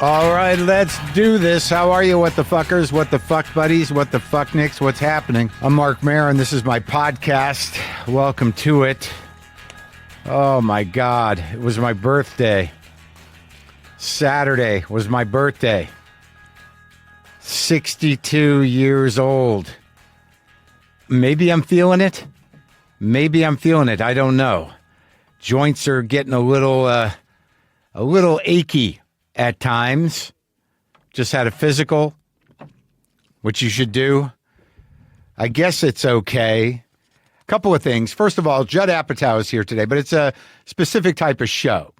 All right, let's do this. How are you, what the fuckers, what the fuck buddies, what the fuck nicks, what's happening? I'm Marc Maron. This is my podcast. Welcome to it. Oh my God, it was my birthday. Saturday was my birthday. 62 years old. Maybe I'm feeling it. Maybe I'm feeling it. I don't know. Joints are getting a little achy at times. Just had a physical, which you should do. I guess it's okay. A couple of things. First of all, Judd Apatow is here today, but it's a specific type of show.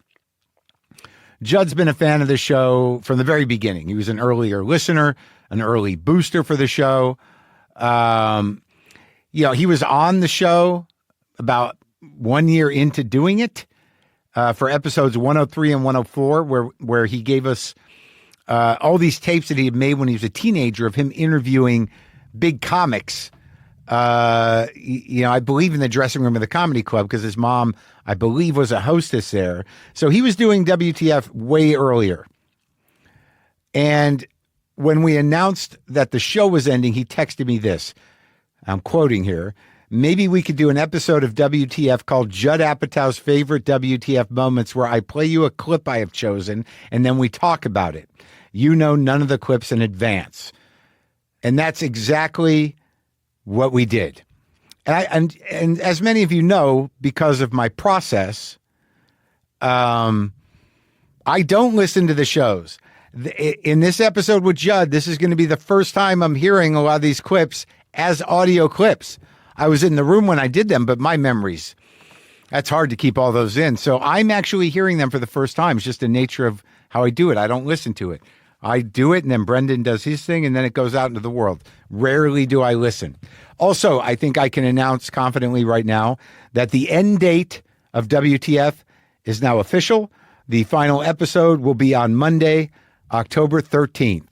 Judd's been a fan of the show from the very beginning. He was an earlier listener, an early booster for the show. He was on the show about 1 year into doing it. For episodes 103 and 104, where he gave us all these tapes that he had made when he was a teenager of him interviewing big comics. I believe in the dressing room of the comedy club because his mom, I believe, was a hostess there. So he was doing WTF way earlier. And when we announced that the show was ending, he texted me this. I'm quoting here. Maybe we could do an episode of WTF called Judd Apatow's Favorite WTF Moments, where I play you a clip I have chosen, and then we talk about it. You know none of the clips in advance. And that's exactly what we did. And as many of you know, because of my process, I don't listen to the shows. In this episode with Judd, this is going to be the first time I'm hearing a lot of these clips as audio clips. I was in the room when I did them, but my memories, that's hard to keep all those in. So I'm actually hearing them for the first time. It's just the nature of how I do it. I don't listen to it. I do it, and then Brendan does his thing, and then it goes out into the world. Rarely do I listen. Also, I think I can announce confidently right now that the end date of WTF is now official. The final episode will be on Monday, October 13th.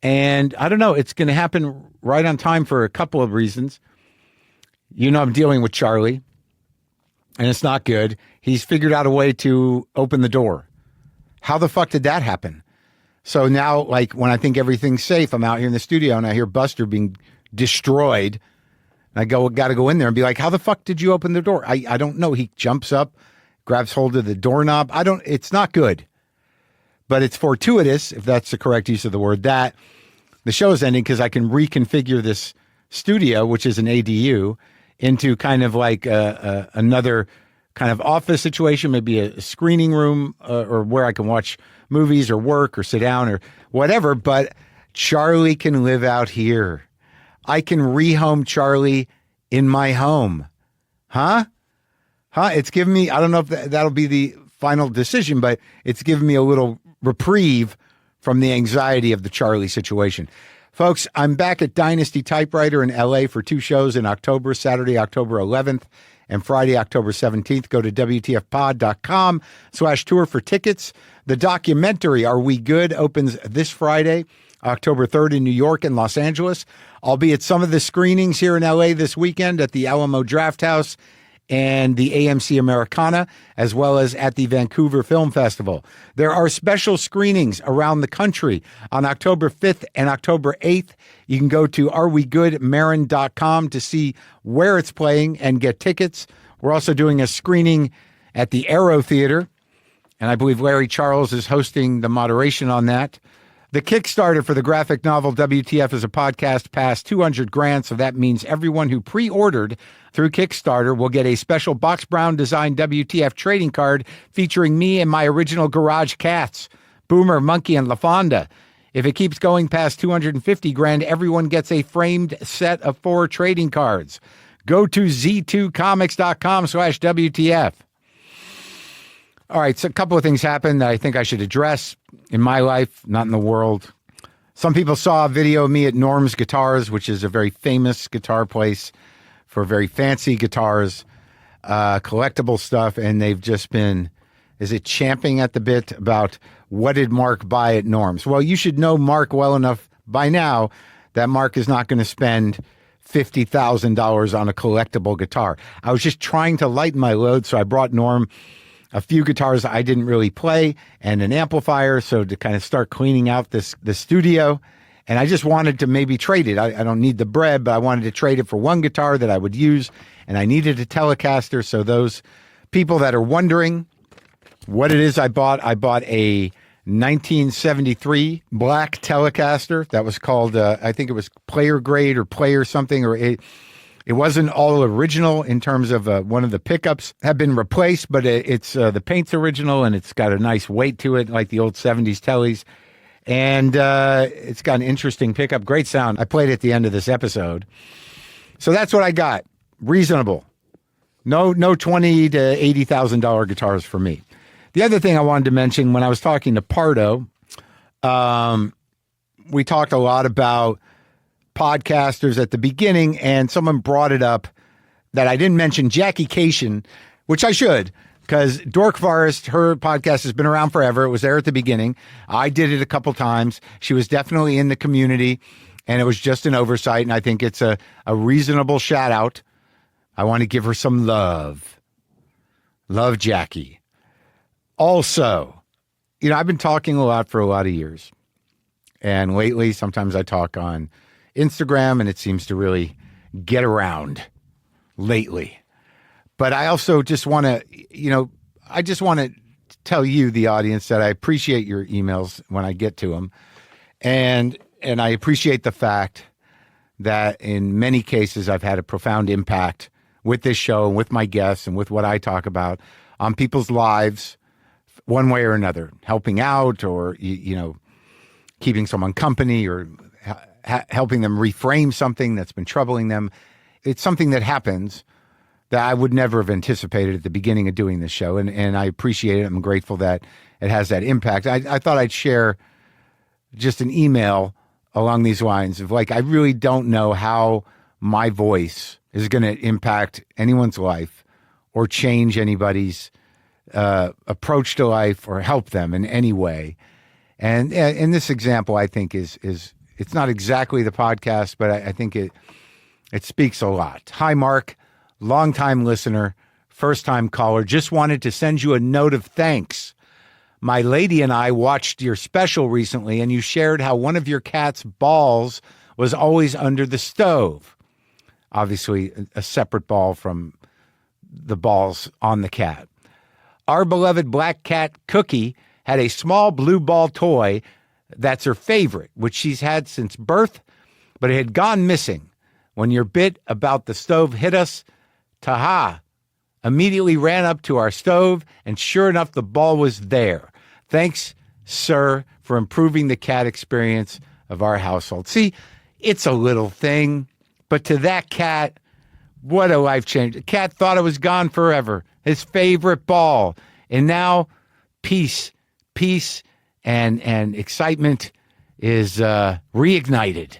And I don't know, it's going to happen right on time for a couple of reasons. You know, I'm dealing with Charlie, and it's not good. He's figured out a way to open the door. How the fuck did that happen? So now, like, when I think everything's safe, I'm out here in the studio, and I hear Buster being destroyed. And I got to go in there and be like, how the fuck did you open the door? I don't know. He jumps up, grabs hold of the doorknob. It's not good. But it's fortuitous, if that's the correct use of the word, that the show is ending because I can reconfigure this studio, which is an ADU, into kind of like another kind of office situation, maybe a screening room or where I can watch movies or work or sit down or whatever. But Charlie can live out here. I can rehome Charlie in my home. Huh? It's given me, I don't know if that'll be the final decision, but it's given me a little reprieve from the anxiety of the Charlie situation. Folks, I'm back at Dynasty Typewriter in LA for 2 shows in October, Saturday, October 11th, and Friday, October 17th. Go to WTFpod.com/tour for tickets. The documentary, Are We Good?, opens this Friday, October 3rd in New York and Los Angeles. I'll be at some of the screenings here in LA this weekend at the Alamo Drafthouse and the AMC Americana, as well as at the Vancouver Film Festival. There are special screenings around the country on October 5th and October 8th. You can go to arewegoodmarin.com to see where it's playing and get tickets. We're also doing a screening at the Aero Theater, and I believe Larry Charles is hosting the moderation on that. The Kickstarter for the graphic novel WTF is a podcast passed 200 grand, so that means everyone who pre-ordered through Kickstarter will get a special Box Brown designed WTF trading card featuring me and my original garage cats, Boomer, Monkey, and LaFonda. If it keeps going past 250 grand, everyone gets a framed set of 4 trading cards. Go to z2comics.com/WTF. All right, so a couple of things happened that I think I should address in my life, not in the world. Some people saw a video of me at Norm's Guitars, which is a very famous guitar place for very fancy guitars, collectible stuff, and they've just been, champing at the bit about what did Marc buy at Norm's? Well, you should know Marc well enough by now that Marc is not going to spend $50,000 on a collectible guitar. I was just trying to lighten my load, so I brought Norm a few guitars I didn't really play and an amplifier. So to kind of start cleaning out the studio. And I just wanted to maybe trade it. I don't need the bread, but I wanted to trade it for one guitar that I would use. And I needed a Telecaster. So those people that are wondering what it is I bought a 1973 black Telecaster that was called, I think it was Player Grade or Player something, or it wasn't all original in terms of one of the pickups have been replaced, but it's the paint's original and it's got a nice weight to it, like the old 70s Tellies. And it's got an interesting pickup, great sound. I played it at the end of this episode. So that's what I got. Reasonable. No $20,000 to $80,000 guitars for me. The other thing I wanted to mention, when I was talking to Pardo, we talked a lot about podcasters at the beginning, and someone brought it up that I didn't mention Jackie Cation, which I should, because Dork Forest, her podcast has been around forever. It was there at the beginning. I did it a couple times. She was definitely in the community, and it was just an oversight, and I think it's a reasonable shout out. I want to give her some love. Love Jackie. Also, I've been talking a lot for a lot of years. And lately, sometimes I talk on Instagram, and it seems to really get around lately. But I also just want to, tell you, the audience, that I appreciate your emails when I get to them. And I appreciate the fact that in many cases, I've had a profound impact with this show and with my guests and with what I talk about on people's lives, one way or another, helping out or, keeping someone company or helping them reframe something that's been troubling them. It's something that happens that I would never have anticipated at the beginning of doing this show. And I appreciate it. I'm grateful that it has that impact. I thought I'd share just an email along these lines of, I really don't know how my voice is going to impact anyone's life or change anybody's approach to life or help them in any way. And in this example, I think is it's not exactly the podcast, but I think it speaks a lot. Hi, Mark, longtime listener, first time caller. Just wanted to send you a note of thanks. My lady and I watched your special recently, and you shared how one of your cat's balls was always under the stove. Obviously, a separate ball from the balls on the cat. Our beloved black cat, Cookie, had a small blue ball toy that's her favorite, which she's had since birth, but it had gone missing. When your bit about the stove hit us, Taha immediately ran up to our stove, and sure enough, the ball was there. Thanks, sir, for improving the cat experience of our household. See, it's a little thing, but to that cat, what a life change. The cat thought it was gone forever. His favorite ball. And now peace and excitement is reignited.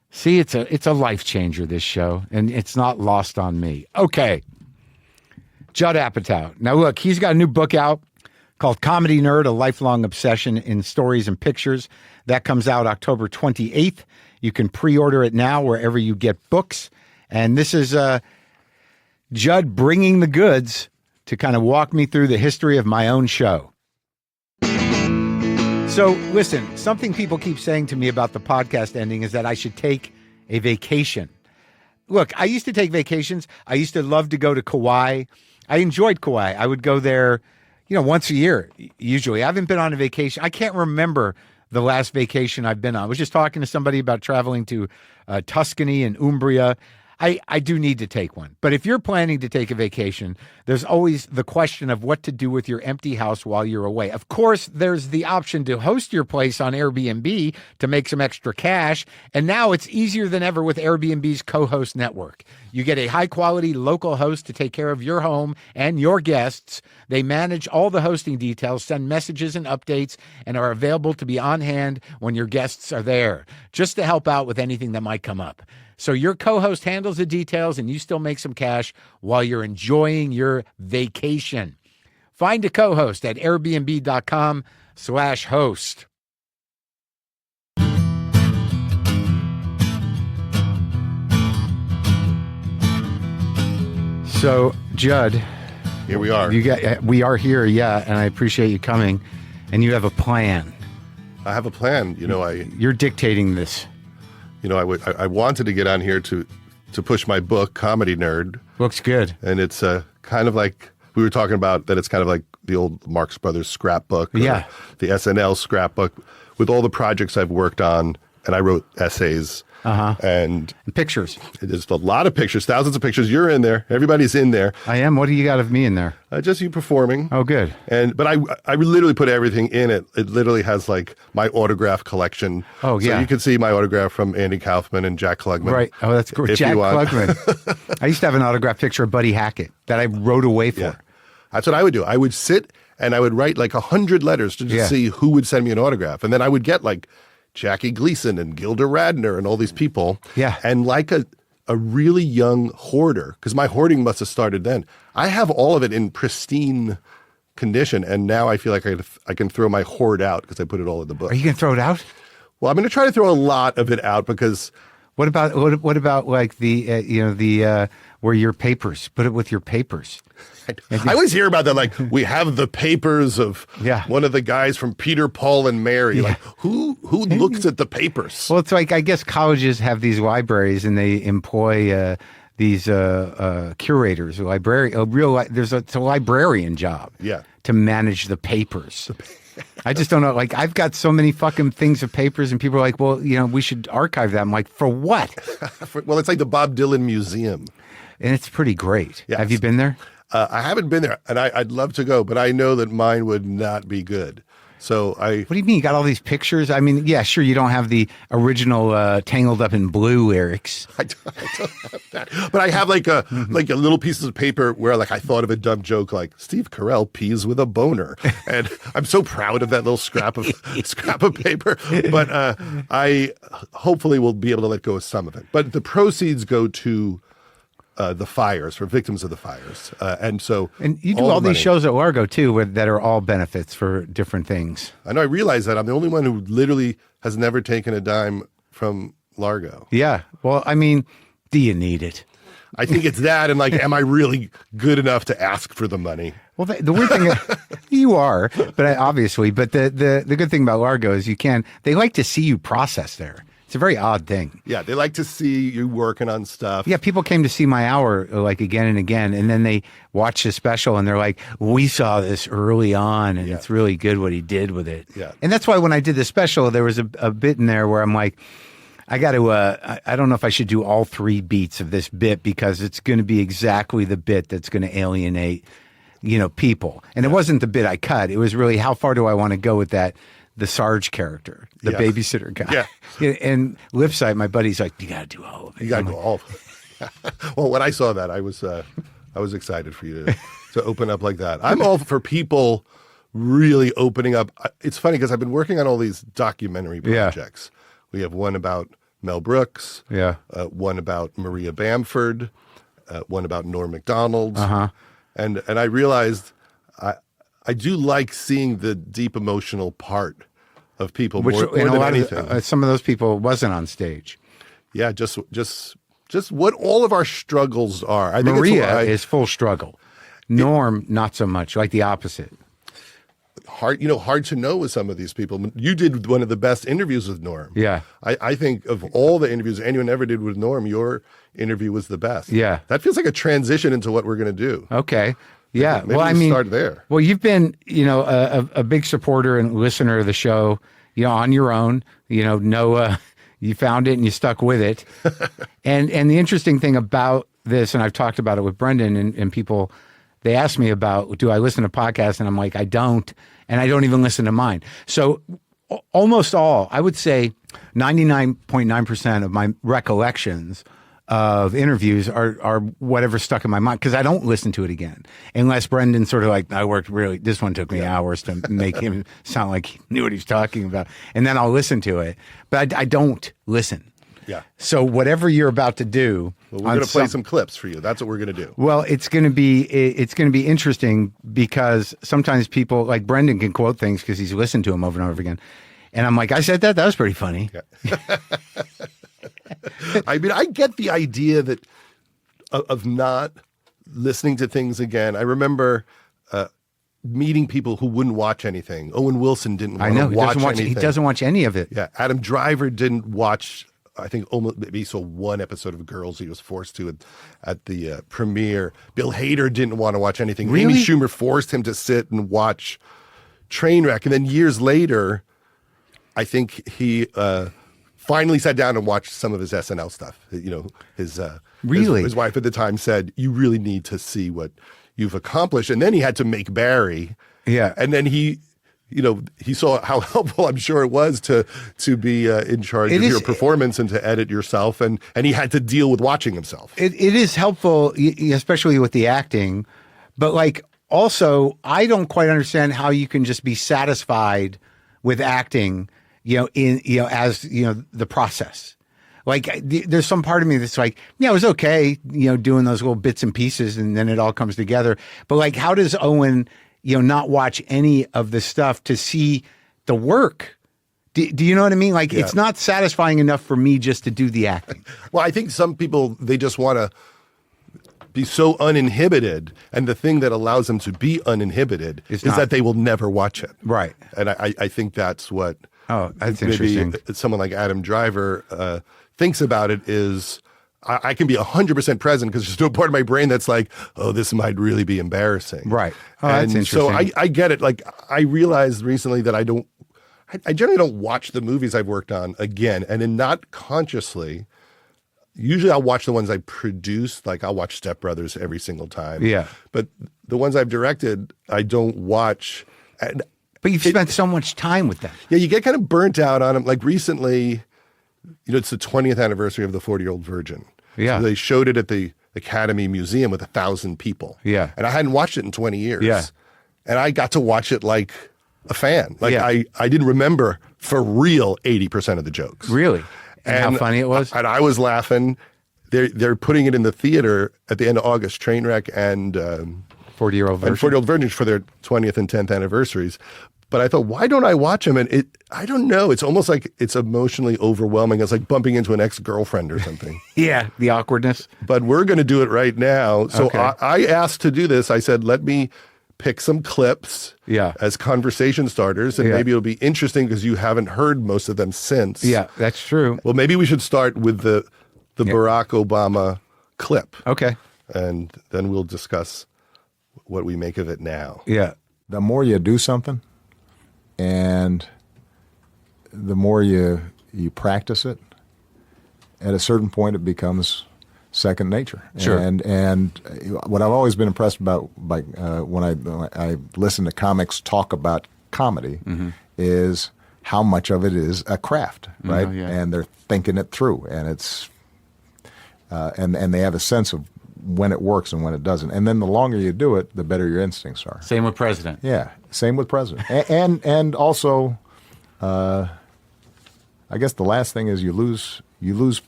See, it's a life changer, this show, and it's not lost on me. Okay. Judd Apatow. Now look, he's got a new book out called Comedy Nerd, A Lifelong Obsession in Stories and Pictures. That comes out October 28th. You can pre-order it now wherever you get books. And this is Judd bringing the goods to kind of walk me through the history of my own show. So listen, something people keep saying to me about the podcast ending is that I should take a vacation. Look, I used to take vacations. I used to love to go to Kauai. I enjoyed Kauai. I would go there, once a year, usually. I haven't been on a vacation. I can't remember the last vacation I've been on. I was just talking to somebody about traveling to Tuscany and Umbria. I do need to take one. But if you're planning to take a vacation, there's always the question of what to do with your empty house while you're away. Of course, there's the option to host your place on Airbnb to make some extra cash. And now it's easier than ever with Airbnb's co-host network. You get a high-quality local host to take care of your home and your guests. They manage all the hosting details, send messages and updates, and are available to be on hand when your guests are there, just to help out with anything that might come up. So your co-host handles the details and you still make some cash while you're enjoying your vacation. Find a co-host at airbnb.com/host. So, Judd, here we are. We are here, yeah, and I appreciate you coming. And you have a plan. I have a plan. You're dictating this. I wanted to get on here to push my book, Comedy Nerd. Looks good. And it's kind of like, we were talking about that it's kind of like the old Marx Brothers scrapbook. Yeah. The SNL scrapbook with all the projects I've worked on. And I wrote essays. And pictures. There's a lot of pictures, thousands of pictures. You're in there. Everybody's in there. I am. What do you got of me in there? Just you performing. Oh, good. But I literally put everything in it. It literally has like my autograph collection. Oh, yeah. So you can see my autograph from Andy Kaufman and Jack Klugman. Right. Oh, that's great. Jack Klugman. I used to have an autograph picture of Buddy Hackett that I wrote away for. Yeah. That's what I would do. I would sit and I would write like 100 letters to just see who would send me an autograph. And then I would get like Jackie Gleason and Gilda Radner and all these people. Yeah. And like a really young hoarder, because my hoarding must have started then. I have all of it in pristine condition, and now I feel like I can throw my hoard out because I put it all in the book. Are you going to throw it out? Well, I'm going to try to throw a lot of it out because... What about like the where your papers? Put it with your papers. I always hear about that. Like, we have the papers of one of the guys from Peter, Paul, and Mary. Yeah. Like, who looks at the papers? Well, it's like, I guess colleges have these libraries and they employ these curators, it's a librarian job. Yeah. To manage the papers. I just don't know. Like, I've got so many fucking things of papers, and people are like, well, we should archive that. I'm like, for what? Well, it's like the Bob Dylan Museum. And it's pretty great. Yes. Have you been there? I haven't been there, and I'd love to go, but I know that mine would not be good. So What do you mean? You got all these pictures? I mean, yeah, sure, you don't have the original Tangled Up in Blue lyrics. I don't have that. But I have like a little pieces of paper where like I thought of a dumb joke like Steve Carell pees with a boner. And I'm so proud of that little scrap of paper. But I hopefully will be able to let go of some of it. But the proceeds go to the fires, for victims of the fires. And you do all these shows at Largo too that are all benefits for different things. I know, I realize that I'm the only one who literally has never taken a dime from Largo. Yeah. Well, I mean, do you need it? I think it's that, and like, am I really good enough to ask for the money? Well, the weird thing, you are, but obviously, but the good thing about Largo is they like to see you process there. It's a very odd thing. Yeah, they like to see you working on stuff. Yeah, people came to see my hour like again and again, and then they watch the special and they're like, we saw this early on, and it's really good what he did with it. Yeah. And that's why when I did the special, there was a bit in there where I'm like, I got to, I don't know if I should do all 3 beats of this bit because it's going to be exactly the bit that's going to alienate, people. And it wasn't the bit I cut. It was really, how far do I want to go with that? The Sarge character, the babysitter guy. Yeah. And Lipsight, my buddy's like, you got to do all of it. You got to do all of it. Well, when I saw that, I was excited for you to open up like that. I'm all for people really opening up. It's funny because I've been working on all these documentary projects. We have one about Mel Brooks. Yeah. One about Maria Bamford. One about Norm Macdonald. And I realized I do like seeing the deep emotional part of people more than anything. Some of those people wasn't on stage. Yeah, just what all of our struggles are. I think Maria is full struggle. Norm, not so much, like the opposite. Hard to know with some of these people. You did one of the best interviews with Norm. Yeah. I think of all the interviews anyone ever did with Norm, your interview was the best. Yeah. That feels like a transition into what we're going to do. Okay. Yeah. Maybe start there. Well, you've been, a big supporter and listener of the show, on your own, you found it and you stuck with it. and the interesting thing about this, and I've talked about it with Brendan and people, they ask me about, do I listen to podcasts? And I'm like, I don't. And I don't even listen to mine. So almost all, I would say 99.9% of my recollections of interviews are whatever stuck in my mind, because I don't listen to it again unless Brendan sort of like, this one took me hours to make him sound like he knew what he was talking about, and then I'll listen to it, but I don't listen. Yeah. So whatever you're about to do, well, we're going to play some clips for you. That's what we're going to do. Well, it's going to be interesting because sometimes people like Brendan can quote things because he's listened to them over and over again, and I'm like, I said that was pretty funny. Yeah. I mean, I get the idea that of not listening to things again. I remember meeting people who wouldn't watch anything. Owen Wilson didn't want to watch anything. He doesn't watch any of it. Yeah, Adam Driver didn't watch. I think almost maybe he saw one episode of Girls. He was forced to at the premiere. Bill Hader didn't want to watch anything. Really? Amy Schumer forced him to sit and watch Trainwreck. And then years later, I think he finally sat down and watched some of his SNL stuff. You know, his wife at the time said, "You really need to see what you've accomplished." And then he had to make Barry. Yeah. And then he saw how helpful I'm sure it was to be in charge of your performance and to edit yourself, and he had to deal with watching himself. It is helpful, especially with the acting, but like also I don't quite understand how you can just be satisfied with acting, as the process. Like there's some part of me that's like, yeah, it was okay, doing those little bits and pieces, and then it all comes together. But like, how does Owen not watch any of the stuff to see the work? Do you know what I mean? Like, It's not satisfying enough for me just to do the acting. Well, I think some people, they just want to be so uninhibited. And the thing that allows them to be uninhibited is that they will never watch it. Right. And I think that's what that's maybe interesting. Someone like Adam Driver thinks about it is, I can be 100% present because there's no part of my brain that's like, oh, this might really be embarrassing. Right. Oh, that's interesting. So I get it. Like, I realized recently that I generally don't watch the movies I've worked on again. And then not consciously, usually I'll watch the ones I produce. Like, I'll watch Step Brothers every single time. Yeah. But the ones I've directed, I don't watch. But you've spent so much time with them. Yeah, you get kind of burnt out on them. Like recently, it's the 20th anniversary of The 40-Year-Old Virgin. Yeah. So they showed it at the Academy Museum with 1,000 people. Yeah. And I hadn't watched it in 20 years. Yeah. And I got to watch it like a fan. Like, Yeah. I didn't remember for real 80% of the jokes. Really? And how funny it was? And I was laughing. They're putting it in the theater at the end of August, Trainwreck and 40-Year-Old Virgin. And 40-Year-Old Virgin for their 20th and 10th anniversaries. But I thought, why don't I watch them? And I don't know. It's almost like it's emotionally overwhelming. It's like bumping into an ex-girlfriend or something. Yeah, the awkwardness. But we're going to do it right now. So Okay. I asked to do this. I said, let me pick some clips as conversation starters. And maybe it'll be interesting because you haven't heard most of them since. Yeah, that's true. Well, maybe we should start with the Barack Obama clip. Okay. And then we'll discuss what we make of it now. Yeah. The more you do something, and the more you practice it, at a certain point it becomes second nature. Sure. And what I've always been impressed about when I listen to comics talk about comedy is how much of it is a craft, right? Oh, yeah. And they're thinking it through, and it's and they have a sense of when it works and when it doesn't. And then the longer you do it, the better your instincts are. Same with President. Yeah, same with President. and also, I guess the last thing is you lose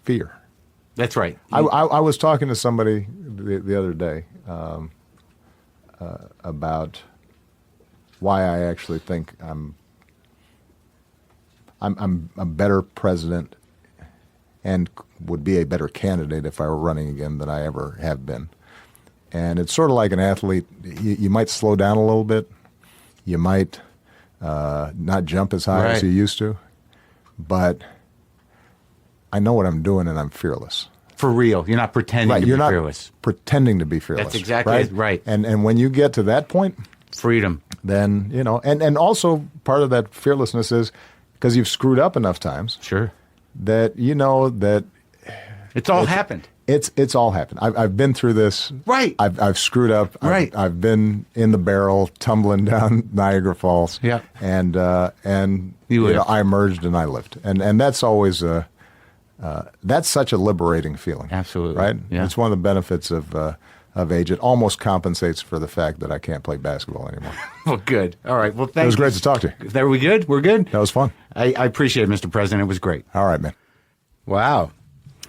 fear. That's right. I was talking to somebody the other day about why I actually think I'm a better president and would be a better candidate if I were running again than I ever have been. And it's sort of like an athlete. You might slow down a little bit. You might not jump as high as you used to. But I know what I'm doing, and I'm fearless. For real. You're not pretending to be fearless. Pretending to be fearless. That's exactly right. And when you get to that point, freedom. Then, and also part of that fearlessness is because you've screwed up enough times. Sure. That you know that it's all happened. It's all happened. I've been through this. Right. I've screwed up. Right. I've been in the barrel, tumbling down Niagara Falls. Yeah. And I emerged and I lived. And that's always that's such a liberating feeling. Absolutely. Right. Yeah. It's one of the benefits of age. It almost compensates for the fact that I can't play basketball anymore. Well, good. All right. Well, thank you. It was great to talk to you. Are we good? We're good? That was fun. I appreciate it, Mr. President. It was great. All right, man. Wow.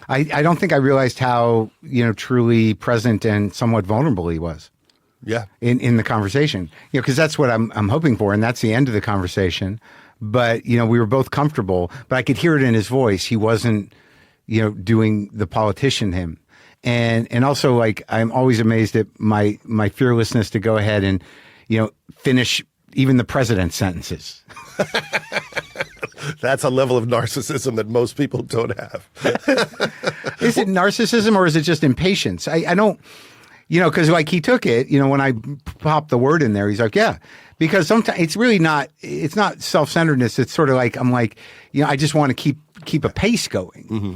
I don't think I realized how, truly present and somewhat vulnerable he was. Yeah. In the conversation. Because that's what I'm hoping for, and that's the end of the conversation. But, we were both comfortable, but I could hear it in his voice. He wasn't, doing the politician him. and also like I'm always amazed at my fearlessness to go ahead and finish even the president's sentences. That's a level of narcissism that most people don't have. Is it narcissism or is it just impatience? I don't, because like he took it, when I popped the word in there, he's like, yeah, because sometimes it's really not, it's not self-centeredness. It's sort of like, I'm like, I just want to keep a pace going. Mm-hmm.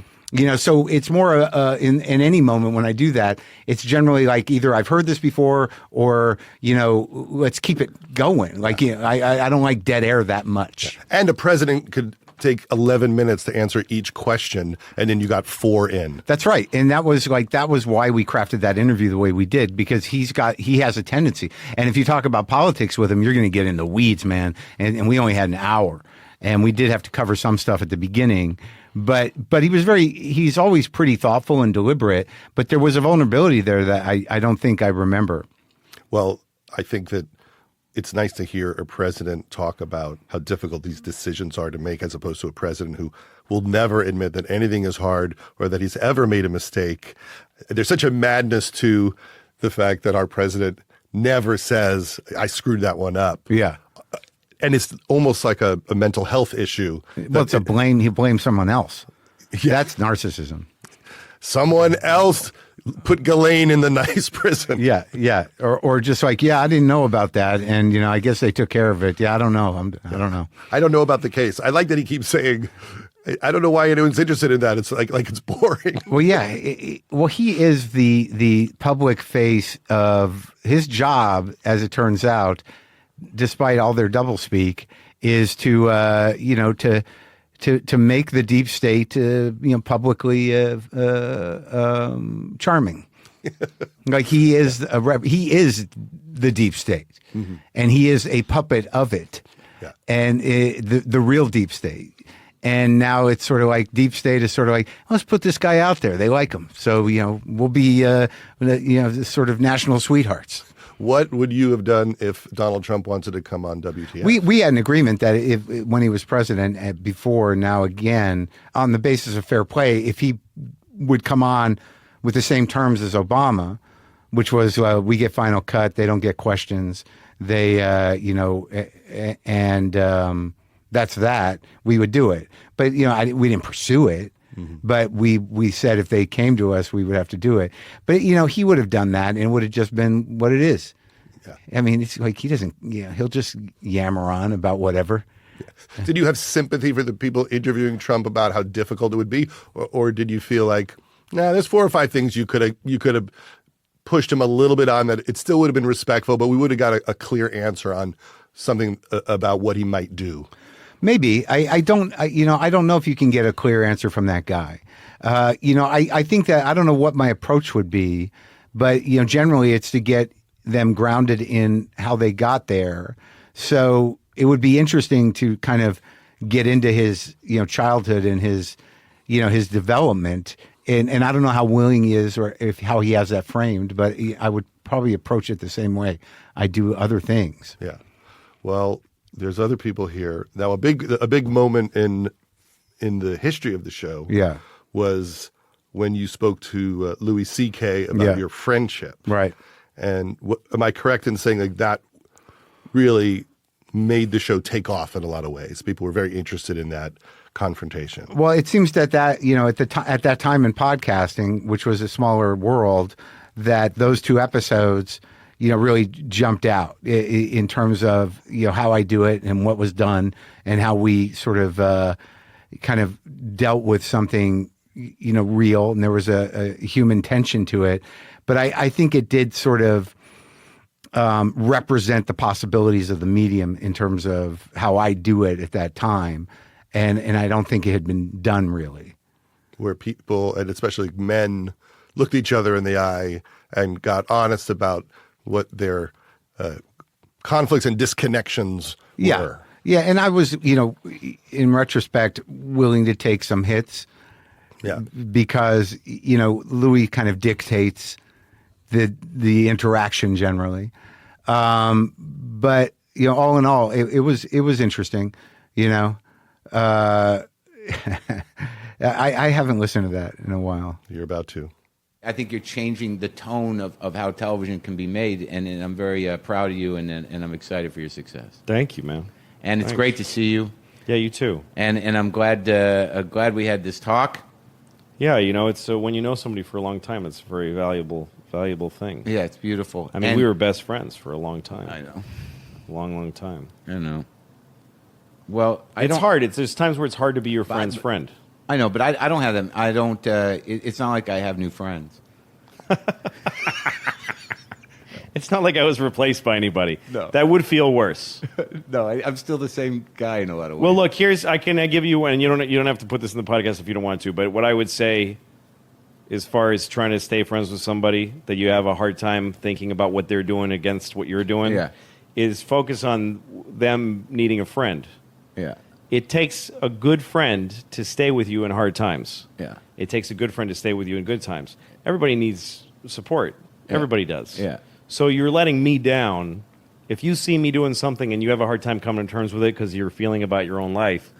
So it's more in any moment when I do that, it's generally like either I've heard this before or, let's keep it going. Like, I don't like dead air that much. And a president could take 11 minutes to answer each question, and then you got 4 in. That's right. And that was why we crafted that interview the way we did, because he has a tendency. And if you talk about politics with him, you're going to get in the weeds, man. And we only had an hour. And we did have to cover some stuff at the beginning. But he's always pretty thoughtful and deliberate, but there was a vulnerability there that I don't think I remember. Well, I think that it's nice to hear a president talk about how difficult these decisions are to make, as opposed to a president who will never admit that anything is hard or that he's ever made a mistake. There's such a madness to the fact that our president never says, I screwed that one up. Yeah. And it's almost like a mental health issue. Well, it's a blame. He blames someone else. Yeah. That's narcissism. Someone else put Ghislaine in the nice prison. Yeah, yeah. Or just like, I didn't know about that. And, I guess they took care of it. Yeah, I don't know. I don't know. I don't know about the case. I like that he keeps saying, I don't know why anyone's interested in that. It's like it's boring. Well, yeah. He is the public face of his job, as it turns out, despite all their doublespeak, is to make the deep state publicly charming. Like he is the deep state, mm-hmm. and he is a puppet of it, yeah. And the real deep state. And now it's sort of like deep state is sort of like, let's put this guy out there. They like him, so we'll be sort of national sweethearts. What would you have done if Donald Trump wanted to come on WTF? We had an agreement that when he was president before, now again, on the basis of fair play, if he would come on with the same terms as Obama, which was we get final cut, they don't get questions, they that's that, we would do it. But we didn't pursue it. Mm-hmm. But we said if they came to us, we would have to do it. But, he would have done that, and it would have just been what it is. Yeah. I mean, it's like he doesn't, he'll just yammer on about whatever. Yeah. Did you have sympathy for the people interviewing Trump about how difficult it would be? Or did you feel like, there's 4 or 5 things you could have pushed him a little bit on that it still would have been respectful, but we would have got a clear answer on something about what he might do? Maybe. I don't know if you can get a clear answer from that guy. I think that I don't know what my approach would be, but, generally it's to get them grounded in how they got there. So it would be interesting to kind of get into his, childhood and his development. And I don't know how willing he is or how he has that framed, but I would probably approach it the same way I do other things. Yeah. Well, there's other people here. Now, a big moment in the history of the show was when you spoke to Louis C.K. about your friendship. Right. And am I correct in saying like that really made the show take off in a lot of ways? People were very interested in that confrontation. Well, it seems that at that time in podcasting, which was a smaller world, that those 2 episodes really jumped out in terms of, how I do it and what was done and how we sort of kind of dealt with something, real. And there was a human tension to it. But I think it did sort of represent the possibilities of the medium in terms of how I do it at that time. And I don't think it had been done really. Where people, and especially men, looked each other in the eye and got honest about what their conflicts and disconnections were. Yeah, and I was, in retrospect, willing to take some hits. Yeah. Because, Louis kind of dictates the interaction generally. But, all in all, it was interesting, I haven't listened to that in a while. You're about to. I think you're changing the tone of how television can be made, and I'm very proud of you, and I'm excited for your success. Thank you, man. And it's Thanks. great to see you. Yeah, you too. And I'm glad we had this talk. Yeah, it's when you know somebody for a long time, it's a very valuable thing. Yeah, it's beautiful. I mean, we were best friends for a long time. I know. Long time. I know. Well, It's hard. There's times where it's hard to be your friend's friend. I know, but I don't have them. I don't. It's not like I have new friends. It's not like I was replaced by anybody. No. That would feel worse. No, I'm still the same guy in a lot of ways. Well, look, I give you one, and you don't have to put this in the podcast if you don't want to, but what I would say as far as trying to stay friends with somebody that you have a hard time thinking about what they're doing against what you're doing is focus on them needing a friend. Yeah. It takes a good friend to stay with you in hard times. Yeah. It takes a good friend to stay with you in good times. Everybody needs support. Yeah. Everybody does. Yeah. So you're letting me down. If you see me doing something and you have a hard time coming to terms with it because you're feeling about your own life,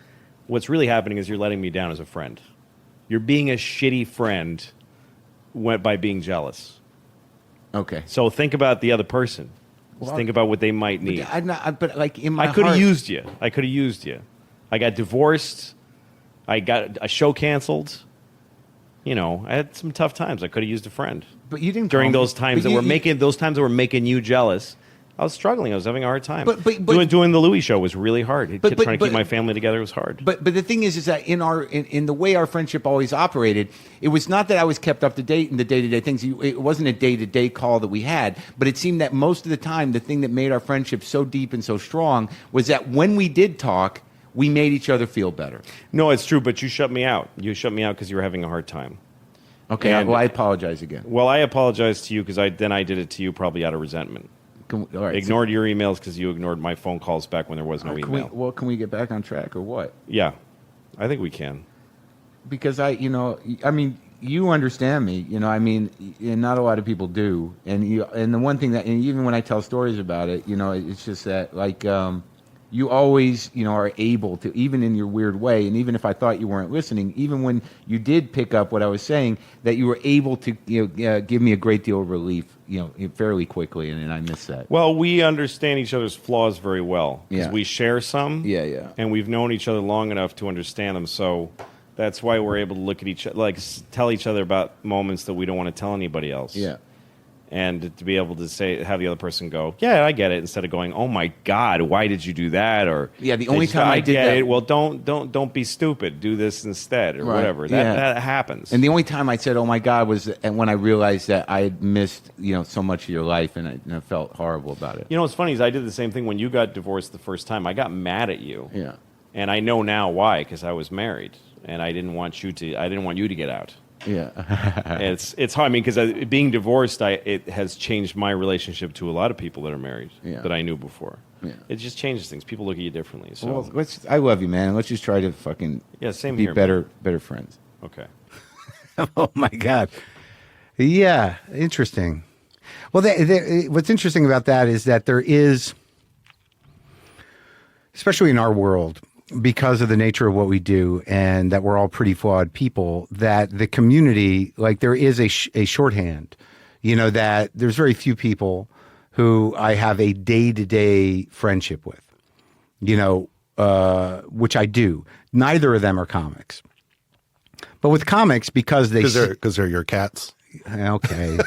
what's really happening is you're letting me down as a friend. You're being a shitty friend by being jealous. Okay. So think about the other person. Just Well, think about what they might need. But like in my I could have heart- used you. I could have used you. I got divorced. I got a show canceled. I had some tough times. I could have used a friend. But you didn't During call me- those times but that you- were making you jealous. I was struggling. I was having a hard time. But- doing the Louis show was really hard. But- Trying to keep my family together was hard. But the thing is that in the way our friendship always operated, it was not that I was kept up to date in the day-to-day things. It wasn't a day-to-day call that we had, but it seemed that most of the time the thing that made our friendship so deep and so strong was that when we did talk, we made each other feel better. No, it's true, but you shut me out. You shut me out because you were having a hard time. Okay, And- well, I apologize again. Well, I apologize to you because I did it to you probably out of resentment. All right, Ignored your emails because you ignored my phone calls back when there was no email. Can we get back on track or what? Yeah, I think we can. Because you understand me, and not a lot of people do. And the one thing and even when I tell stories about it, it's just that you always, are able to, even in your weird way, and even if I thought you weren't listening, even when you did pick up what I was saying, that you were able to, give me a great deal of relief, fairly quickly, and I miss that. Well, we understand each other's flaws very well because Yeah. we share some. Yeah. And we've known each other long enough to understand them. So that's why we're able to look at each other, tell each other about moments that we don't want to tell anybody else. Yeah. And to be able to have the other person go, yeah, I get it, instead of going, oh my God, why did you do that? Or Yeah, the only time I did get that- it. Well, don't be stupid. Do this instead, or Right, whatever. yeah. That happens. And the only time I said, "Oh my God," was when I realized that I had missed, so much of your life, and I felt horrible about it. What's funny is I did the same thing when you got divorced the first time. I got mad at you. Yeah. And I know now why, because I was married, and I didn't want you to get out. Yeah. It's hard. I mean, because being divorced, it has changed my relationship to a lot of people that are married that I knew before. Yeah. It just changes things. People look at you differently. So Well, I love you, man. Let's just try to fucking same be here, better friends. okay. Oh my God. Yeah, interesting. Well, what's interesting about that is that there is, especially in our world, because of the nature of what we do and that we're all pretty flawed people, that the community, there is a shorthand, that there's very few people who I have a day-to-day friendship with, which I do. Neither of them are comics. But with comics, because they're your cats. Okay.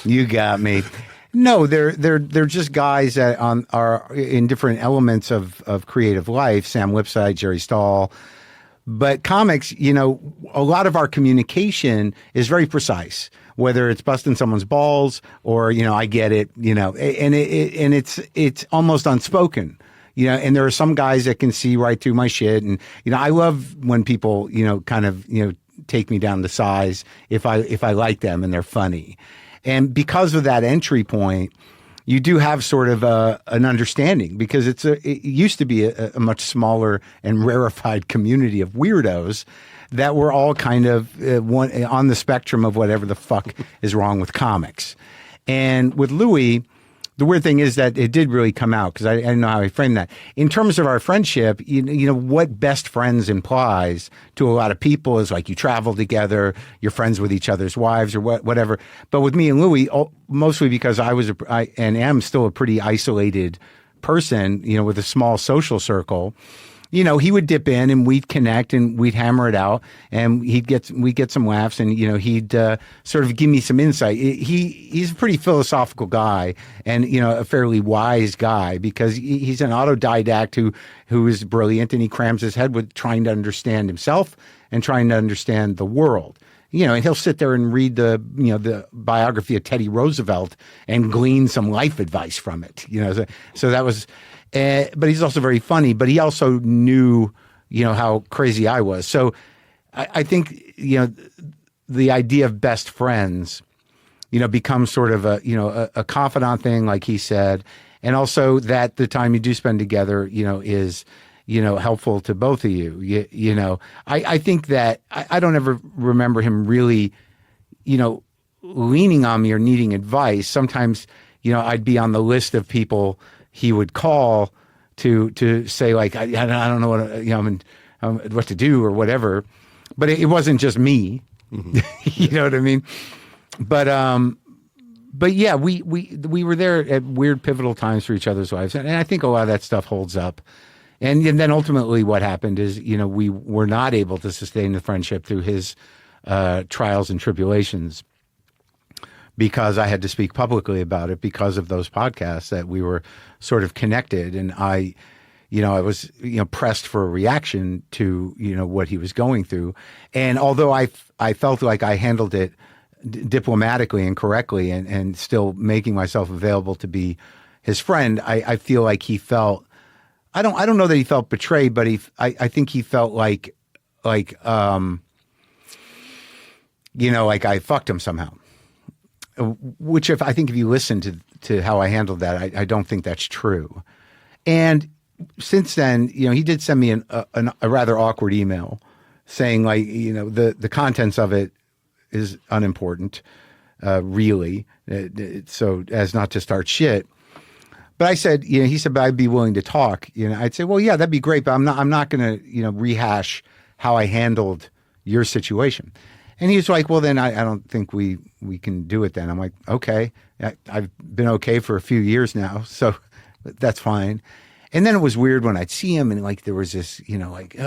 You got me. No, they're just guys that are in different elements of creative life. Sam Lipsyte, Jerry Stahl. But comics, a lot of our communication is very precise, whether it's busting someone's balls or, I get it, and it's almost unspoken. And there are some guys that can see right through my shit. And, I love when people, kind of, take me down to size if I like them and they're funny. And because of that entry point, you do have sort of an understanding, because it used to be a much smaller and rarefied community of weirdos that were all kind of on the spectrum of whatever the fuck is wrong with comics. And with Louis, the weird thing is that it did really come out because I didn't know how I framed that. In terms of our friendship, you know, what best friends implies to a lot of people is like you travel together, you're friends with each other's wives or whatever. But with me and Louis, mostly because I am still a pretty isolated person, you know, with a small social circle. You know, he would dip in and we'd connect and we'd hammer it out and we'd get some laughs and, you know, he'd sort of give me some insight. He's a pretty philosophical guy and, you know, a fairly wise guy because he's an autodidact who is brilliant and he crams his head with trying to understand himself and trying to understand the world. You know, and he'll sit there and read the biography of Teddy Roosevelt and glean some life advice from it. You know, so that was. But he's also very funny, but he also knew, you know, how crazy I was. So I think, you know, the idea of best friends, you know, becomes sort of a confidant thing, like he said. And also that the time you do spend together, you know, is, you know, helpful to both of you. You know, I think that I don't ever remember him really, you know, leaning on me or needing advice. Sometimes, you know, I'd be on the list of people he would call to say like I don't know what you know what to do or whatever, but it wasn't just me. Mm-hmm. You know what I mean? But yeah, we were there at weird pivotal times for each other's lives, and I think a lot of that stuff holds up. And then ultimately, what happened is, you know, we were not able to sustain the friendship through his trials and tribulations, because I had to speak publicly about it because of those podcasts that we were sort of connected. And I was, you know, pressed for a reaction to, you know, what he was going through. And although I felt like I handled it diplomatically and correctly and still making myself available to be his friend, I feel like he felt, I don't know that he felt betrayed, but I think he felt like, you know, like I fucked him somehow. Which I think if you listen to how I handled that, I don't think that's true. And since then, you know, he did send me a rather awkward email saying like, you know, the contents of it is unimportant, really, so as not to start shit. But I said, you know, he said, but I'd be willing to talk. You know, I'd say, well, yeah, that'd be great, but I'm not going to, you know, rehash how I handled your situation. And he was like, well, then I don't think we can do it then. I'm like, okay. I've been okay for a few years now, so that's fine. And then it was weird when I'd see him and like there was this, you know, like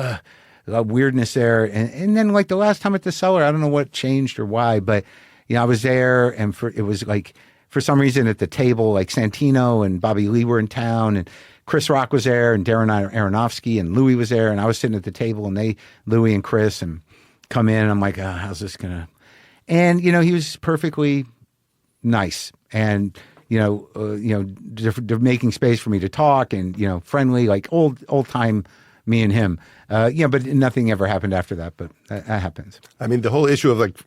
weirdness there. And then like the last time at the Cellar, I don't know what changed or why, but, you know, I was there and it was like, for some reason at the table, like Santino and Bobby Lee were in town and Chris Rock was there and Darren Aronofsky and Louis was there. And I was sitting at the table and Louis and Chris and come in and I'm like, how's this gonna? And you know, he was perfectly nice and making space for me to talk and you know, friendly, like old time me and him. But nothing ever happened after that. But that happens. I mean, the whole issue of like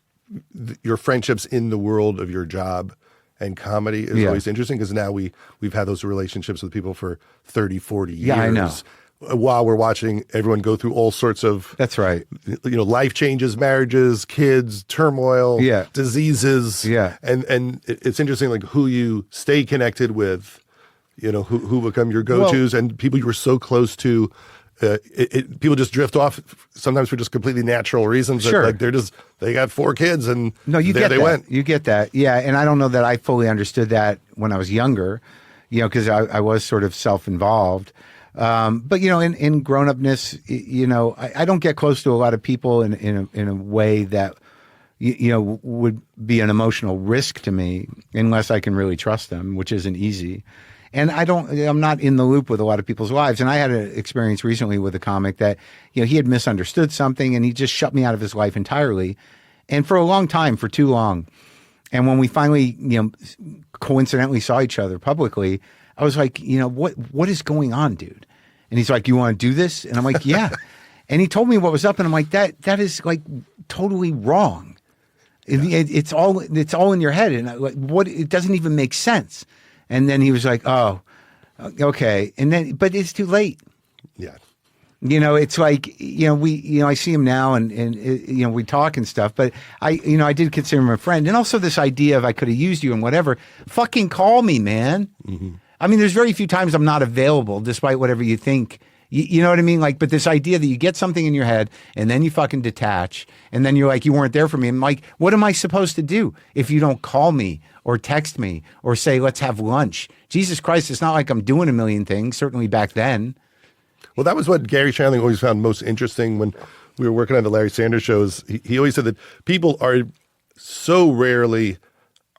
your friendships in the world of your job and comedy is always interesting because now we've had those relationships with people for 30, 40 years. Yeah, I know. While we're watching everyone go through all sorts of that's right, you know, life changes, marriages, kids, turmoil, diseases, and it's interesting like who you stay connected with, you know, who become your go-tos and people you were so close to. People just drift off sometimes for just completely natural reasons. Sure, like they got 4 kids and they went. You get that, yeah. And I don't know that I fully understood that when I was younger, you know, because I was sort of self-involved. But you know, in grown-upness, you know, I don't get close to a lot of people in a way that you know would be an emotional risk to me unless I can really trust them, which isn't easy. And I'm not in the loop with a lot of people's lives. And I had an experience recently with a comic that, you know, he had misunderstood something and he just shut me out of his life entirely. And for a long time, for too long. And when we finally, you know, coincidentally saw each other publicly, I was like, you know, what is going on, dude? And he's like, you want to do this? And I'm like, yeah. And he told me what was up. And I'm like, that is like totally wrong. It's all in your head. And it doesn't even make sense. And then he was like, oh, okay. And then, but it's too late. Yeah. You know, it's like, I see him now and we talk and stuff, but I did consider him a friend. And also this idea of I could have used you and whatever, fucking call me, man. Mm-hmm. I mean, there's very few times I'm not available despite whatever you think. You know what I mean? Like, but this idea that you get something in your head and then you fucking detach and then you're like, you weren't there for me. I'm like, what am I supposed to do if you don't call me or text me or say, let's have lunch? Jesus Christ, it's not like I'm doing a million things, certainly back then. Well, that was what Gary Shandling always found most interesting when we were working on the Larry Sanders shows. He always said that people are so rarely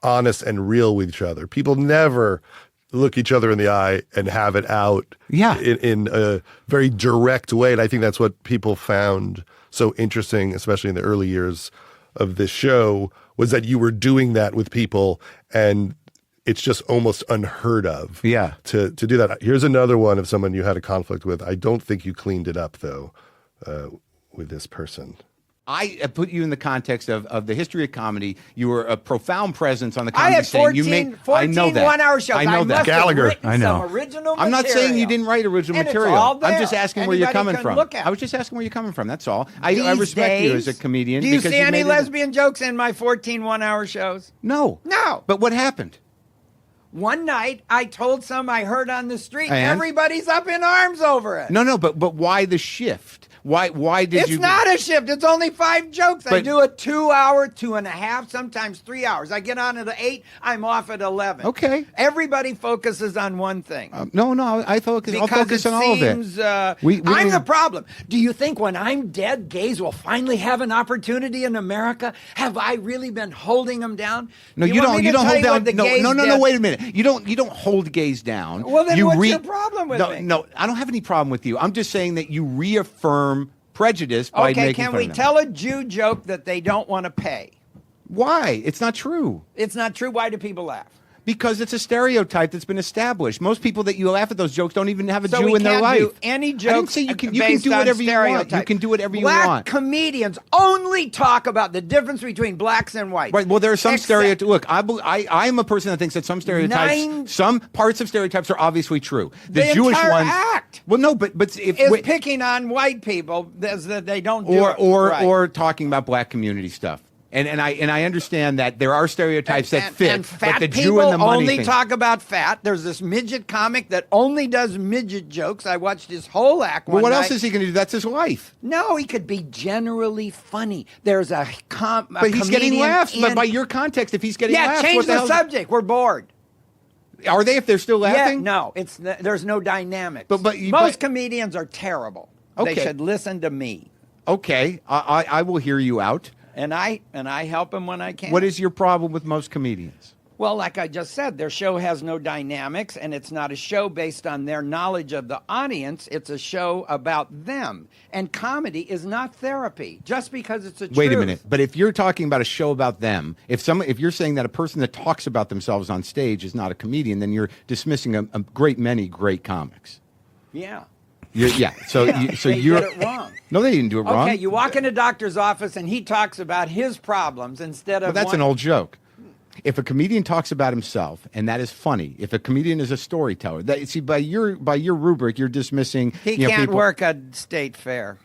honest and real with each other. People never look each other in the eye and have it out in a very direct way. And I think that's what people found so interesting, especially in the early years of this show, was that you were doing that with people and it's just almost unheard of to do that. Here's another one of someone you had a conflict with. I don't think you cleaned it up, though, with this person. I put you in the context of the history of comedy. You were a profound presence on the comedy scene. I had 14 one-hour shows. I know that. Gallagher. I know. Some original I'm not saying you didn't write original material. I'm just asking where you're coming from. I was just asking where you're coming from. That's all. I respect you as a comedian. Do you see any lesbian jokes in my 14 one-hour shows? No. But what happened? One night, I told some I heard on the street, everybody's up in arms over it. No, but why the shift? Why did you... It's not a shift. It's only 5 jokes. I do a 2 hour, 2.5, sometimes 3 hours. I get on at 8. I'm off at 11. Okay. Everybody focuses on one thing. No, I'll focus on all of it. I'm the problem. Do you think when I'm dead, gays will finally have an opportunity in America? Have I really been holding them down? No, you don't hold down... No, wait a minute. You don't hold gays down. Well, then what's your problem with me? No, I don't have any problem with you. I'm just saying that you reaffirm prejudice by making fun of them. Okay, can we tell a Jew joke that they don't want to pay? Why? It's not true. It's not true. Why do people laugh? Because it's a stereotype that's been established. Most people that you laugh at those jokes don't even have a so Jew in their life. Do any jokes. I didn't say you can do whatever you want. You can do whatever you want. Black comedians only talk about the difference between blacks and whites. Right. Well, there are some stereotypes. Look, I'm a person that thinks that some stereotypes, some parts of stereotypes are obviously true. The Jewish entire ones. Act. Well, no, but is picking on white people that they don't do or talking about black community stuff. And I understand that there are stereotypes that fit, and fat but the people Jew and the money only thing. talk about fat. There's this midget comic that only does midget jokes. I watched his whole act. Well, what else is he going to do? That's his life. No, he could be generally funny. There's but he's getting laughs. But by your context, if he's getting laughs, change the subject. We're bored. Are they? If they're still laughing? Yeah, no, there's no dynamics. But most comedians are terrible. Okay. They should listen to me. Okay, I will hear you out. And I help them when I can. What is your problem with most comedians? Well, like I just said, their show has no dynamics, and it's not a show based on their knowledge of the audience. It's a show about them. And comedy is not therapy, just because it's a truth. Wait a minute. But if you're talking about a show about them, if you're saying that a person that talks about themselves on stage is not a comedian, then you're dismissing a great many great comics. Yeah. So they you're did it wrong. No, they didn't do it wrong. Okay, you walk in a doctor's office and he talks about his problems instead of. Well, that's an old joke. If a comedian talks about himself, and that is funny. If a comedian is a storyteller, by your rubric, you're dismissing. He can't work a state fair.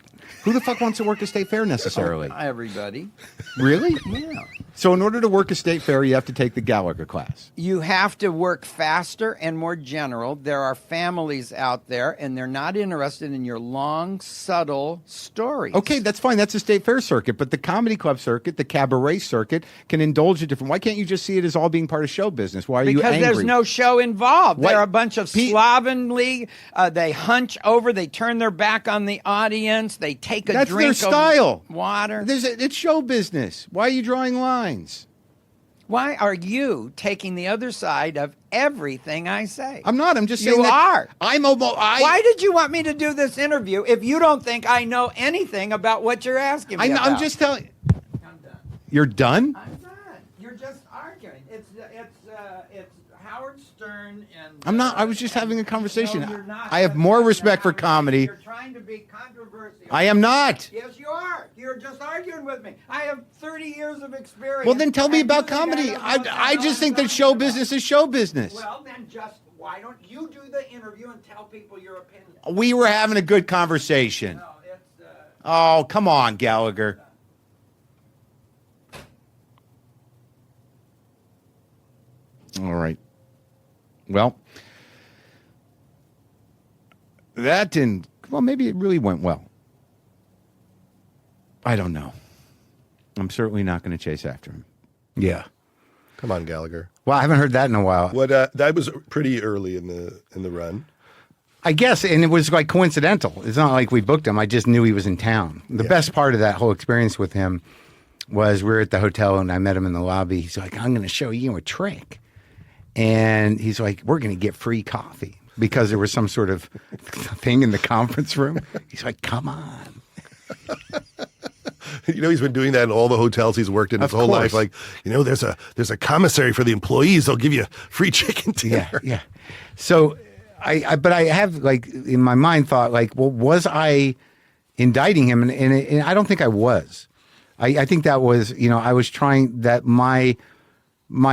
Who the fuck wants to work a state fair necessarily? Everybody. Really? Yeah. So in order to work a state fair, you have to take the Gallagher class. You have to work faster and more general. There are families out there, and they're not interested in your long, subtle stories. Okay, that's fine. That's a state fair circuit. But the comedy club circuit, the cabaret circuit, can indulge in different. Why can't you just see it as all being part of show business? Why are you angry? Because there's no show involved. They're a bunch of slovenly. They hunch over. They turn their back on the audience. They take a That's drink their style. Of water. It's show business. Why are you drawing lines? Why are you taking the other side of everything I say? I'm not. I'm just saying you are. Why did you want me to do this interview if you don't think I know anything about what you're asking me about? I'm just telling. I'm done. You're done? I'm done. You're just arguing. It's Howard Stern and. I'm not. I was just having a conversation. No, you're not. I have more respect for comedy. You're trying to be controversial. I am not. Yes, you are. You're just arguing with me. I have 30 years of experience. Well, then tell me about comedy. I just think that show business is show business. Well, then just Why don't you do the interview and tell people your opinion? We were having a good conversation. No, it's, Oh, come on, Gallagher. All right. Well, that didn't. Well, maybe it really went well. I don't know. I'm certainly not going to chase after him. Yeah. Come on, Gallagher. Well, I haven't heard that in a while. What that was pretty early in the run. I guess, and it was like coincidental. It's not like we booked him. I just knew he was in town. The best part of that whole experience with him was we were at the hotel and I met him in the lobby. He's like, I'm going to show you a trick. And he's like, we're going to get free coffee because there was some sort of thing in the conference room. He's like, come on. You know, he's been doing that in all the hotels he's worked in his whole life. Like, you know, there's a commissary for the employees. They'll give you free chicken dinner. Yeah. So but I have like in my mind thought like, well, was I indicting him? And I don't think I was. I think that was, you know, I was trying that my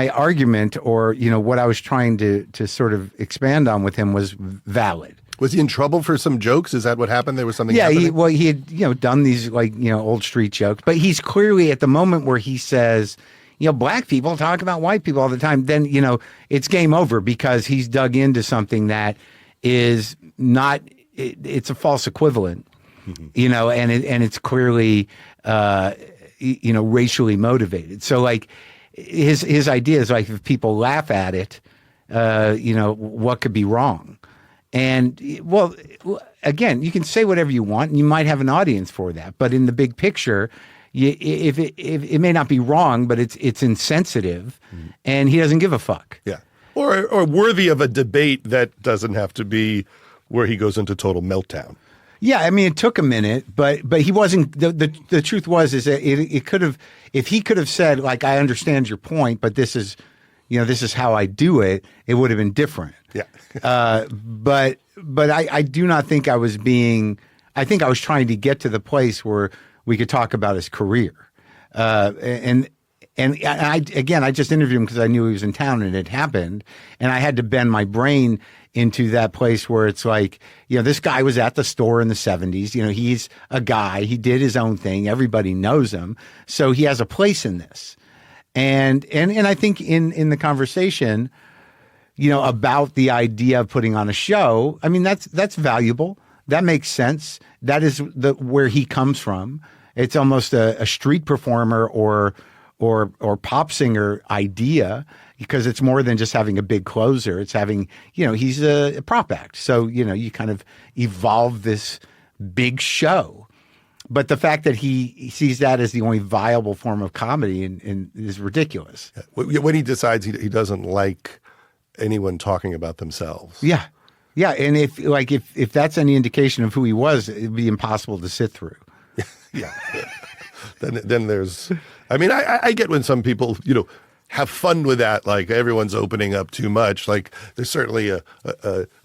argument or, you know, what I was trying to sort of expand on with him was valid. Was he in trouble for some jokes? Is that what happened? There was something Yeah, happening? he had, you know, done these like, you know, old street jokes. But he's clearly at the moment where he says, you know, black people talk about white people all the time. Then, you know, it's game over because he's dug into something that is not, it's a false equivalent, you know, and it's clearly, you know, racially motivated. So like his idea is like if people laugh at it, you know, what could be wrong? And well, again, you can say whatever you want, and you might have an audience for that. But in the big picture, if it may not be wrong, but it's insensitive, and he doesn't give a fuck. Yeah, or worthy of a debate that doesn't have to be where he goes into total meltdown. Yeah, I mean, it took a minute, but he wasn't. The truth was is that it could have, if he could have said like, I understand your point, but this is, you know, this is how I do it. It would have been different. Yeah. But I do not think I was being. I think I was trying to get to the place where we could talk about his career. And I just interviewed him because I knew he was in town and it happened, and I had to bend my brain into that place where it's like, you know, this guy was at the store in the 70s. You know, he's a guy. He did his own thing. Everybody knows him, so he has a place in this. And I think in the conversation, you know, about the idea of putting on a show, I mean, that's valuable. That makes sense. That is where he comes from. It's almost a street performer or pop singer idea, because it's more than just having a big closer. It's having, you know, he's a prop act. So, you know, you kind of evolve this big show. But the fact that he sees that as the only viable form of comedy and is ridiculous. When he decides he doesn't like anyone talking about themselves. Yeah. Yeah. And if that's any indication of who he was, it'd be impossible to sit through. Yeah. Then there's, I mean, I get when some people, you know, have fun with that. Like everyone's opening up too much. Like there's certainly a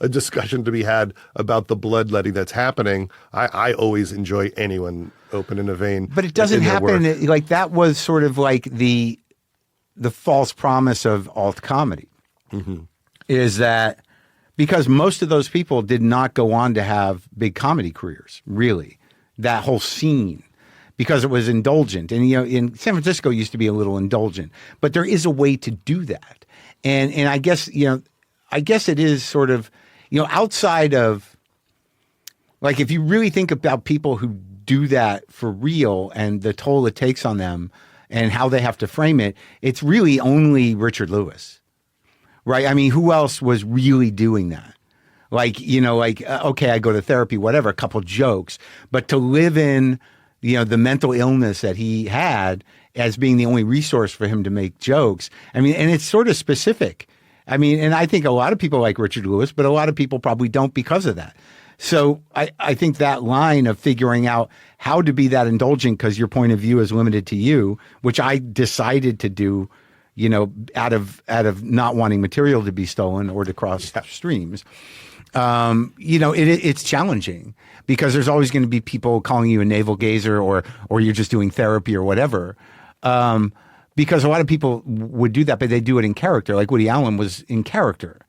discussion to be had about the bloodletting that's happening. I always enjoy anyone opening a vein. But it doesn't happen. Like that was sort of like the false promise of alt comedy is that because most of those people did not go on to have big comedy careers, really, that whole scene. Because it was indulgent. And, you know, in San Francisco used to be a little indulgent. But there is a way to do that. And I guess, you know, it is sort of, you know, outside of, like, if you really think about people who do that for real and the toll it takes on them and how they have to frame it, it's really only Richard Lewis, right? I mean, who else was really doing that? Like, you know, like, okay, I go to therapy, whatever, a couple jokes. But to live in, you know, the mental illness that he had as being the only resource for him to make jokes. I mean, and it's sort of specific. I mean, and I think a lot of people like Richard Lewis, but a lot of people probably don't because of that. So I think that line of figuring out how to be that indulgent because your point of view is limited to you, which I decided to do, you know, out of not wanting material to be stolen or to cross streams. You know, it's challenging because there's always going to be people calling you a navel gazer or you're just doing therapy or whatever. Because a lot of people would do that, but they do it in character. Like Woody Allen was in character.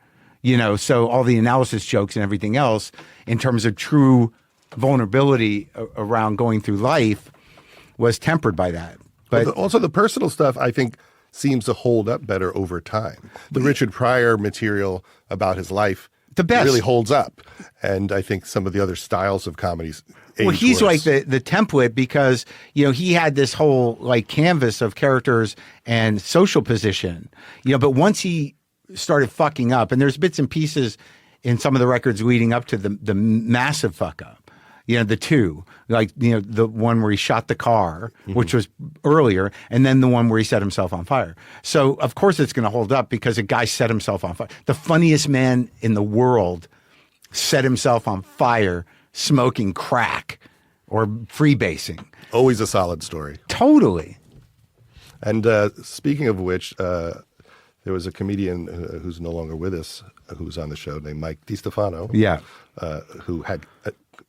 So all the analysis jokes and everything else in terms of true vulnerability around going through life was tempered by that. But also the personal stuff, I think, seems to hold up better over time. The Richard Pryor material about his life the best really holds up. And I think some of the other styles of comedies age he's worse. like the template because, he had this whole like canvas of characters and social position, but once he started fucking up, and there's bits and pieces in some of the records leading up to the massive fuck up. The two, like, the one where he shot the car, which was earlier, and then the one where he set himself on fire. So, of course, it's going to hold up because a guy set himself on fire. The funniest man in the world set himself on fire smoking crack or freebasing. Always a solid story. Totally. And speaking of which, there was a comedian who's no longer with us, who's on the show, named Mike DiStefano. Yeah. Who had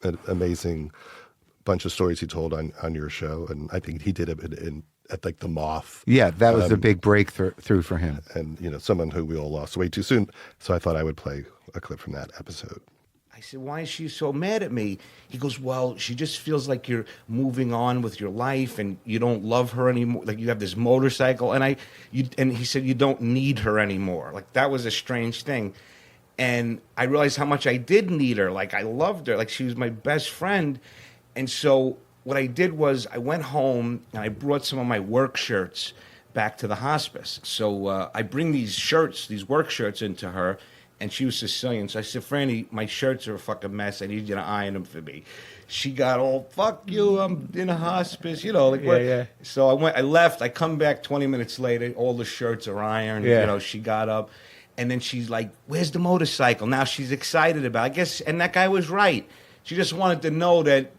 an amazing bunch of stories he told on your show, and I think he did it at like the Moth. Yeah, that was the big breakthrough for him. And someone who we all lost way too soon. So I thought I would play a clip from that episode. I said, "Why is she so mad at me?" He goes, "Well, she just feels like you're moving on with your life and you don't love her anymore. Like you have this motorcycle." And he said, "You don't need her anymore." Like that was a strange thing. And I realized how much I did need her. Like, I loved her. Like, she was my best friend. And so what I did was I went home and I brought some of my work shirts back to the hospice. So I bring these shirts, these work shirts into her, and she was Sicilian. So I said, "Franny, my shirts are a fucking mess. I need you to iron them for me." She got all, "Fuck you, I'm in a hospice," Yeah. So I left. I come back 20 minutes later. All the shirts are ironed. Yeah. She got up. And then she's like, "Where's the motorcycle?" Now she's excited about it. I guess, and that guy was right. She just wanted to know that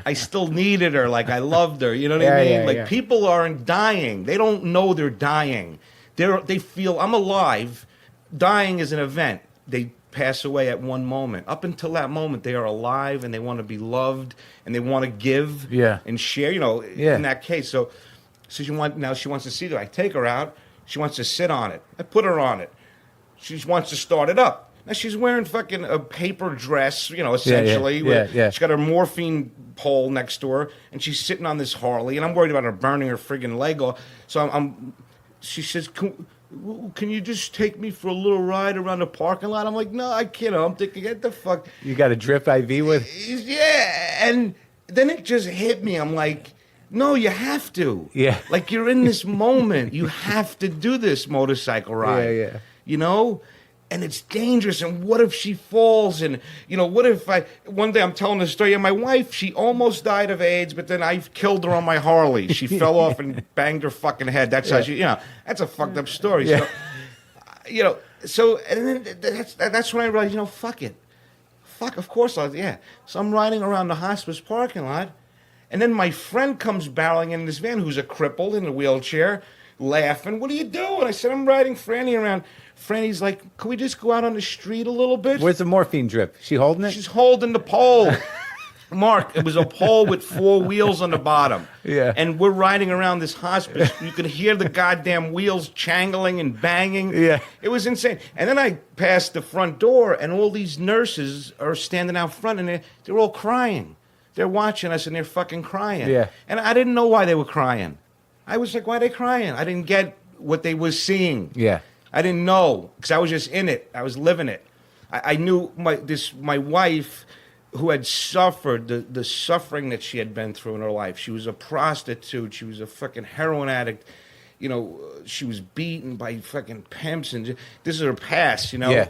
I still needed her, like I loved her. You know what I mean? Like people aren't dying. They don't know they're dying. They feel I'm alive. Dying is an event. They pass away at one moment. Up until that moment, they are alive and they want to be loved and they want to give and share. In that case. So she wants to see that. I take her out. She wants to sit on it. I put her on it. She wants to start it up. Now she's wearing fucking a paper dress, essentially. She's got her morphine pole next to her, and she's sitting on this Harley, and I'm worried about her burning her friggin' leg off. So she says, "Can you just take me for a little ride around the parking lot?" I'm like, "No, I can't." I'm thinking, "Get the fuck." You got a drip IV with? Yeah, and then it just hit me. I'm like, "No, you have to." Yeah. Like, you're in this moment. You have to do this motorcycle ride. Yeah. And it's dangerous. And what if she falls? And, what if one day I'm telling the story, and my wife, she almost died of AIDS, but then I killed her on my Harley. She fell off and banged her fucking head. That's how she, that's a fucked up story. Yeah. So, and then that's when I realized, fuck it. Fuck, of course So I'm riding around the hospice parking lot, and then my friend comes barreling in this van who's a cripple in a wheelchair, laughing. "What are you doing?" I said, "I'm riding Franny around." Franny's like, "Can we just go out on the street a little bit?" Where's the morphine drip? She holding it? She's holding the pole. Mark, it was a pole with 4 wheels on the bottom. Yeah. And we're riding around this hospice. You could hear the goddamn wheels changling and banging. Yeah. It was insane. And then I passed the front door, and all these nurses are standing out front, and they're all crying. They're watching us, and they're fucking crying. Yeah. And I didn't know why they were crying. I was like, why are they crying? I didn't get what they were seeing. Yeah. I didn't know because I was just in it. I was living it. I knew my wife, who had suffered the suffering that she had been through in her life. She was a prostitute. She was a fucking heroin addict. She was beaten by fucking pimps, and this is her past. Yeah.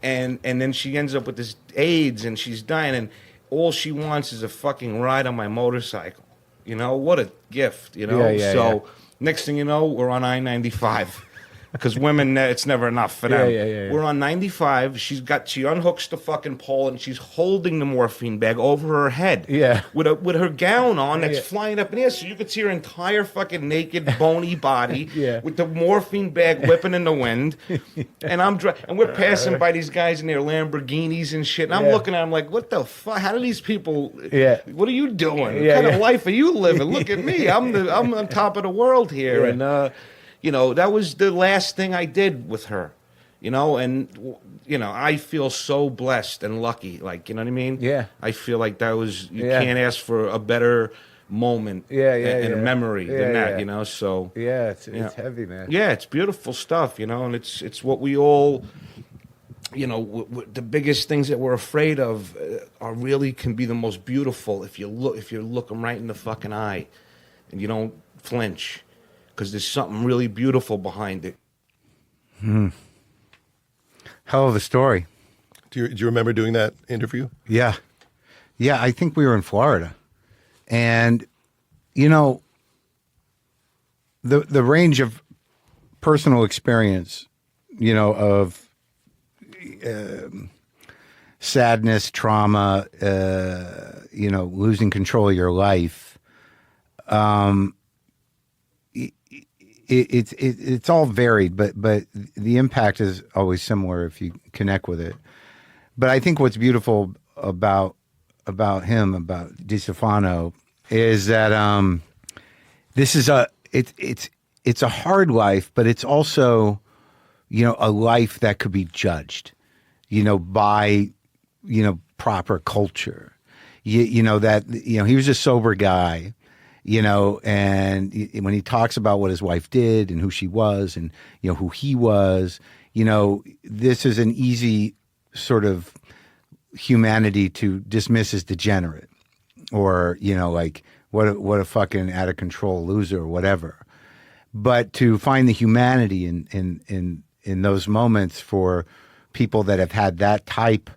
And then she ends up with this AIDS, and she's dying, and all she wants is a fucking ride on my motorcycle. What a gift. So next thing you know, we're on I-95. Because women, it's never enough for them. Yeah. We're on 95. She unhooks the fucking pole, and she's holding the morphine bag over her head. Yeah. With her gown on that's flying up in the air, so you could see her entire fucking naked, bony body. Yeah. With the morphine bag whipping in the wind. And and we're passing by these guys in their Lamborghinis and shit. And I'm looking at them like, what the fuck? How do these people? Yeah. What are you doing? What kind of life are you living? Look at me. I'm on top of the world here. Yeah. And that was the last thing I did with her. you know, and you know, I feel so blessed and lucky, like, you know what I mean? Yeah. I feel like that was, you Yeah. can't ask for a better moment and a memory than that, you know, so. Yeah, it's heavy, man. Yeah, it's beautiful stuff, you know, and it's what we all, you know, the biggest things that we're afraid of are really can be the most beautiful if you look them right in the fucking eye and you don't flinch, because there's something really beautiful behind it. Hell of a story. Do you remember doing that interview? Yeah. Yeah, I think we were in Florida. And, you know, the range of personal experience, you know, of sadness, trauma, you know, losing control of your life, it's all varied, but the impact is always similar if you connect with it. But I think what's beautiful about him, about DeStefano, is that this is it's a hard life, but it's also, you know, a life that could be judged, you know, by, you know, proper culture. You know, that, you know, he was a sober guy, you know, and when he talks about what his wife did and who she was and, you know, who he was, you know, this is an easy sort of humanity to dismiss as degenerate or, you know, like what a fucking out of control loser or whatever. But to find the humanity in those moments for people that have had that type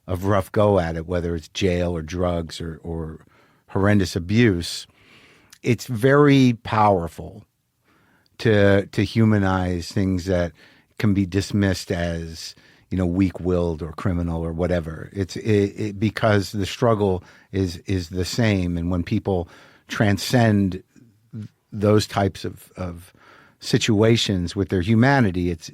of rough go at it, whether it's jail or drugs or horrendous abuse, it's very powerful to humanize things that can be dismissed as, you know, weak-willed or criminal or whatever. It's because the struggle is the same, and when people transcend those types of situations with their humanity, it's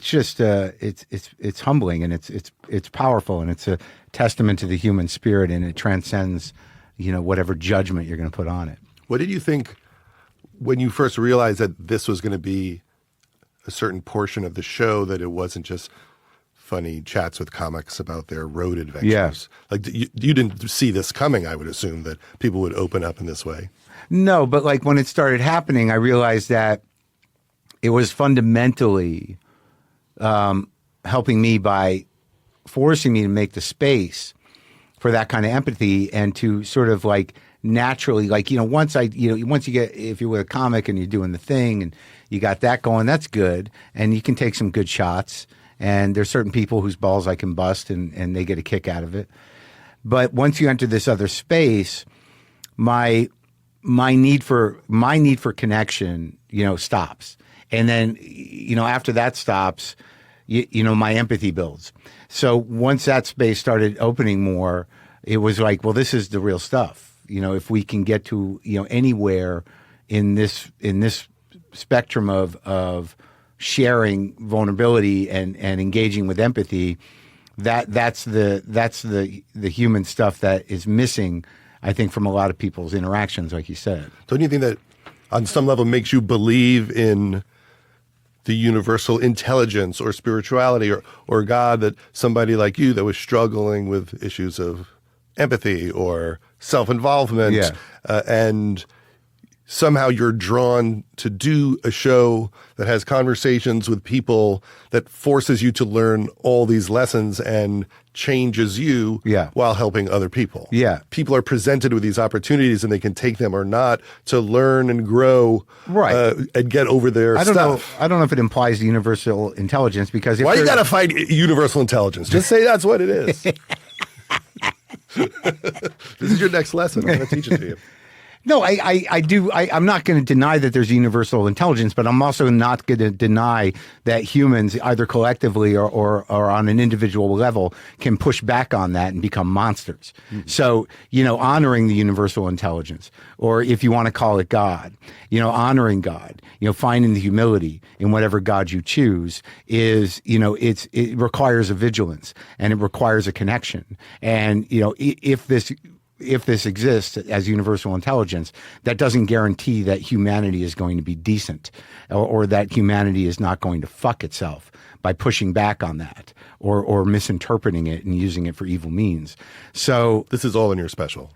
just it's humbling, and it's powerful, and it's a testament to the human spirit, and it transcends, you know, whatever judgment you're going to put on it. What did you think when you first realized that this was going to be a certain portion of the show, that it wasn't just funny chats with comics about their road adventures? Yeah. Like, you didn't see this coming, I would assume, that people would open up in this way. No, but like when it started happening, I realized that it was fundamentally helping me by forcing me to make the space for that kind of empathy and to sort of like naturally, like, you know, once you get, if you're with a comic and you're doing the thing and you got that going, that's good. And you can take some good shots. And there's certain people whose balls I can bust and they get a kick out of it. But once you enter this other space, my need for connection, you know, stops. And then, you know, after that stops, you know, my empathy builds. So once that space started opening more, it was like, well, this is the real stuff. You know, if we can get to, you know, anywhere in this spectrum of sharing vulnerability and engaging with empathy, that's the human stuff that is missing, I think, from a lot of people's interactions, like you said. Don't you think that on some level makes you believe in the universal intelligence or spirituality or God, that somebody like you that was struggling with issues of empathy or self-involvement, and somehow you're drawn to do a show that has conversations with people that forces you to learn all these lessons and changes you while helping other people. Yeah. People are presented with these opportunities and they can take them or not to learn and grow, and get over their stuff. I don't know if it implies universal intelligence, because why you got to fight universal intelligence? Just say that's what it is. This is your next lesson. I'm going to teach it to you. No, I do. I'm not going to deny that there's universal intelligence, but I'm also not going to deny that humans, either collectively or on an individual level, can push back on that and become monsters. Mm-hmm. So, you know, honoring the universal intelligence, or if you want to call it God, you know, honoring God, you know, finding the humility in whatever God you choose is, you know, it requires a vigilance and it requires a connection. And, you know, if this if this exists as universal intelligence, that doesn't guarantee that humanity is going to be decent, or that humanity is not going to fuck itself by pushing back on that, or misinterpreting it and using it for evil means. So This is all in your special.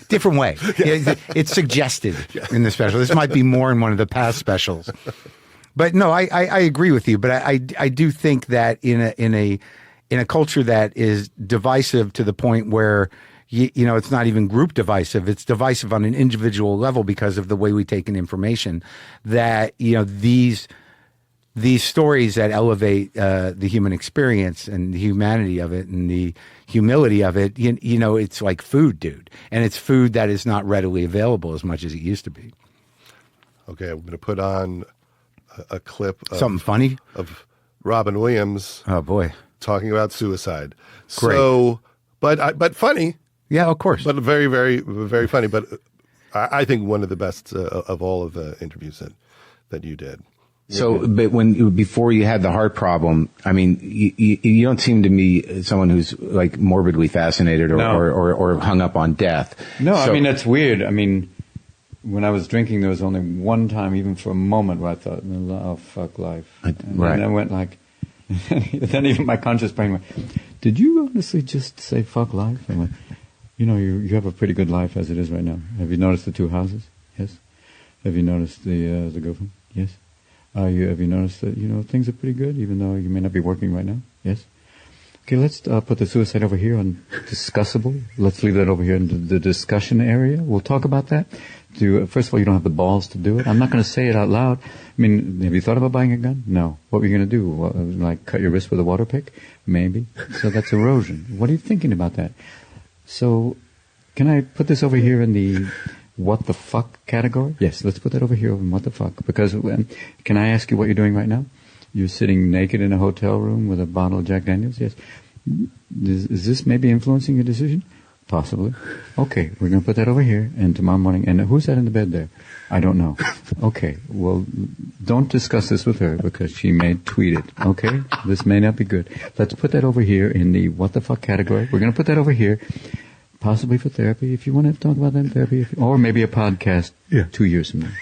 different way. It's suggested in the special. This might be more in one of the past specials. But no, I agree with you. But I do think that in a culture that is divisive to the point where you know, it's not even group divisive. It's divisive on an individual level because of the way we take in information. That, you know, these stories that elevate the human experience and the humanity of it and the humility of it, you know, it's like food, dude. And it's food that is not readily available as much as it used to be. Okay, I'm going to put on a clip of, Something funny? of Robin Williams Oh, boy. talking about suicide. Great. So, but funny. Yeah, of course. But very, very, very funny. But I think one of the best of all of the interviews that you did. So, but before you had the heart problem, I mean, you don't seem to me someone who's like morbidly fascinated or hung up on death. No, So- I mean, that's weird. I mean, when I was drinking, there was only one time, even for a moment, where I thought, oh, fuck life. Right. And I went like, then even my conscious brain went, did you honestly just say fuck life? I went, you know, you have a pretty good life as it is right now. Have you noticed the 2 houses? Yes. Have you noticed the girlfriend? Yes. Have you noticed that, you know, things are pretty good, even though you may not be working right now? Yes. Okay, let's put the suicide over here on discussable. Let's leave that over here in the discussion area. We'll talk about that. First of all, you don't have the balls to do it. I'm not going to say it out loud. I mean, have you thought about buying a gun? No. What were you going to do? Like cut your wrist with a water pick? Maybe. So that's erosion. What are you thinking about that? So, can I put this over here in the what the fuck category? Yes, let's put that over here in what the fuck. Because, can I ask you what you're doing right now? You're sitting naked in a hotel room with a bottle of Jack Daniels? Yes. Is this maybe influencing your decision? Possibly. Okay, we're going to put that over here, and tomorrow morning, and who's that in the bed there? I don't know. Okay, well, don't discuss this with her, because she may tweet it, okay? This may not be good. Let's put that over here in the what the fuck category. We're going to put that over here, possibly for therapy, if you want to talk about that in therapy, or maybe a podcast 2 years from now.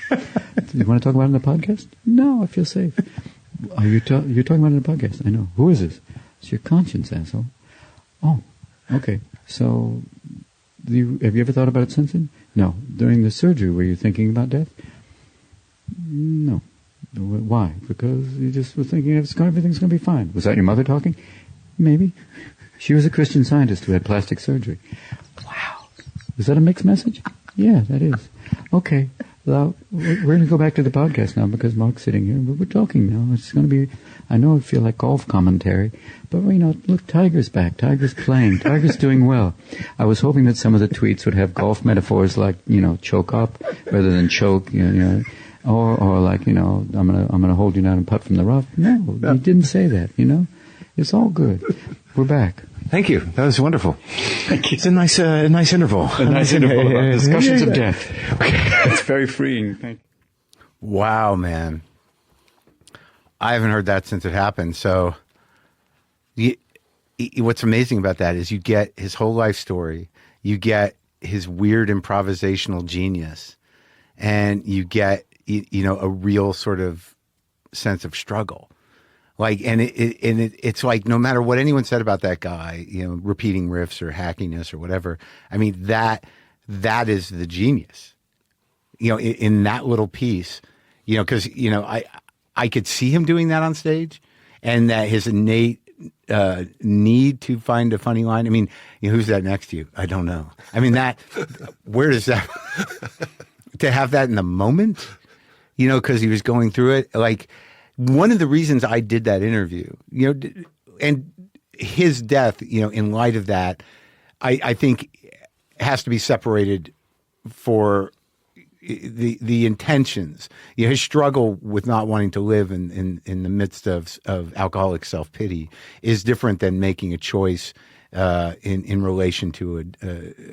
You want to talk about it in a podcast? No, I feel safe. You're talking about it in a podcast? I know. Who is this? It's your conscience, asshole. Oh, okay. So, have you ever thought about it since then? No. During the surgery, were you thinking about death? No. Why? Because you just were thinking everything's going to be fine. Was that your mother talking? Maybe. She was a Christian Scientist who had plastic surgery. Wow. Is that a mixed message? Yeah, that is. Okay. Well, we're going to go back to the podcast now because Mark's sitting here, but we're talking now. It's going to be, I know it feel like golf commentary, but, you know, look, Tiger's back. Tiger's playing. Tiger's doing well. I was hoping that some of the tweets would have golf metaphors like, you know, choke up rather than choke, you know, or like, you know, I'm gonna hold you down and putt from the rough. No, he didn't say that, you know. It's all good. We're back. Thank you. That was wonderful. Thank you. It's a nice interval. A nice interval about discussions of death. It's very freeing. Thank you. Wow, man. I haven't heard that since it happened. So what's amazing about that is you get his whole life story, you get his weird improvisational genius, and you get, you know, a real sort of sense of struggle. Like, and it's like, no matter what anyone said about that guy, you know, repeating riffs or hackiness or whatever, I mean, that is the genius, you know, in that little piece, you know, because, you know, I could see him doing that on stage, and that his innate need to find a funny line. I mean, you know, who's that next to you? I don't know. I mean, where does that, to have that in the moment, you know, because he was going through it, like, one of the reasons I did that interview, you know, and his death, you know, in light of that, I think has to be separated for the intentions. You know, his struggle with not wanting to live in the midst of alcoholic self-pity is different than making a choice in relation to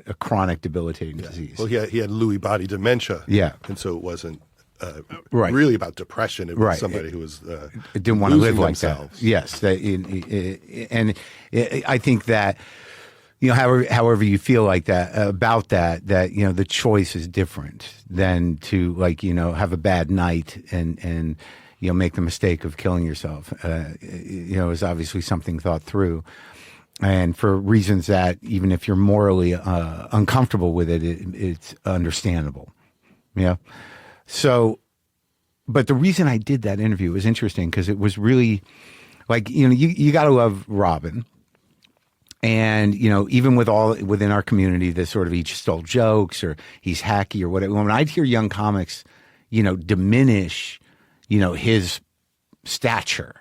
a chronic debilitating disease. Well, he had Lewy body dementia. Yeah. And so it wasn't right. really about depression. It was right. somebody who was didn't want to live like themselves. that. Yes, and I think that, you know, however you feel like that about that, you know, the choice is different than to, like, you know, have a bad night and you know, make the mistake of killing yourself. You know, is obviously something thought through, and for reasons that even if you're morally uncomfortable with it, it's understandable. Yeah. So, but the reason I did that interview was interesting because it was really like, you know, you got to love Robin. And, you know, even within our community, this sort of each stole jokes or he's hacky or whatever. When I'd hear young comics, you know, diminish, you know, his stature,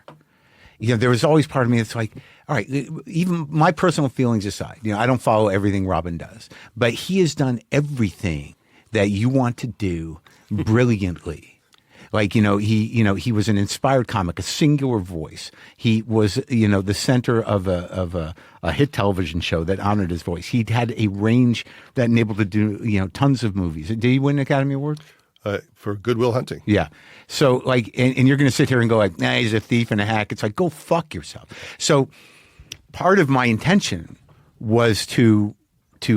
you know, there was always part of me that's like, all right, even my personal feelings aside, you know, I don't follow everything Robin does, but he has done everything that you want to do brilliantly. Like, you know, he was an inspired comic, a singular voice. He was, you know, the center of a hit television show that honored his voice. He had a range that enabled to do, you know, tons of movies. Did he win an Academy Award? For Good Will Hunting. Yeah. So, like, and you're going to sit here and go like, nah, he's a thief and a hack. It's like, go fuck yourself. So part of my intention was to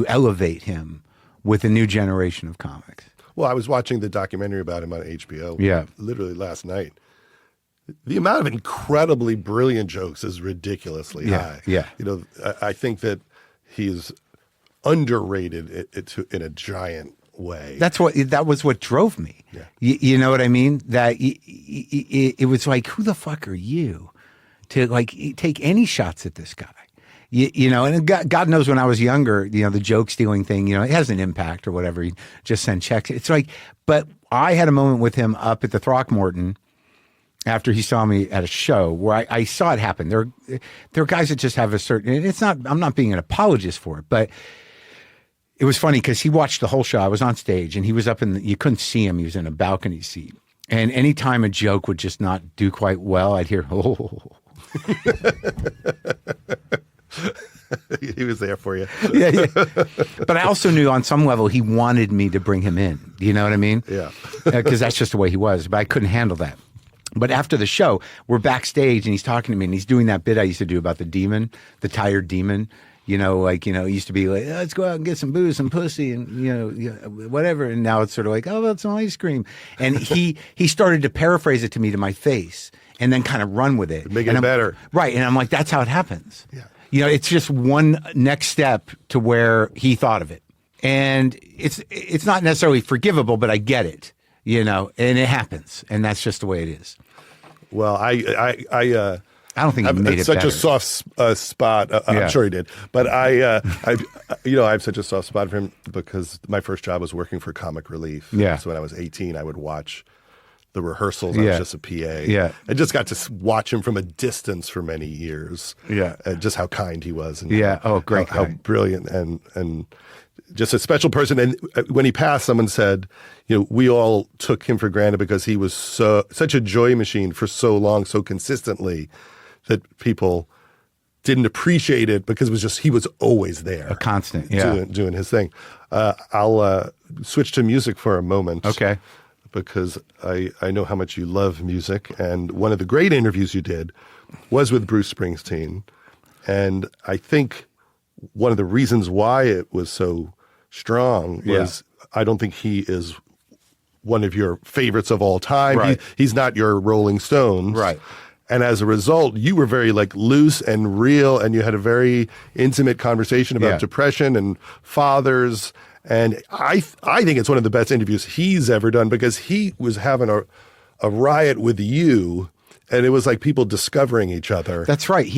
elevate him with a new generation of comics. Well, I was watching the documentary about him on HBO literally last night. The amount of incredibly brilliant jokes is ridiculously high. Yeah. You know, I think that he's underrated in a giant way. That was what drove me. Yeah. You know what I mean? That it was like, who the fuck are you to, like, take any shots at this guy? You know, and God knows when I was younger, you know, the joke stealing thing, you know, it has an impact or whatever. He just sent checks. It's like, but I had a moment with him up at the Throckmorton after he saw me at a show where I saw it happen. There are guys that just have a certain, and it's not, I'm not being an apologist for it, but it was funny because he watched the whole show. I was on stage and he was up you couldn't see him. He was in a balcony seat. And anytime a joke would just not do quite well, I'd hear, oh. He was there for you. Yeah. But I also knew on some level he wanted me to bring him in. You know what I mean? Yeah. Because that's just the way he was. But I couldn't handle that. But after the show, we're backstage and he's talking to me and he's doing that bit I used to do about the demon, the tired demon. You know, like, you know, it used to be like, oh, let's go out and get some booze and pussy and, you know, whatever. And now it's sort of like, oh, that's some ice cream. And he started to paraphrase it to me to my face and then kind of run with it. Making it better. Right. And I'm like, that's how it happens. Yeah. You know, it's just one next step to where he thought of it. And it's not necessarily forgivable, but I get it, you know, and it happens. And that's just the way it is. Well, I don't think he made it such better. a soft spot. I'm sure he did, but I have such a soft spot for him because my first job was working for Comic Relief. Yeah. So when I was 18, I would watch the rehearsals. I was just a PA. Yeah. I just got to watch him from a distance for many years. Yeah. And just how kind he was. And Yeah. Oh, great how guy. brilliant and just a special person. And when he passed, someone said, you know, we all took him for granted because he was such a joy machine for so long, so consistently, that people didn't appreciate it because it was just, he was always there. A constant, doing his thing. I'll switch to music for a moment. Okay. Because I know how much you love music. And one of the great interviews you did was with Bruce Springsteen. And I think one of the reasons why it was so strong was I don't think he is one of your favorites of all time. Right. He's not your Rolling Stones. Right. And as a result, you were very like loose and real, and you had a very intimate conversation about depression and fathers. And I think it's one of the best interviews he's ever done because he was having a riot with you, and it was like people discovering each other. That's right.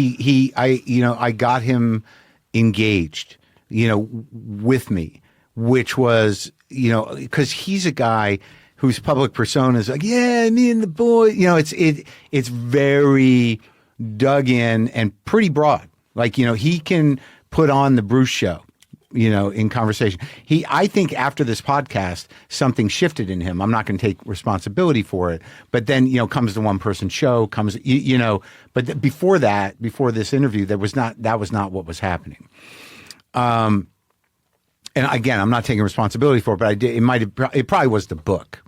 I got him engaged, you know, with me, which was, you know, because he's a guy whose public persona is like, yeah, me and the boy, you know, it's very dug in and pretty broad. Like, you know, he can put on the Bruce show, you know, in conversation. I think after this podcast, something shifted in him. I'm not going to take responsibility for it, but then, you know, comes the one person show you know, but before this interview, that was not what was happening. And again, I'm not taking responsibility for it, but it probably was the book,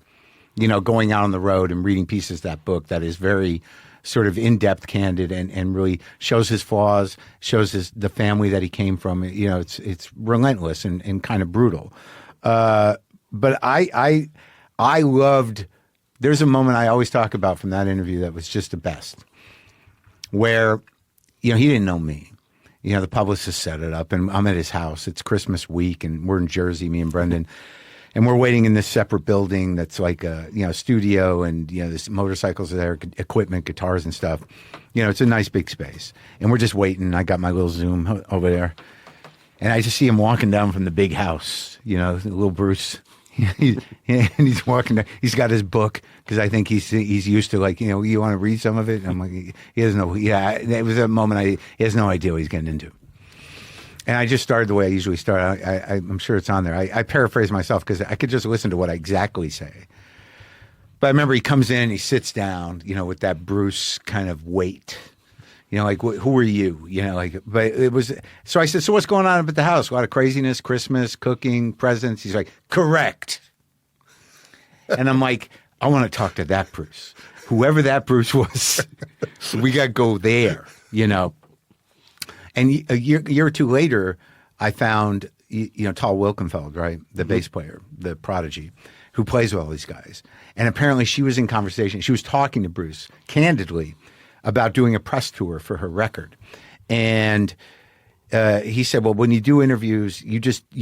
you know, going out on the road and reading pieces of that book that is very, sort of in-depth candid and really shows his flaws, shows the family that he came from. You know, it's relentless and kind of brutal. But I loved, there's a moment I always talk about from that interview that was just the best, where, you know, he didn't know me. You know, the publicist set it up, and I'm at his house. It's Christmas week, and we're in Jersey, me and Brendan, and we're waiting in this separate building that's like a, you know, studio, and, you know, there's motorcycles there, equipment, guitars and stuff. You know, it's a nice big space. And we're just waiting. I got my little Zoom over there. And I just see him walking down from the big house, you know, little Bruce. And he's walking down. He's got his book, because I think he's used to, like, you know, you want to read some of it? And I'm like, he doesn't know. Yeah, it was a moment he has no idea what he's getting into. And I just started the way I usually start. I'm sure it's on there. I paraphrase myself because I could just listen to what I exactly say. But I remember he comes in, he sits down, you know, with that Bruce kind of weight. You know, like, who are you? You know, like, but it was, so I said, so what's going on up at the house? A lot of craziness, Christmas, cooking, presents. He's like, correct. And I'm like, I want to talk to that Bruce. Whoever that Bruce was, we got to go there, you know. And a year or two later, I found, you know, Tal Wilkenfeld, right? The bass player, the prodigy, who plays with all these guys. And apparently she was in conversation. She was talking to Bruce candidly about doing a press tour for her record. And he said, well, when you do interviews, you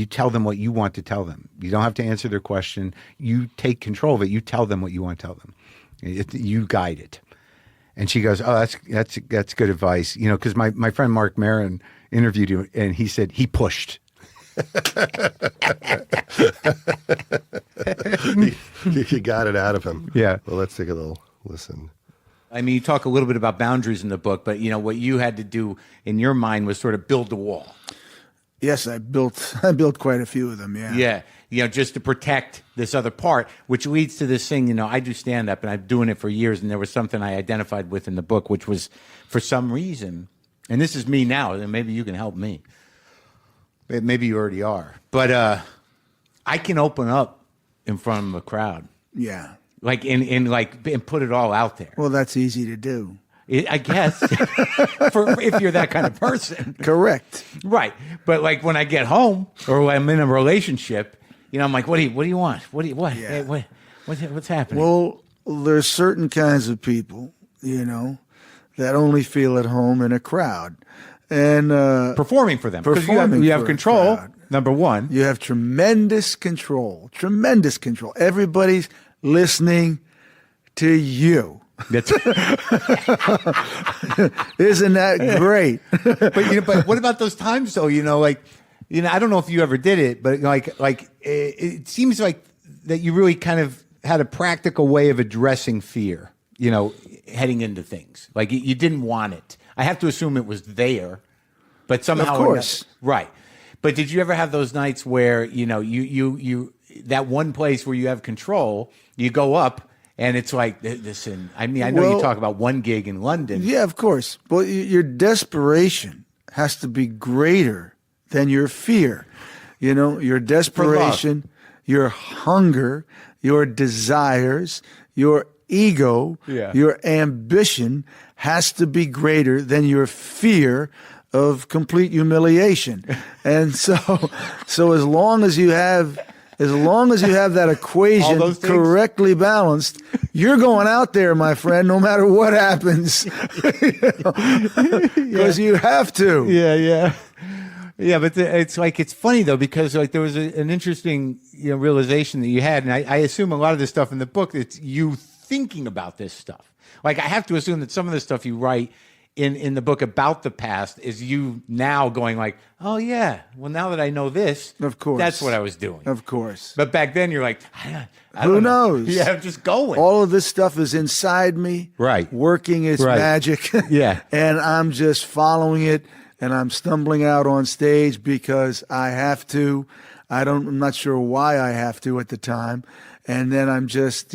tell them what you want to tell them. You don't have to answer their question. You take control of it. You tell them what you want to tell them. You guide it. And she goes, oh, that's good advice. You know, because my friend Marc Maron interviewed him, and he said he pushed. You got it out of him. Yeah. Well, let's take a little listen. I mean, you talk a little bit about boundaries in the book, but, you know, what you had to do in your mind was sort of build the wall. Yes, I built quite a few of them, yeah. Yeah, you know, just to protect this other part, which leads to this thing, you know, I do stand-up, and I've been doing it for years, and there was something I identified with in the book, which was, for some reason, and this is me now, and maybe you can help me. Maybe you already are. But I can open up in front of a crowd. Yeah. Like, and put it all out there. Well, that's easy to do. I guess, if you're that kind of person. Correct. Right. But like when I get home or when I'm in a relationship, you know, I'm like, what do you want? What? Yeah. Hey, what's happening? Well, there's certain kinds of people, you know, that only feel at home in a crowd. And performing for them. Because Performing you have for a control, crowd. number one. You have tremendous control. Tremendous control. Everybody's listening to you. That's Isn't that great? but what about those times though? You know, I don't know if you ever did it, but it seems like that you really kind of had a practical way of addressing fear. You know, heading into things like you didn't want it. I have to assume it was there, but somehow, of course, right. But did you ever have those nights where you know you that one place where you have control, you go up? And it's like, listen, I mean, I know you talk about one gig in London. Yeah, of course. Well, your desperation has to be greater than your fear. You know, your desperation, your hunger, your desires, your ego, your ambition has to be greater than your fear of complete humiliation. And so as long as you have that equation correctly balanced, you're going out there, my friend, no matter what happens. Because you have to. Yeah, but it's funny though, because like there was an interesting realization that you had, and I assume a lot of this stuff in the book, it's you thinking about this stuff. Like I have to assume that some of the stuff you write in the book about the past is you now going like, oh yeah, well now that I know this, of course, that's what I was doing. Of course. But back then you're like, I who don't know. knows? Yeah, I'm just going. All of this stuff is inside me, right, working its magic. Yeah. And I'm just following it, and I'm stumbling out on stage because I have to. I'm not sure why I have to at the time. And then I'm just,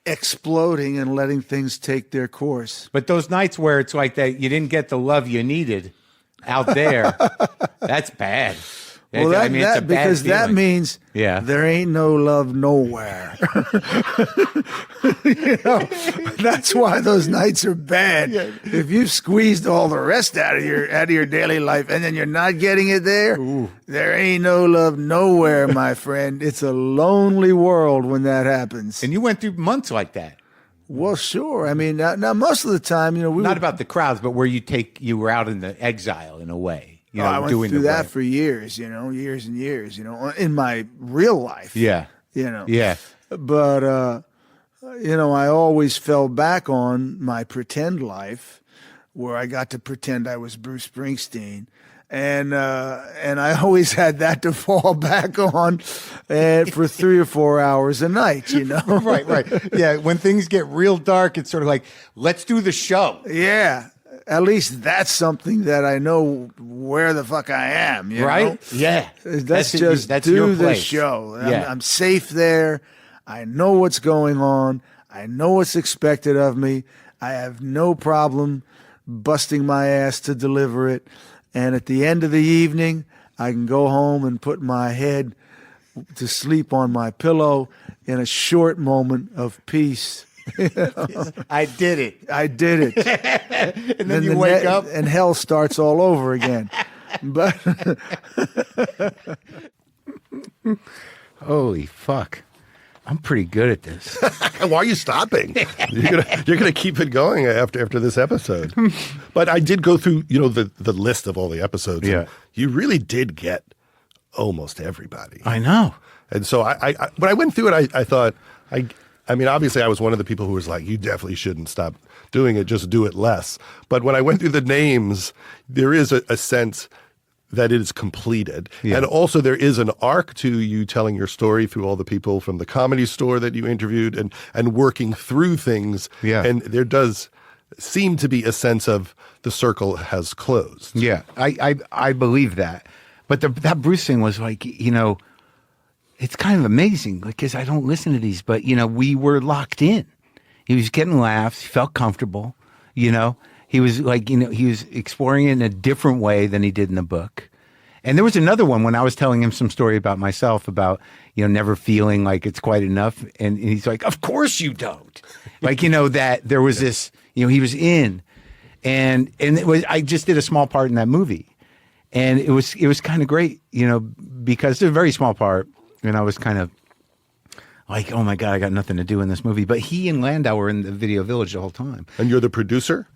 exploding and letting things take their course. But those nights where it's like that, you didn't get the love you needed out there, that's bad. Well, it's a bad because feeling. that means there ain't no love nowhere. That's why those nights are bad. If you've squeezed all the rest out of your daily life and then you're not getting it there, there ain't no love nowhere, my friend. It's a lonely world when that happens. And you went through months like that. Well, sure. I mean, now most of the time, we Not about the crowds, but where you were out in the exile in a way. I went through that for years, years and years, in my real life. Yeah. Yeah. But, I always fell back on my pretend life where I got to pretend I was Bruce Springsteen. And I always had that to fall back on for 3 or 4 hours a night, Right. Yeah. When things get real dark, it's sort of like, let's do the show. Yeah. At least that's something that I know where the fuck I am, right? know? Yeah. That's do your the place. show. Yeah. I'm safe there. I know what's going on. I know what's expected of me. I have no problem busting my ass to deliver it. And at the end of the evening, I can go home and put my head to sleep on my pillow in a short moment of peace. I did it. And then you wake up and hell starts all over again. But holy fuck. I'm pretty good at this. Why are you stopping? You're gonna keep it going after this episode. But I did go through, the list of all the episodes. Yeah. And you really did get almost everybody. I know. And so I when I went through it, I thought, I mean, obviously I was one of the people who was like, you definitely shouldn't stop doing it, just do it less. But when I went through the names, there is a sense that it is completed. Yeah. And also there is an arc to you telling your story through all the people from the Comedy Store that you interviewed and working through things. Yeah. And there does seem to be a sense of the circle has closed. Yeah, I believe that. But that Bruce thing was like, it's kind of amazing because I don't listen to these, but, we were locked in. He was getting laughs. He felt comfortable, He was like, he was exploring it in a different way than he did in the book. And there was another one when I was telling him some story about myself about, never feeling like it's quite enough. And he's like, of course you don't. Like, that there was this, he was in. And I just did a small part in that movie. And it was kind of great, because it's a very small part. And I was kind of like, oh my God, I got nothing to do in this movie. But he and Landau were in the Video Village the whole time. And you're the producer?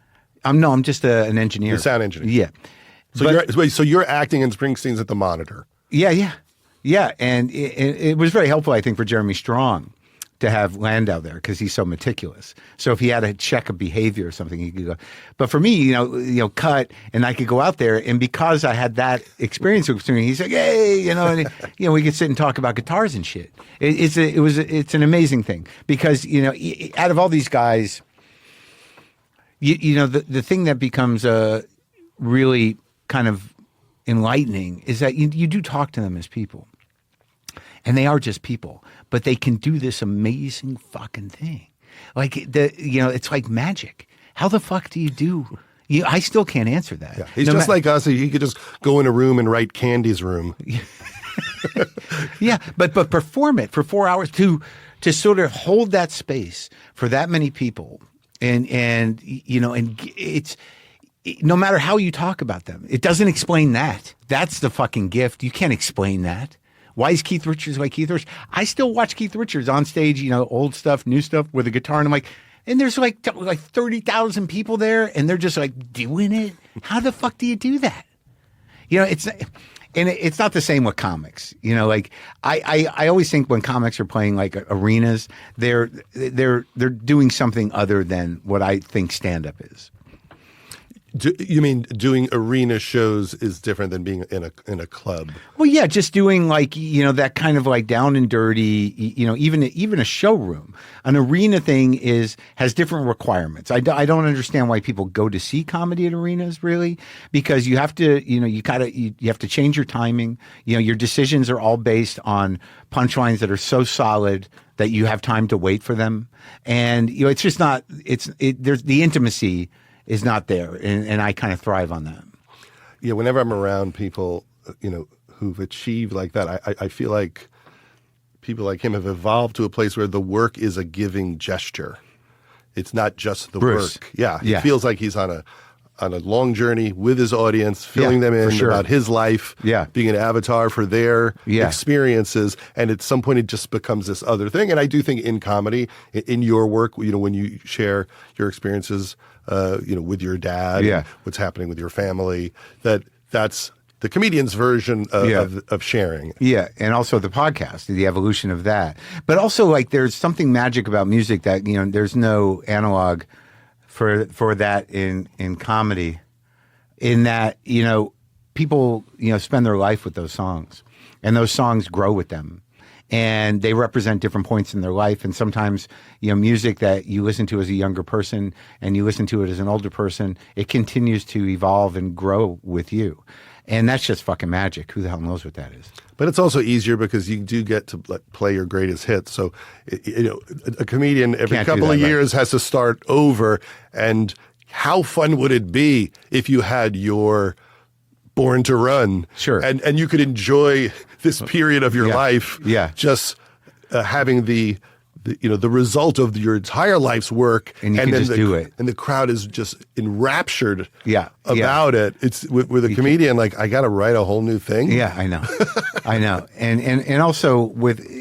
I'm just an engineer. The sound engineer. Yeah. So you're acting and Springsteen's at the monitor. Yeah. And it was very helpful, I think, for Jeremy Strong to have Landau there because he's so meticulous. So if he had to check a behavior or something, he could go. But for me, cut, and I could go out there, and because I had that experience with him, he's like, hey, and we could sit and talk about guitars and shit. It's an amazing thing because out of all these guys. The thing that becomes really kind of enlightening is that you do talk to them as people. And they are just people. But they can do this amazing fucking thing. Like, it's like magic. How the fuck do you do? I still can't answer that. Yeah. He's just like us. He could just go in a room and write Candy's room. Yeah, but perform it for 4 hours to sort of hold that space for that many people. And it's no matter how you talk about them, it doesn't explain that. That's the fucking gift. You can't explain that. Why is Keith Richards like Keith Richards? I still watch Keith Richards on stage, old stuff, new stuff with a guitar. And I'm like, and there's like 30,000 people there and they're just like doing it. How the fuck do you do that? It's not the same with comics. I always think when comics are playing like arenas, they're doing something other than what I think stand-up is. You mean doing arena shows is different than being in a club? Well, yeah, just doing like that kind of like down and dirty. Even a showroom. An arena thing has different requirements. I don't understand why people go to see comedy at arenas really, because you have to you have to change your timing. Your decisions are all based on punchlines that are so solid that you have time to wait for them, and it's just not. There's the intimacy is not there, and I kind of thrive on that. Yeah, whenever I'm around people, who've achieved like that, I feel like people like him have evolved to a place where the work is a giving gesture. it's not just the Bruce. work. Yeah, Yeah. it feels like he's on a long journey with his audience, filling them in sure. about his life, being an avatar for their experiences, and at some point it just becomes this other thing. And I do think in comedy, in your work, when you share your experiences, with your dad, and what's happening with your family, that's the comedian's version of sharing. Yeah, and also the podcast, the evolution of that. But also, like, there's something magic about music that, there's no analog for that in comedy, in that, people, spend their life with those songs, and those songs grow with them. And they represent different points in their life. And sometimes, music that you listen to as a younger person and you listen to it as an older person, it continues to evolve and grow with you. And that's just fucking magic. Who the hell knows what that is? But it's also easier because you do get to play your greatest hits. So, a comedian every couple of years has to start over. And how fun would it be if you had your Born to Run? Sure. And you could enjoy this period of your life. Yeah. Just having the result of your entire life's work, and you can just do it, and the crowd is just enraptured about it. It's with a comedian, like, I got to write a whole new thing. Yeah, I know, I know, and also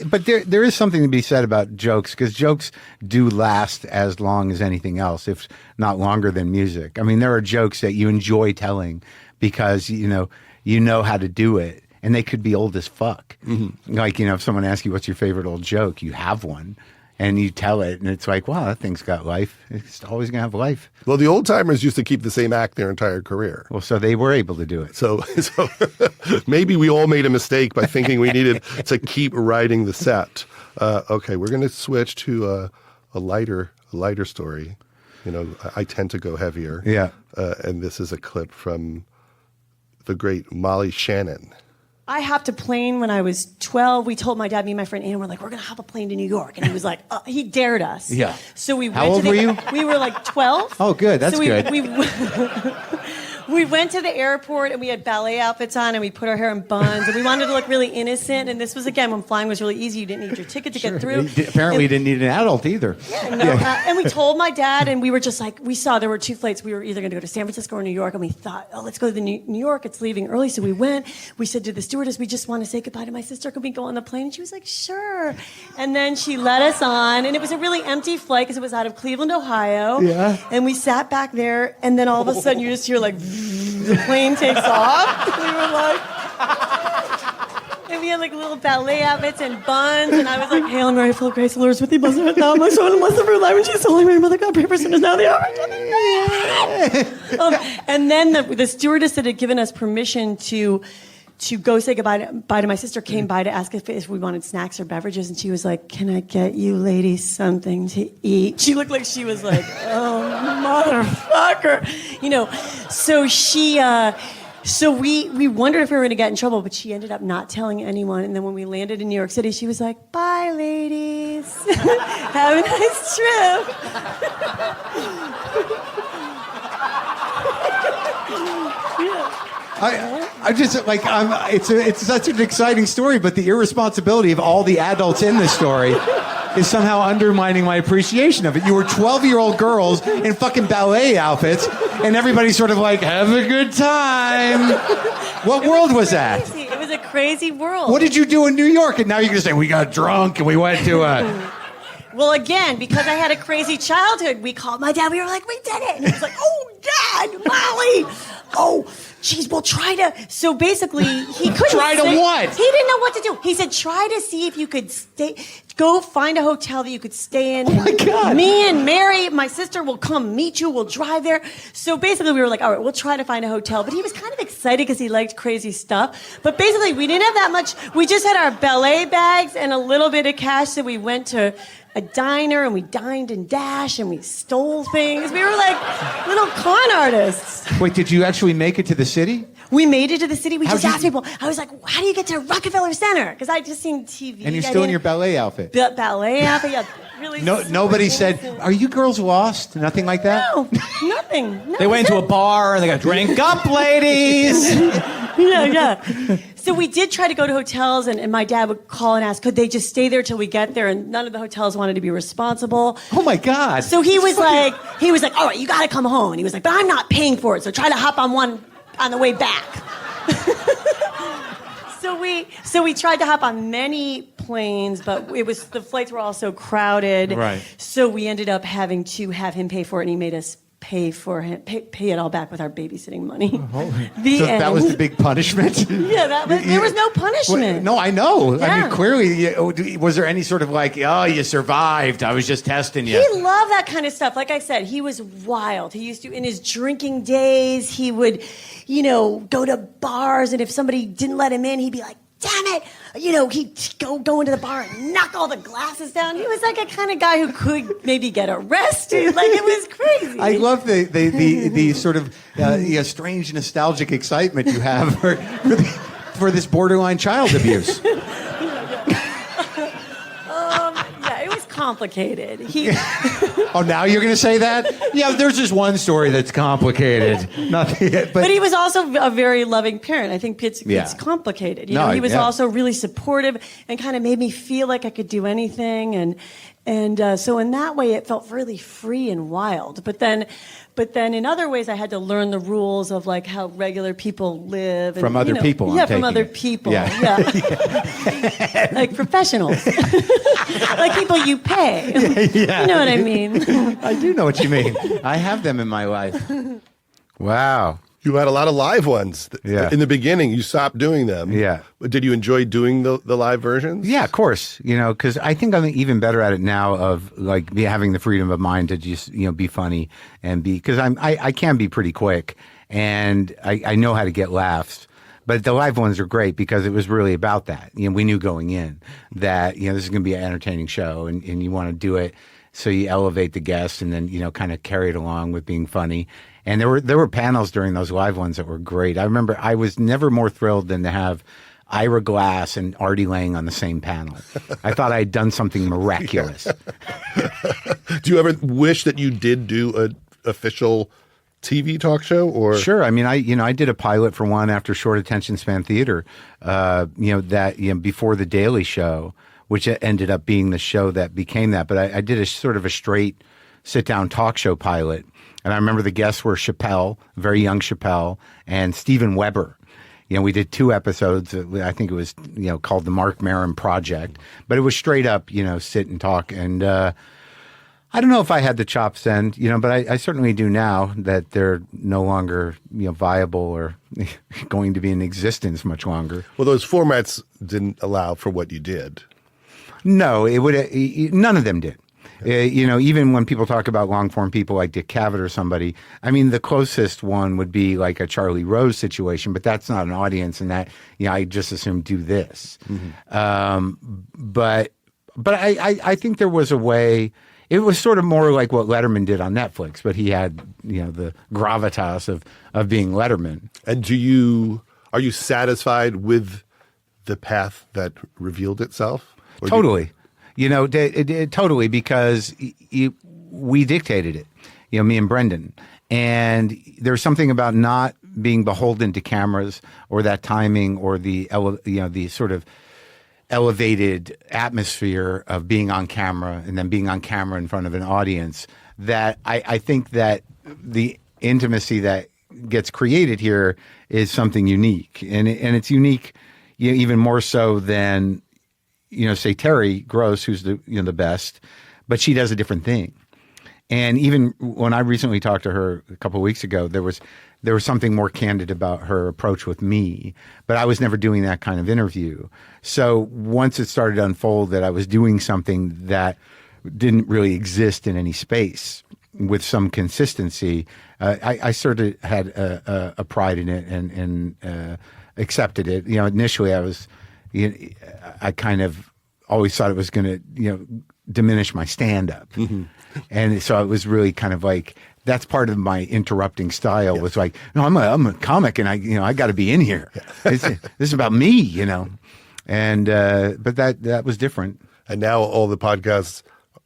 but there is something to be said about jokes, because jokes do last as long as anything else, if not longer than music. I mean, there are jokes that you enjoy telling because you know how to do it. And they could be old as fuck. Mm-hmm. Like, if someone asks you what's your favorite old joke, you have one and you tell it, and it's like, wow, that thing's got life. It's always going to have life. Well, the old timers used to keep the same act their entire career. Well, so they were able to do it. So maybe we all made a mistake by thinking we needed to keep writing the set. Okay, we're going to switch to a lighter story. I tend to go heavier. Yeah. And this is a clip from the great Molly Shannon. I hopped a plane when I was 12. We told my dad, me and my friend Ann, we're like, we're going to hop a plane to New York. And he was like, he dared us. Yeah. So we went How old were you? We were like 12. Oh, good. That's good. We went to the airport and we had ballet outfits on and we put our hair in buns and we wanted to look really innocent. And this was, again, when flying was really easy. You didn't need your ticket to get through. Apparently, you didn't need an adult either. Yeah, no. And we told my dad, and we were just like, we saw there were two flights. We were either going to go to San Francisco or New York. And we thought, let's go to New York. It's leaving early. So we went. We said to the stewardess, we just want to say goodbye to my sister. Could we go on the plane? And she was like, sure. And then she let us on. And it was a really empty flight because it was out of Cleveland, Ohio. Yeah. And we sat back there. And then all of a sudden, you just hear like, the plane takes off. We were like, and we had like little ballet outfits and buns, and I was like, Hail Mary, full of grace, the Lord is with thee, blessed art thou amongst women, and blessed is the fruit of thy womb, Jesus, Holy Mary, Mother of God, pray for sinners now and at the hour of death. And then the stewardess that had given us permission to go say goodbye to my sister came by to ask if we wanted snacks or beverages, and she was like, can I get you ladies something to eat? She looked like she was like, oh, motherfucker. So she... So we wondered if we were going to get in trouble, but she ended up not telling anyone. And then when we landed in New York City, she was like, bye, ladies. Have a nice trip. I just like it's such an exciting story, but the irresponsibility of all the adults in this story is somehow undermining my appreciation of it. You were 12-year-old girls in fucking ballet outfits, and everybody's sort of like, have a good time. What world was that? It was a crazy world. What did you do in New York? And now you're going to say, we got drunk and we went to a... Well, again, because I had a crazy childhood, we called my dad. We were like, we did it. And he was like, oh, Dad, Molly. Oh, geez, we'll try to. So basically, he couldn't. Try to what? He didn't know what to do. He said, try to see if you could go find a hotel that you could stay in. Oh, my God. Me and Mary, my sister, will come meet you. We'll drive there. So basically, we were like, all right, we'll try to find a hotel. But he was kind of excited because he liked crazy stuff. But basically, we didn't have that much. We just had our ballet bags and a little bit of cash. So we went to a diner and we dined and dashed and we stole things. We were like little con artists. Wait, did you actually make it to the city? We made it to the city. We just asked people. I was like, how do you get to Rockefeller Center? Because I just seen TV. And you're still in your ballet outfit. Ballet outfit, yeah. Really. Nobody said, are you girls lost? Nothing like that? No, nothing. They went into a bar and they got drink up, ladies. Yeah. So we did try to go to hotels, and my dad would call and ask, could they just stay there till we get there? And none of the hotels wanted to be responsible. Oh my God. So he was like, all right, you got to come home. And he was like, but I'm not paying for it. So try to hop on one on the way back. So we tried to hop on many planes, but the flights were all so crowded. Right. So we ended up having to have him pay for it, and he made us pay it all back with our babysitting money. The end. That was the big punishment? Yeah, there was no punishment. No, I know. Yeah. I mean, clearly, was there any sort of like, oh, you survived, I was just testing you? He loved that kind of stuff. Like I said, he was wild. He used to, in his drinking days, he would, go to bars, and if somebody didn't let him in, he'd be like, damn it. He'd go into the bar and knock all the glasses down. He was like a kind of guy who could maybe get arrested. Like, it was crazy. I love the sort of strange nostalgic excitement you have for this borderline child abuse. Yeah, it was complicated. Oh, now you're going to say that? Yeah, there's just one story that's complicated. Nothing, but he was also a very loving parent. I think it's complicated. He was also really supportive and kind of made me feel like I could do anything. And so in that way, it felt really free and wild. But then in other ways, I had to learn the rules of like how regular people live. And, from other people. Yeah, from other people. Yeah. Like professionals. Like people you pay. Yeah. You know what I mean? I do know what you mean. I have them in my life. Wow. You had a lot of live ones. Yeah. In the beginning, you stopped doing them. Yeah. Did you enjoy doing the live versions? Yeah, of course. Because I think I'm even better at it now of like having the freedom of mind to just be funny and because I can be pretty quick and I know how to get laughs. But the live ones are great because it was really about that. We knew going in that this is going to be an entertaining show and you want to do it so you elevate the guests and then kind of carry it along with being funny. And there were panels during those live ones that were great. I remember I was never more thrilled than to have Ira Glass and Artie Lang on the same panel. I thought I had done something miraculous. Do you ever wish that you did do an official TV talk show? Or sure. I mean, I did a pilot for one after Short Attention Span Theater. Before the Daily Show, which ended up being the show that became that. But I did a sort of a straight sit-down talk show pilot. And I remember the guests were Chappelle, very young Chappelle, and Steven Weber. We did 2 episodes. I think it was, called the Marc Maron Project. But it was straight up, sit and talk. And I don't know if I had the chops then, but I certainly do now that they're no longer, viable or going to be in existence much longer. Well, those formats didn't allow for what you did. No, none of them did. Even when people talk about long-form people like Dick Cavett or somebody, I mean, the closest one would be like a Charlie Rose situation, but that's not an audience, and that, I just assume do this. Mm-hmm. But I think there was a way. It was sort of more like what Letterman did on Netflix, but he had, the gravitas of being Letterman. And are you satisfied with the path that revealed itself? Totally. Totally, because we dictated it, me and Brendan. And there's something about not being beholden to cameras or that timing or the sort of elevated atmosphere of being on camera and then being on camera in front of an audience that I think that the intimacy that gets created here is something unique. And it's unique even more so than say Terry Gross, who's the best, but she does a different thing. And even when I recently talked to her a couple of weeks ago, there was something more candid about her approach with me, but I was never doing that kind of interview. So once it started to unfold that I was doing something that didn't really exist in any space with some consistency, I sort of had a pride in it and accepted it. Initially I kind of always thought it was going to, diminish my stand-up. Mm-hmm. And so it was really kind of like, that's part of my interrupting style. Yeah. Was like, no, I'm a comic and I got to be in here. Yeah. This is about me, And, but that was different. And now all the podcasts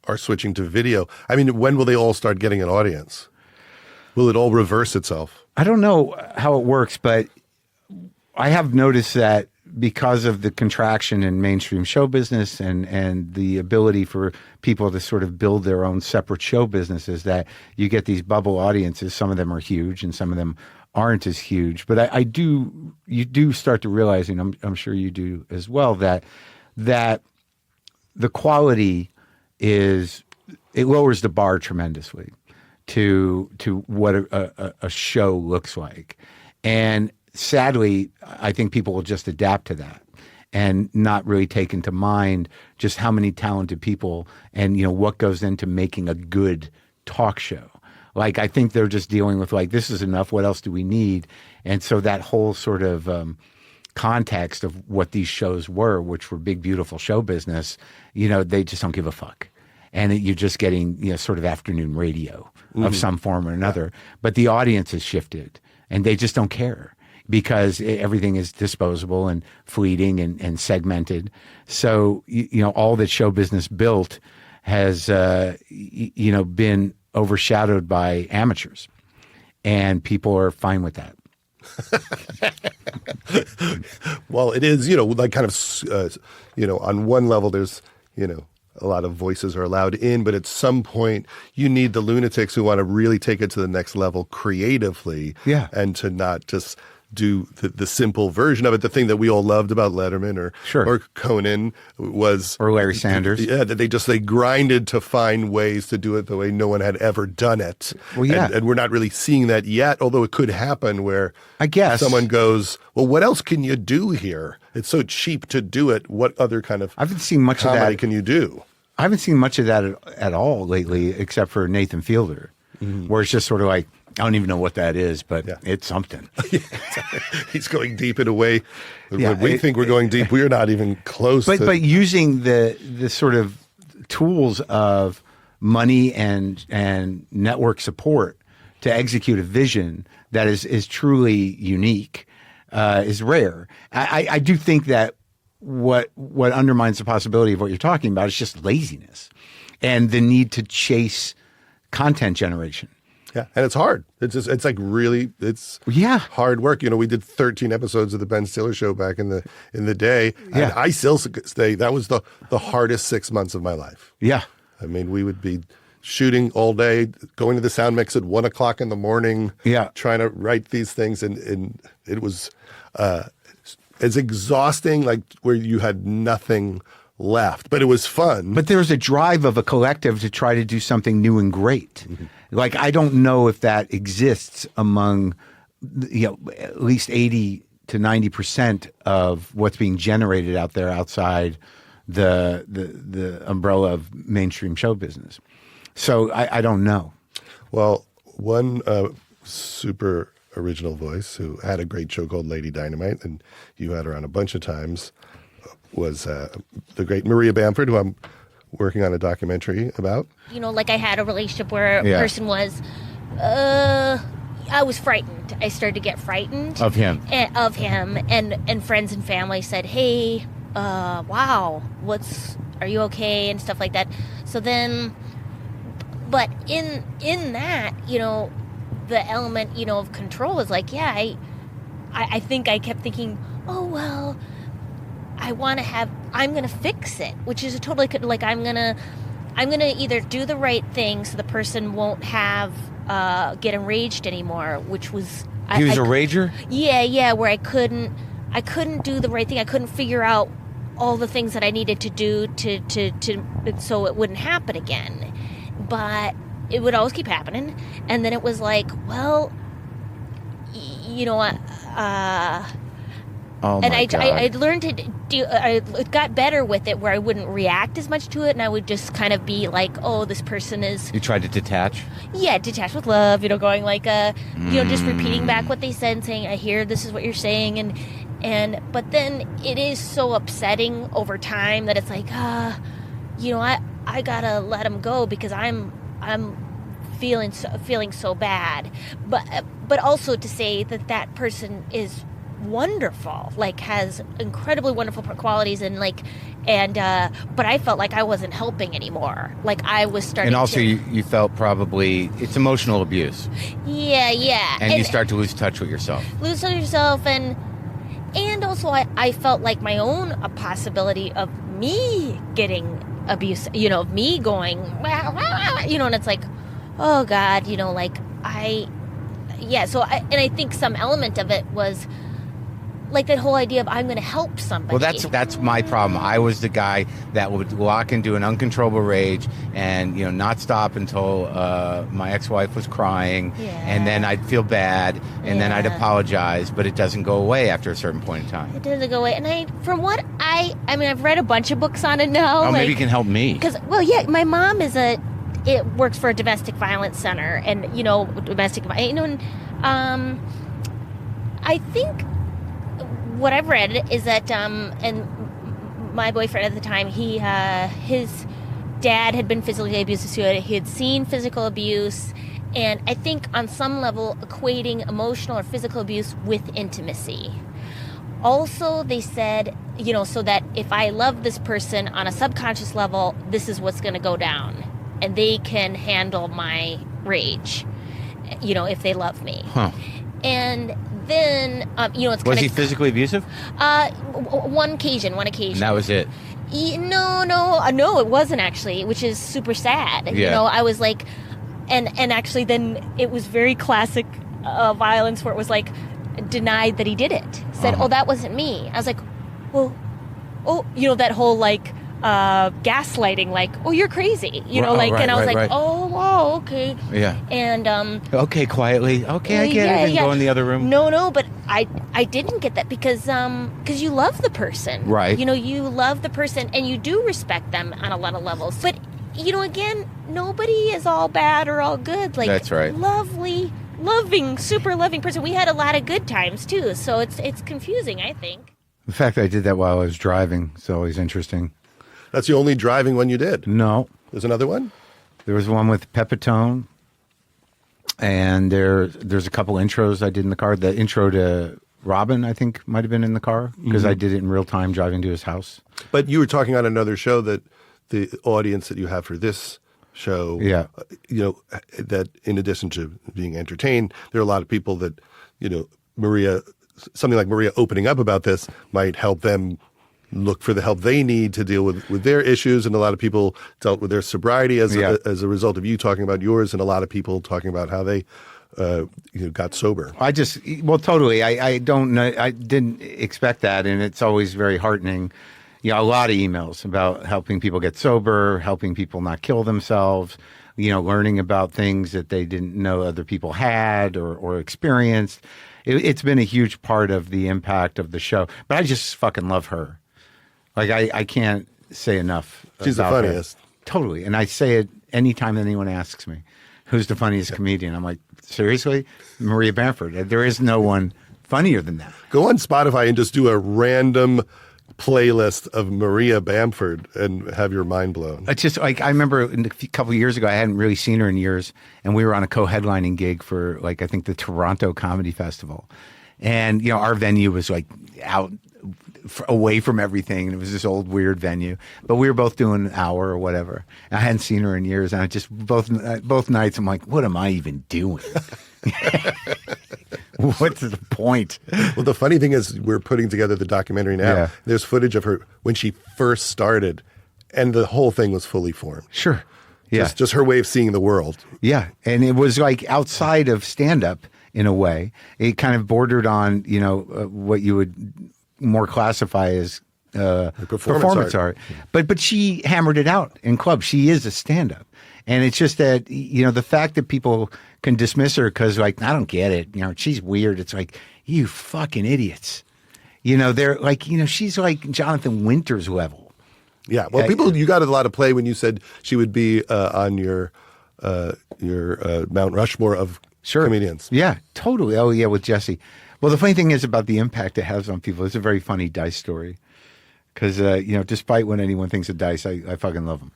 are switching to video. I mean, when will they all start getting an audience? Will it all reverse itself? I don't know how it works, but I have noticed that because of the contraction in mainstream show business and the ability for people to sort of build their own separate show businesses, that you get these bubble audiences. Some of them are huge and some of them aren't as huge. But you do start to realize, and I'm sure you do as well, that the quality it lowers the bar tremendously to what a show looks like. And sadly, I think people will just adapt to that and not really take into mind just how many talented people and, what goes into making a good talk show. Like, I think they're just dealing with like, this is enough. What else do we need? And so that whole sort of context of what these shows were, which were big, beautiful show business, they just don't give a fuck. And you're just getting, sort of afternoon radio of some form or another. But the audience has shifted and they just don't care, because everything is disposable and fleeting and segmented. So, all that show business built has, been overshadowed by amateurs. And people are fine with that. Well, it is, like kind of, on one level, there's, a lot of voices are allowed in, but at some point you need the lunatics who want to really take it to the next level creatively. Yeah. And to not just do the simple version of it. The thing that we all loved about Letterman or Conan was, or Larry Sanders. Yeah, that they grinded to find ways to do it the way no one had ever done it. Well, yeah. And we're not really seeing that yet, although it could happen where I guess someone goes, well, what else can you do here? It's so cheap to do it. What other kind of I haven't seen much of comedy that. Can you do? I haven't seen much of that at all lately, except for Nathan Fielder, where it's just sort of like, I don't even know what that is, but it's something. He's going deep in a way. When we think we're going deep, we're not even close. But using the sort of tools of money and network support to execute a vision that is truly unique is rare. I do think that what undermines the possibility of what you're talking about is just laziness and the need to chase content generation. Yeah, and it's hard. It's like really, it's hard work. We did 13 episodes of the Ben Stiller Show back in the day, and I still say that was the hardest 6 months of my life. Yeah, I mean, we would be shooting all day, going to the sound mix at 1 o'clock in the morning. Yeah, trying to write these things, and it was as exhausting, like where you had nothing left, but it was fun. But there's a drive of a collective to try to do something new and great. Like, I don't know if that exists among, at least 80 to 90% of what's being generated out there outside the umbrella of mainstream show business. So I don't know. Well, one super original voice who had a great show called Lady Dynamite, and you had her on a bunch of times, was the great Maria Bamford, who I'm working on a documentary about. Like I had a relationship where a person was, I was frightened. I started to get frightened. Of him. And friends and family said, hey, wow, are you okay? And stuff like that. So then, but in that, the element, of control is like, I think I kept thinking, oh, well, I'm going to fix it, which is a totally, like, I'm going to either do the right thing so the person won't get enraged anymore, which was... He was a rager? Yeah, where I couldn't do the right thing. I couldn't figure out all the things that I needed to do to so it wouldn't happen again. But it would always keep happening. And then it was like, well, Oh my God. I learned to do. I got better with it, where I wouldn't react as much to it, and I would just kind of be like, "Oh, this person is." You tried to detach. Yeah, detach with love. Going like, just repeating back what they said, and saying, "I hear this is what you're saying," and but then it is so upsetting over time that it's like, I gotta let them go because I'm feeling so bad, but also to say that person is wonderful, like has incredibly wonderful qualities, and but I felt like I wasn't helping anymore. Like I was starting and also you felt probably it's emotional abuse. Yeah. And you start to lose touch with yourself. And And also, I felt like my own a possibility of me getting abuse, of me going, wah, wah, wah, and it's like, oh God, so I think some element of it was like that whole idea of I'm going to help somebody. Well, that's my problem. I was the guy that would lock into an uncontrollable rage and not stop until my ex-wife was crying, and then I'd feel bad, and then I'd apologize, but it doesn't go away after a certain point in time. It doesn't go away, and I've read a bunch of books on it now. Oh, maybe you can help me. Because my mom works for a domestic violence center, and I think what I've read is that, and my boyfriend at the time, his dad had been physically abusive, so he had seen physical abuse, and I think on some level equating emotional or physical abuse with intimacy. Also, they said, so that if I love this person on a subconscious level, this is what's going to go down, and they can handle my rage, if they love me. Huh. And then, it's was he physically abusive? One occasion. And that was it? No, it wasn't actually, which is super sad. Yeah. I was like, and actually then it was very classic violence where it was like denied that he did it. Said, oh, that wasn't me. I was like, well, that whole like gaslighting, like, oh, you're crazy, and I was like, oh, wow, okay. Yeah. And okay, quietly. Okay, I get it. And go in the other room. No, but I didn't get that because you love the person. Right. You love the person and you do respect them on a lot of levels. But again, nobody is all bad or all good. Like, that's right. Lovely, super loving person. We had a lot of good times too, so it's confusing, I think. The fact that I did that while I was driving is always interesting. That's the only driving one you did? No. There's another one? There was one with Pepitone, and there's a couple intros I did in the car. The intro to Robin, I think, might have been in the car, because I did it in real time driving to his house. But you were talking on another show that the audience that you have for this show, that in addition to being entertained, there are a lot of people that, something like Maria opening up about this might help them look for the help they need to deal with their issues. And a lot of people dealt with their sobriety as a result of you talking about yours, and a lot of people talking about how they got sober. Totally. I don't know. I didn't expect that. And it's always very heartening. A lot of emails about helping people get sober, helping people not kill themselves, learning about things that they didn't know other people had or experienced. It's been a huge part of the impact of the show. But I just fucking love her. Like, I can't say enough. She's the funniest. Her. Totally. And I say it anytime anyone asks me, who's the funniest comedian? I'm like, seriously? Maria Bamford. There is no one funnier than that. Go on Spotify and just do a random playlist of Maria Bamford and have your mind blown. It's just like, I remember a couple of years ago, I hadn't really seen her in years, and we were on a co-headlining gig for, like, I think the Toronto Comedy Festival. And, our venue was like out away from everything, and it was this old weird venue, but we were both doing an hour or whatever. I hadn't seen her in years, and I just both nights I'm like, what am I even doing? What's the point? Well, the funny thing is, we're putting together the documentary now. Yeah. There's footage of her when she first started, and the whole thing was fully formed. Sure. Yeah. Just her way of seeing the world. Yeah. And it was like outside of stand-up in a way. It kind of bordered on, what you would more classify as performance art. But she hammered it out in clubs. She is a stand-up. And it's just that, the fact that people can dismiss her because, like, I don't get it. She's weird. It's like, you fucking idiots. They're like, she's like Jonathan Winters level. Yeah. Well, you got a lot of play when you said she would be on your Mount Rushmore of comedians. Yeah, totally. Oh, yeah, with Jesse. Well, the funny thing is about the impact it has on people. It's a very funny Dice story. Because, despite what anyone thinks of Dice, I fucking love him.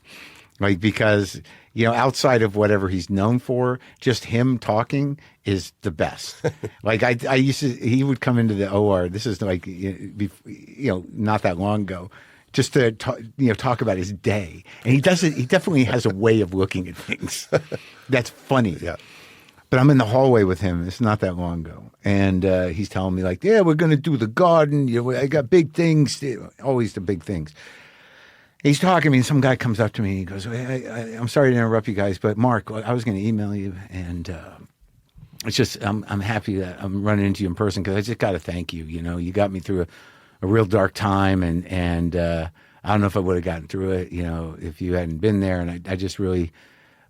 Like, because, outside of whatever he's known for, just him talking is the best. Like, he would come into the OR. This is like, not that long ago, just to talk about his day. And he does it. He definitely has a way of looking at things that's funny. Yeah. But I'm in the hallway with him. It's not that long ago. And he's telling me, like, yeah, we're going to do the garden. You know, I got big things. Always the big things. He's talking to me, and some guy comes up to me. And he goes, I'm sorry to interrupt you guys, but Mark, I was going to email you. And it's just, I'm happy that I'm running into you in person because I just got to thank you. You know, you got me through a real dark time. And I don't know if I would have gotten through it, you know, if you hadn't been there. And I just really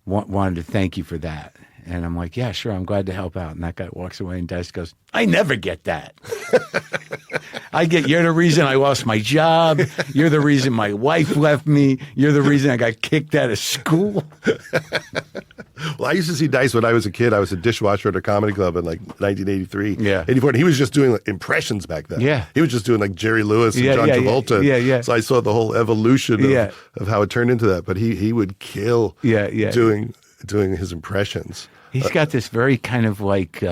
wanted to thank you for that. And I'm like, yeah, sure, I'm glad to help out. And that guy walks away, and Dice goes, I never get that. You're the reason I lost my job. You're the reason my wife left me. You're the reason I got kicked out of school. Well, I used to see Dice when I was a kid. I was a dishwasher at a comedy club in like 1983. Yeah. 84. And he was just doing like, impressions back then. Yeah. He was just doing like Jerry Lewis and John Travolta. Yeah. So I saw the whole evolution of how it turned into that. But he would kill doing his impressions. He's got this very kind of like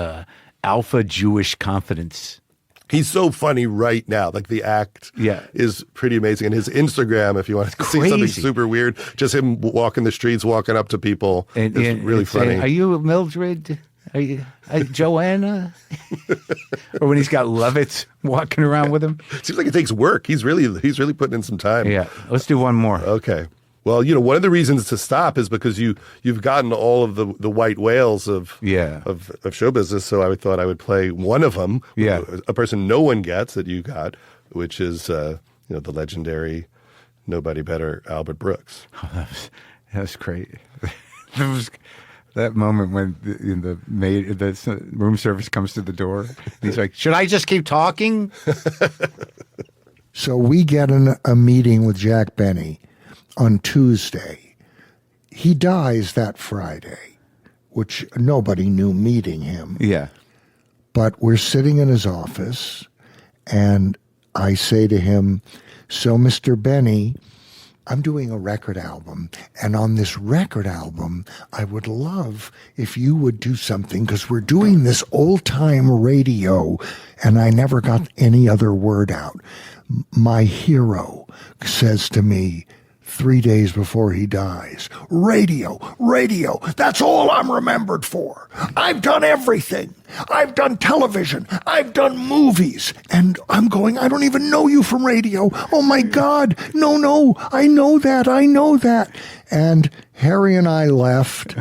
alpha Jewish confidence. He's so funny right now. Like the act is pretty amazing. And his Instagram, if you want to see something super weird, just him walking the streets, walking up to people, is really funny. Saying, are you Mildred? Are you Joanna? Or when he's got Lovitz walking around with him. Seems like it takes work. He's really putting in some time. Yeah. Let's do one more. Okay. Well, you know, one of the reasons to stop is because you've gotten all of the white whales of show business. So I thought I would play one of them. Yeah. A person no one gets that you got, which is the legendary Nobody Better Albert Brooks. Oh, that was great. That moment when the room service comes to the door. And he's like, should I just keep talking? So we get a meeting with Jack Benny on Tuesday. He dies that Friday, which nobody knew meeting him. Yeah. But we're sitting in his office, and I say to him, so Mr. Benny, I'm doing a record album, and on this record album, I would love if you would do something, because we're doing this old-time radio, and I never got any other word out. My hero says to me, 3 days before he dies, radio, that's all I'm remembered for. I've done everything. I've done television. I've done movies. And I'm going, I don't even know you from radio. Oh my God. No, I know that. And Harry and I left.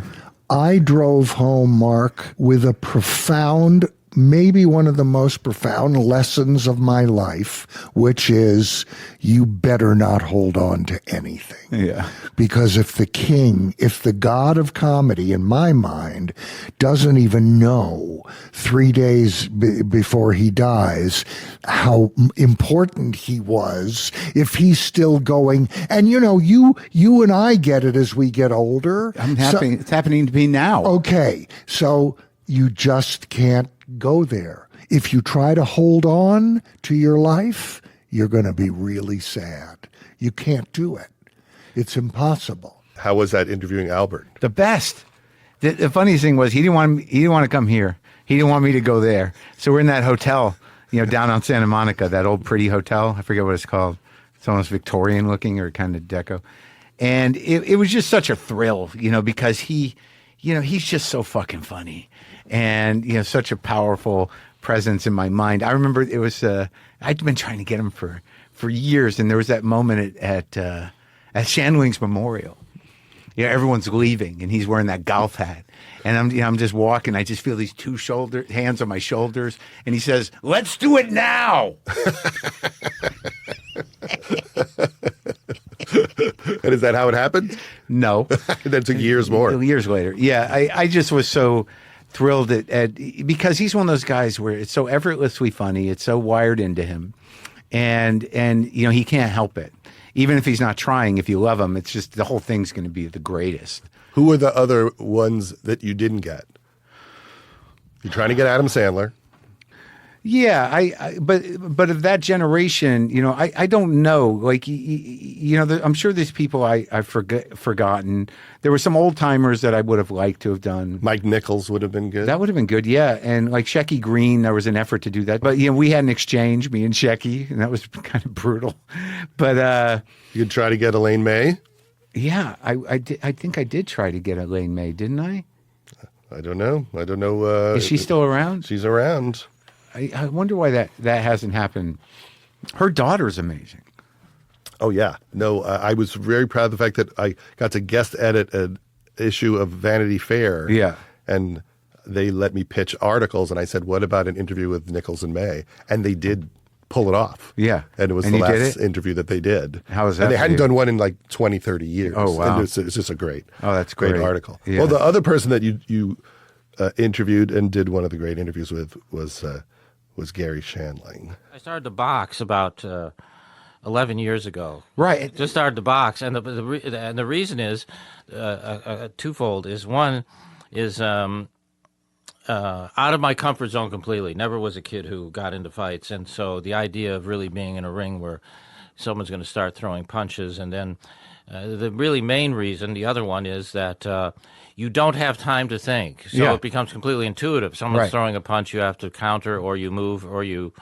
I drove home, Mark, with a profound, maybe one of the most profound lessons of my life, which is you better not hold on to anything. Yeah. Because if the God of comedy, in my mind, doesn't even know 3 days before he dies how important he was, if he's still going, and you know, you and I get it as we get older. It's happening to me now. Okay. So you just can't go there. If you try to hold on to your life, you're going to be really sad. You can't do it. It's impossible. How was that interviewing Albert? The best. The funniest thing was he didn't want to come here. He didn't want me to go there. So we're in that hotel, down on Santa Monica, that old pretty hotel. I forget what it's called. It's almost Victorian looking or kind of deco. And it was just such a thrill, because he's just so fucking funny. And, such a powerful presence in my mind. I remember it was, I'd been trying to get him for years. And there was that moment at Shandling's Memorial. Everyone's leaving and he's wearing that golf hat. And I'm just walking. I just feel these two hands on my shoulders. And he says, let's do it now. And is that how it happened? No. That took years more. Years later. Yeah. I just was so thrilled because he's one of those guys where it's so effortlessly funny. It's so wired into him. And he can't help it. Even if he's not trying, if you love him, it's just the whole thing's going to be the greatest. Who were the other ones that you didn't get? You're trying to get Adam Sandler. Yeah, but of that generation, I don't know. Like, I'm sure there's people I've forgotten. There were some old timers that I would have liked to have done. Mike Nichols would have been good. That would have been good, yeah. And like Shecky Green, there was an effort to do that. But we had an exchange, me and Shecky, and that was kind of brutal. But you'd try to get Elaine May. Yeah, I think I did try to get Elaine May, didn't I? I don't know. Is she still around? She's around. I wonder why that hasn't happened. Her daughter's amazing. Oh, yeah. No, I was very proud of the fact that I got to guest edit an issue of Vanity Fair. Yeah. And they let me pitch articles, and I said, what about an interview with Nichols and May? And they did pull it off. Yeah. And it was And the you did last it? interview that they did. How was that And they for hadn't you? done one in like 20, 30 years. Oh, wow. And it's just a great, that's great great. article. Yeah. Well, the other person that you interviewed and did one of the great interviews with was Gary Shandling. I started the box about 11 years ago. Right. Just started the box, and the reason is twofold. Is one is out of my comfort zone completely. Never was a kid who got into fights, and so the idea of really being in a ring where someone's going to start throwing punches, and then the really main reason, the other one, is that you don't have time to think, so it becomes completely intuitive. Someone's throwing a punch, you have to counter, or you move, or you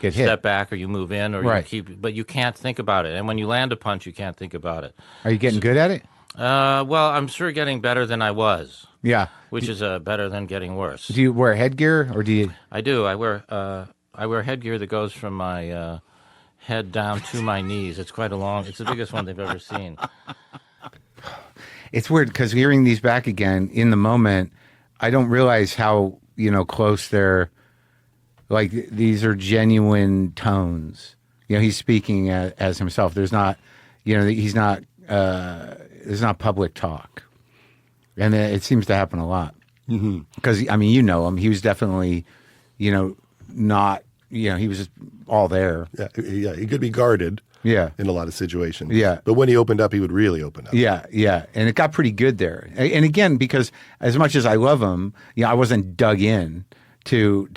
get hit. Step back, or you move in, or you keep. But you can't think about it. And when you land a punch, you can't think about it. Are you getting good at it? Well, I'm sure getting better than I was. Yeah. Which is better than getting worse. Do you wear headgear, or do you? I do. I wear headgear that goes from my head down to my knees. It's quite a long. It's the biggest one they've ever seen. It's weird because hearing these back again in the moment, I don't realize how close they're. Like these are genuine tones. He's speaking as himself. There's not, he's not. There's not public talk, and it seems to happen a lot. Because him. He was definitely, not. He was just all there. Yeah. He could be guarded. Yeah. In a lot of situations. Yeah. But when he opened up, he would really open up. Yeah. And it got pretty good there. And again, because as much as I love him, I wasn't dug in to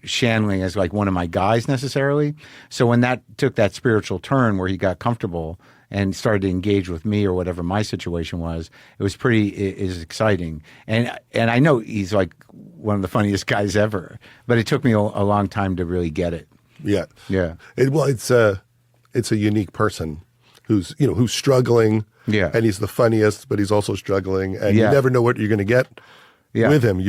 Shandling as like one of my guys necessarily. So when that took that spiritual turn where he got comfortable and started to engage with me or whatever my situation was, it was is exciting. And I know he's like one of the funniest guys ever, but it took me a long time to really get it. Yeah. Yeah. It's a unique person who's struggling. Yeah. And he's the funniest, but he's also struggling, and you never know what you're going to get. With him,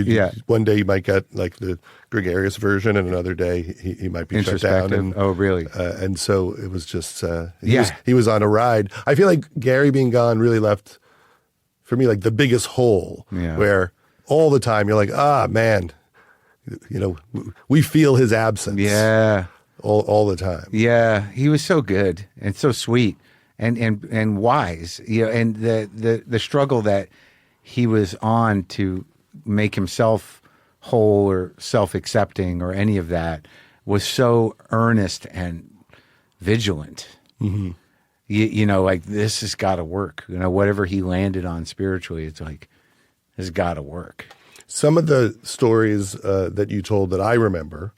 one day you might get like the gregarious version, and another day he might be shut down. And, oh, really? And so it was just he was on a ride. I feel like Gary being gone really left for me like the biggest hole, where all the time you're like, man, we feel his absence. Yeah, all the time. Yeah, he was so good and so sweet and wise. And the struggle that he was on to make himself whole or self-accepting or any of that was so earnest and vigilant. Mm-hmm. Like this has got to work. Whatever he landed on spiritually, it's like, this has got to work. Some of the stories that you told that I remember,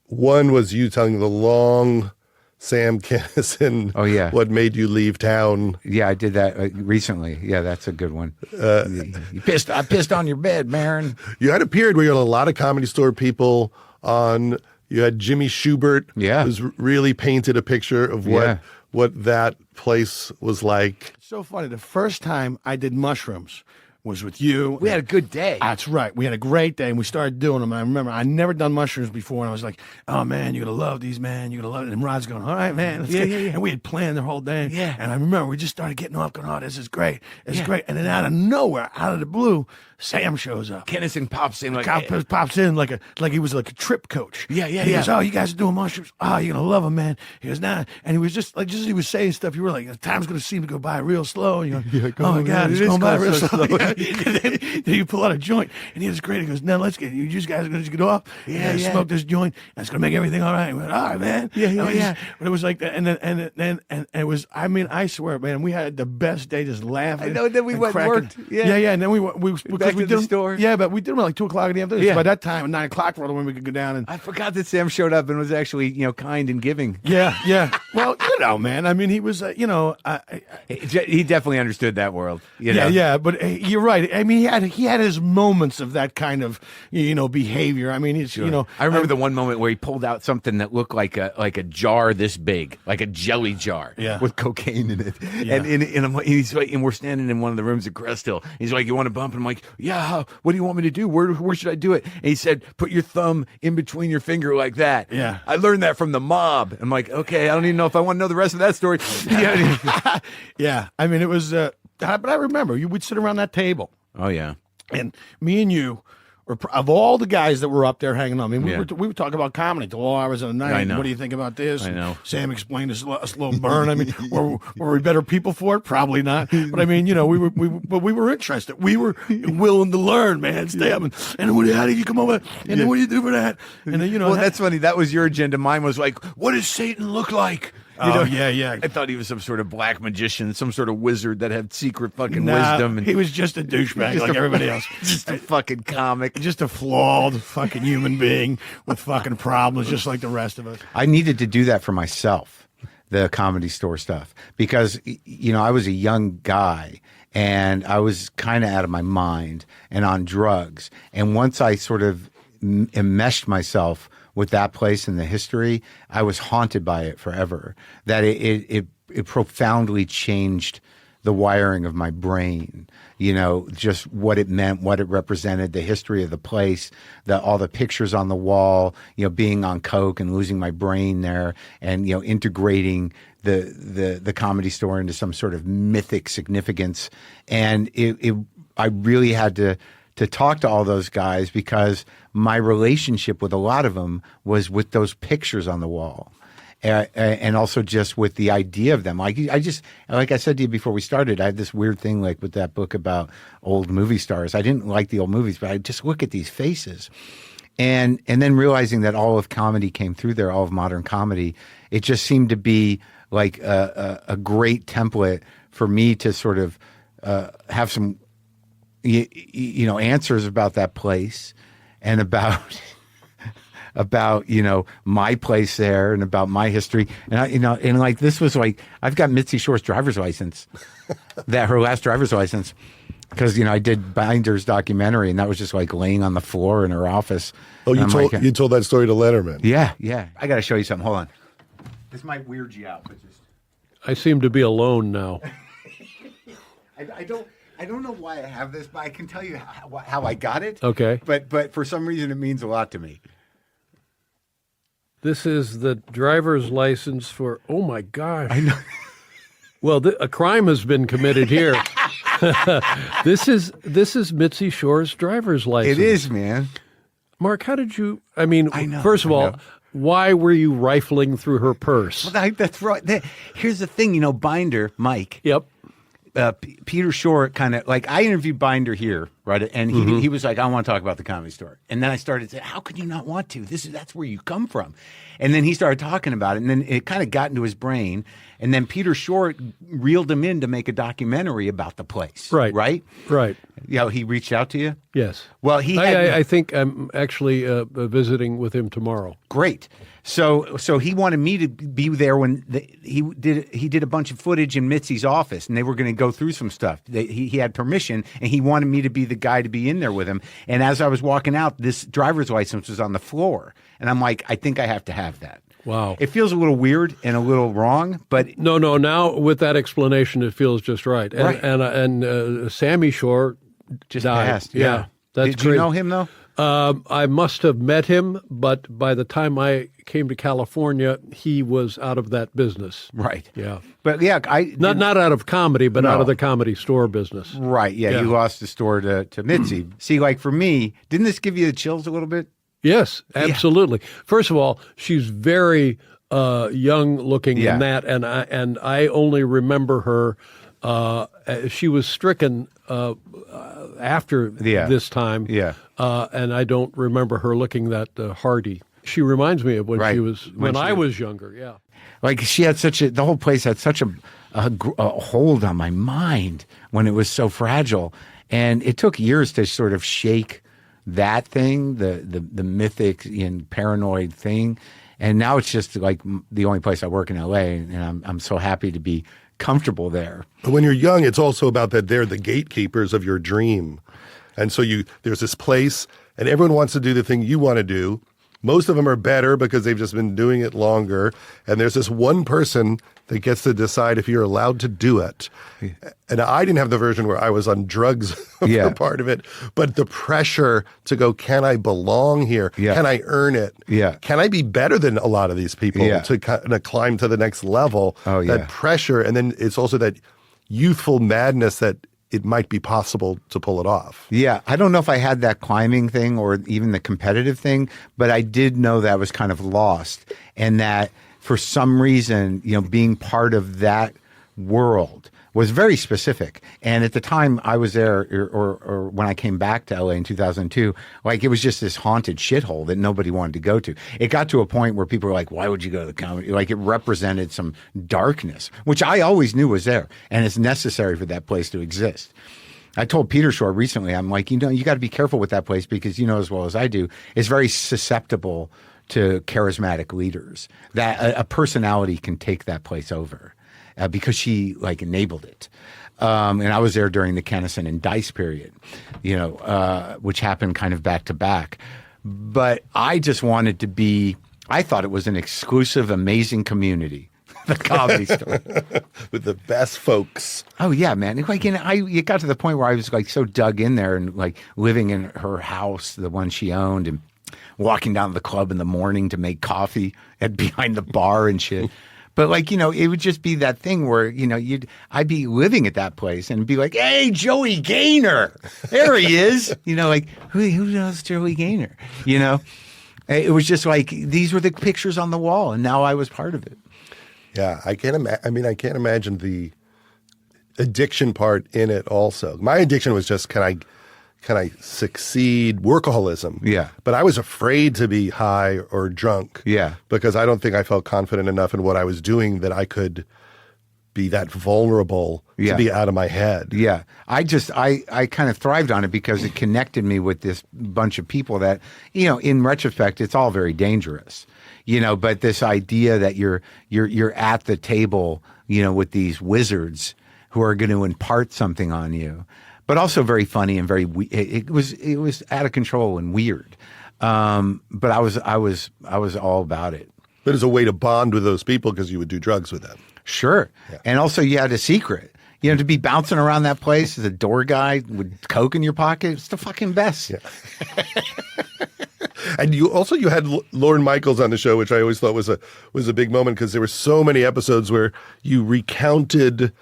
one was you telling the long Sam Kinison. Oh, yeah. What made you leave town? Yeah, I did that recently. Yeah, that's a good one. I pissed on your bed, Maron. You had a period where you had a lot of Comedy Store people on. You had Jimmy Schubert, who's really painted a picture of what that place was like. It's so funny. The first time I did mushrooms was with you. We had a good day. That's right. We had a great day, and we started doing them. And I remember I'd never done mushrooms before, and I was like, "Oh man, you're gonna love these, man. You're gonna love it." And Rod's going, "All right, man, let's get." And we had planned the whole day. Yeah. And I remember we just started getting off, going, "Oh, this is great. This is great." And then out of nowhere, out of the blue, Sam shows up. Kinison pops in like pops in like he was like a trip coach. Yeah. He goes, "Oh, you guys are doing mushrooms. Oh, you're gonna love them, man." He goes, "Nah," and he was just as he was saying stuff, you were like, "Time's gonna seem to go by real slow." And you're like, "Oh my God, it's going by real slow." Then you pull out a joint, and he was great. He goes, "Now let's get you guys are gonna just get off. Smoke this joint. That's gonna make everything all right." He went, "All right, man." But it was like that, and then it was. I mean, I swear, man, we had the best day, just laughing. I know. Then we went and worked. Yeah. And then we back to the store. Yeah, but we did them at like 2:00 in the afternoon. So by that time, at 9:00, for when we could go down and. I forgot that Sam showed up and was actually kind and giving. Yeah. Well, man. I mean, he was he definitely understood that world. Yeah. But you're right. I mean, he had his moments of that kind of behavior. I mean, it's I remember the one moment where he pulled out something that looked like a jar this big, like a jelly jar, with cocaine in it. Yeah. And he's like, and we're standing in one of the rooms at Crest Hill. He's like, "You want to bump?" And I'm like, "Yeah. What do you want me to do? Where should I do it?" And he said, "Put your thumb in between your finger like that." Yeah. I learned that from the mob. I'm like, okay, I don't even know if I want to know the rest of that story. Yeah. I mean, it was. But I remember we'd sit around that table. Oh yeah. And me and you, of all the guys that were up there hanging on, I mean, we would talk about comedy till all hours of the night. I know. What do you think about this? I know. Sam explained a slow burn. I mean, were we better people for it? Probably not. But I mean, we were interested. We were willing to learn, man. Stay up and how did you come over? And then what do you do for that? And then well, that's funny. That was your agenda. Mine was like, what does Satan look like? Yeah. I thought he was some sort of black magician, some sort of wizard that had secret fucking wisdom. And he was just a douchebag like everybody else. Just a fucking comic. Just a flawed fucking human being with fucking problems, just like the rest of us. I needed to do that for myself, the Comedy Store stuff, because, I was a young guy and I was kind of out of my mind and on drugs. And once I sort of enmeshed myself with that place in the history, I was haunted by it forever. That it profoundly changed the wiring of my brain. Just what it meant, what it represented, the history of the place, all the pictures on the wall. Being on coke and losing my brain there, and integrating the Comedy Store into some sort of mythic significance. And I really had to talk to all those guys because my relationship with a lot of them was with those pictures on the wall. And also just with the idea of them. Like I said to you before we started, I had this weird thing like with that book about old movie stars. I didn't like the old movies, but I just look at these faces. And then realizing that all of comedy came through there, all of modern comedy, it just seemed to be like a great template for me to sort of have some answers about that place and about my place there and about my history. And like this was like, I've got Mitzi Shore's driver's license, her last driver's license, because I did Binder's documentary, and that was just like laying on the floor in her office. Oh, you told that story to Letterman. Yeah. I got to show you something. Hold on. This might weird you out, but just. I seem to be alone now. I don't know why I have this, but I can tell you how I got it. Okay. But for some reason, it means a lot to me. This is the driver's license for. Oh my gosh! I know. Well, a crime has been committed here. This is Mitzi Shore's driver's license. It is, man. Mark, how did you? I mean, I know, first of all, why were you rifling through her purse? Well, that's right. Here's the thing, Binder, Mike. Yep. Peter Shore kind of like I interviewed Binder here, right? And he was like, I want to talk about the Comedy Store. And then I started saying, how could you not want to? That's where you come from. And then he started talking about it, and then it kind of got into his brain. And then Peter Shore reeled him in to make a documentary about the place. Right. He reached out to you? Yes. Well, I think I'm actually visiting with him tomorrow. Great. So he wanted me to be there when he did a bunch of footage in Mitzi's office, and they were going to go through some stuff. He had permission, and he wanted me to be the guy to be in there with him. And as I was walking out, this driver's license was on the floor, and I'm like, I think I have to have that. Wow. It feels a little weird and a little wrong, but no. Now with that explanation, it feels just right. And Sammy Shore just died. passed. Yeah. That's Did you know him though? I must have met him, but by the time I came to California, he was out of that business. Right. Yeah. But yeah, not out of comedy, but out of the Comedy Store business. Right. Yeah. You lost the store to Mitzi. See, like for me, didn't this give you the chills a little bit? Yes, absolutely. Yeah. First of all, she's very young looking in that, and I only remember her. She was stricken after this time. Yeah. And I don't remember her looking that hardy. She reminds me of when she was when I was younger. Yeah. Like she had the whole place had such a hold on my mind when it was so fragile, and it took years to sort of shake that thing, the mythic and paranoid thing. And now it's just like the only place I work in LA, and I'm so happy to be comfortable there. But when you're young, it's also about that they're the gatekeepers of your dream. And so there's this place, and everyone wants to do the thing you want to do. Most of them are better because they've just been doing it longer. And there's this one person that gets to decide if you're allowed to do it. And I didn't have the version where I was on drugs for part of it, but the pressure to go, can I belong here? Can I earn it? Can I be better than a lot of these people to kind of climb to the next level? That pressure. And then it's also that youthful madness that it might be possible to pull it off. Yeah, I don't know if I had that climbing thing or even the competitive thing, but I did know that I was kind of lost, and that for some reason, being part of that world was very specific. And at the time I was there, or when I came back to LA in 2002, like it was just this haunted shithole that nobody wanted to go to. It got to a point where people were like, why would you go to the comedy? Like it represented some darkness, which I always knew was there. And it's necessary for that place to exist. I told Peter Shore recently, I'm like, you got to be careful with that place because as well as I do, it's very susceptible to charismatic leaders. That a personality can take that place over. Because she enabled it. And I was there during the Kennison and Dice period, which happened kind of back to back. But I just wanted to I thought it was an exclusive, amazing community, the Comedy Store. With the best folks. Oh, yeah, man. It got to the point where I was so dug in there and living in her house, the one she owned, and walking down to the club in the morning to make coffee behind the bar and shit. But it would just be that thing where, I'd be living at that place and be like, hey, Joey Gaynor, there he is. Who knows Joey Gaynor? It was just these were the pictures on the wall, and now I was part of it. Yeah, I can't imagine the addiction part in it also. My addiction was just, can I succeed? Workaholism. Yeah. But I was afraid to be high or drunk. Yeah. Because I don't think I felt confident enough in what I was doing that I could be that vulnerable to be out of my head. Yeah. I kind of thrived on it because it connected me with this bunch of people that, in retrospect, it's all very dangerous. But this idea that you're at the table, with these wizards who are going to impart something on you. But also very funny and very it was out of control and weird, but I was all about it. But it's a way to bond with those people because you would do drugs with them. Sure, and also you had a secret. To be bouncing around that place as a door guy with coke in your pocket, it's the fucking best. Yeah. And you had Lorne Michaels on the show, which I always thought was a big moment because there were so many episodes where you recounted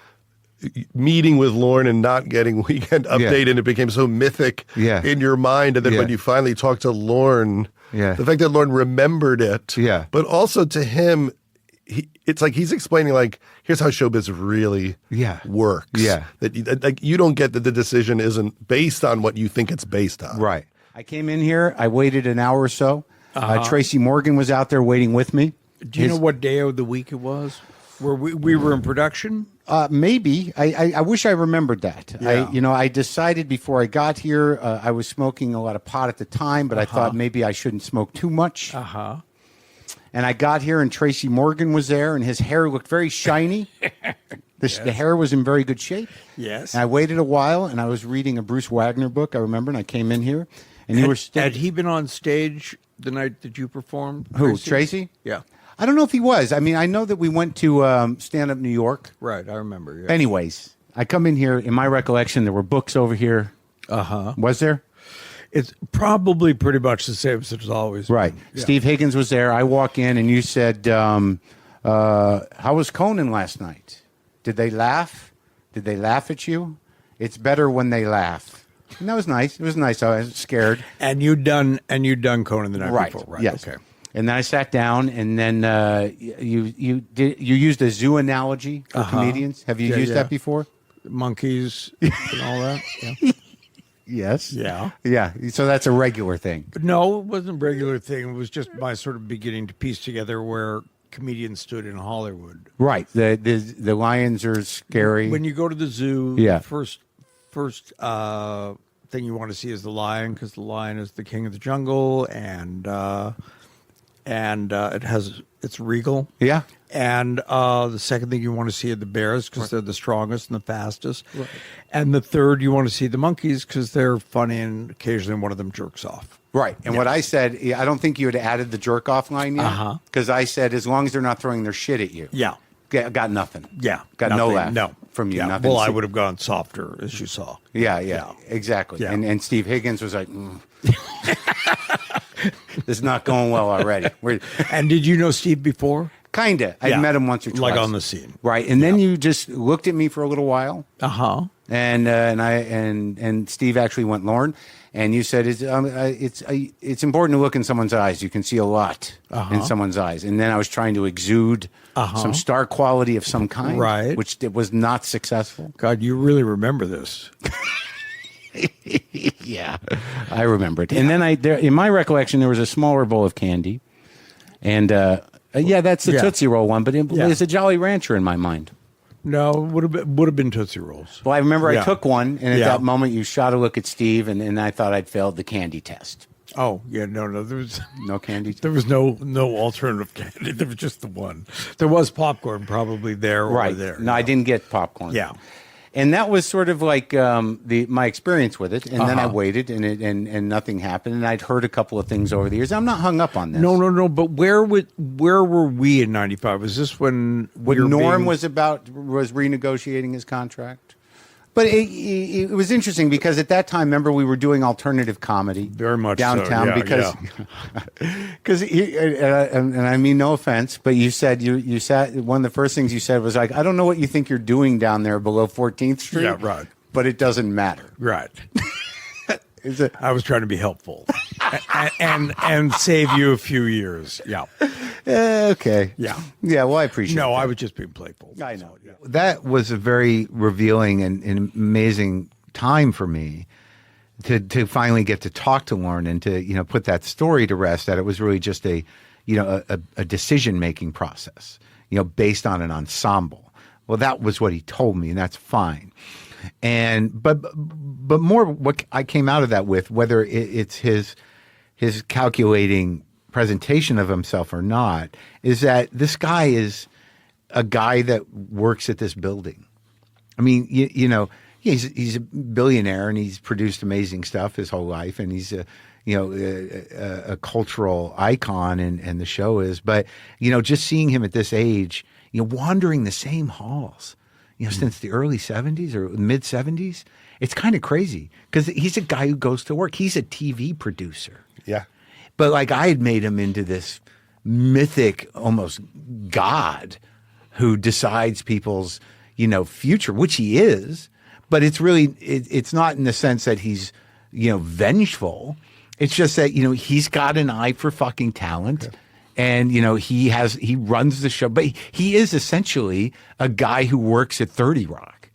meeting with Lorne and not getting Weekend Update, and it became so mythic in your mind. And then when you finally talked to Lorne, the fact that Lorne remembered it, but also to him, it's like he's explaining here's how showbiz really works. Yeah, that you don't get that the decision isn't based on what you think it's based on. Right. I came in here. I waited an hour or so. Tracy Morgan was out there waiting with me. Do you know what day of the week it was? Where we were in production? Maybe. I wish I remembered that. Yeah. I decided before I got here, I was smoking a lot of pot at the time, but I thought maybe I shouldn't smoke too much. And I got here and Tracy Morgan was there and his hair looked very shiny. The hair was in very good shape. Yes. And I waited a while and I was reading a Bruce Wagner book, I remember, and I came in here and you were had he been on stage the night that you performed? Who, Tracy? Yeah. I don't know if he was. I mean, I know that we went to Stand Up New York. Right, I remember. Yeah. Anyways, I come in here. In my recollection, there were books over here. Was there? It's probably pretty much the same as it's always right. been. Yeah. Steve Higgins was there. I walk in, and you said, how was Conan last night? Did they laugh? Did they laugh at you? It's better when they laugh. And that was nice. It was nice. I was scared. And you'd done Conan the night before, right? Yes. Okay. And then I sat down, and then you used a zoo analogy for comedians. Have you used that before? Monkeys and all that. Yeah. Yes. Yeah. Yeah. So that's a regular thing. No, it wasn't a regular thing. It was just my sort of beginning to piece together where comedians stood in Hollywood. Right. The lions are scary. When you go to the zoo, yeah. the first thing you want to see is the lion, because the lion is the king of the jungle, and and it's regal. Yeah. And the second thing you want to see are the bears because they're the strongest and the fastest. Right. And the third, you want to see the monkeys because they're funny and occasionally one of them jerks off. Right. And what I said, I don't think you had added the jerk off line yet. Because I said, as long as they're not throwing their shit at you. Yeah. Got nothing. Yeah. Got nothing, no laugh no. from you. Yeah. Nothing. Well, I would have gone softer, as you saw. Yeah. Exactly. Yeah. And Steve Higgins was like, this is not going well already. And did you know Steve before? Kinda. I'd met him once or twice. Like on the scene. Right. And then you just looked at me for a little while. And Steve actually went, Lauren, and you said it's important to look in someone's eyes. You can see a lot in someone's eyes. And then I was trying to exude some star quality of some kind, right? Which it was not successful. God, you really remember this. Yeah, I remember it. And then in my recollection, there was a smaller bowl of candy, and that's the Tootsie Roll one, but it's a Jolly Rancher in my mind. No, would have been Tootsie Rolls. Well, I remember I took one, and at that moment, you shot a look at Steve, and I thought I'd failed the candy test. Oh, yeah, no, there was no candy. There was no alternative candy. There was just the one. There was popcorn probably there or there. No, I didn't get popcorn. Yeah. And that was sort of like my experience with it. And then I waited, and nothing happened. And I'd heard a couple of things over the years. I'm not hung up on this. No. But where were we in '95? Was this when Norm was renegotiating his contract? But it was interesting because at that time, remember, we were doing alternative comedy very much downtown because and I mean no offense, but you said you sat, one of the first things you said was like, I don't know what you think you're doing down there below 14th Street. Yeah, right. But it doesn't matter. Right. I was trying to be helpful and save you a few years. Yeah. Okay. Yeah. Yeah. Well, I appreciate. No, that. I was just being playful. I know. Yeah. That was a very revealing and amazing time for me to finally get to talk to Lauren and to put that story to rest. That it was really just a decision making process based on an ensemble. Well, that was what he told me, and that's fine. And but more what I came out of that with, whether it's his calculating presentation of himself or not, is that this guy is a guy that works at this building. I mean, he's a billionaire and he's produced amazing stuff his whole life, and he's a cultural icon, and the show is. But just seeing him at this age, wandering the same halls. Since the early 70s or mid 70s, it's kind of crazy because he's a guy who goes to work. He's a TV producer. Yeah. But like I had made him into this mythic, almost god who decides people's, future, which he is. But it's really, it's not in the sense that he's, vengeful. It's just that, he's got an eye for fucking talent. Yeah. And, he runs the show, but he is essentially a guy who works at 30 Rock.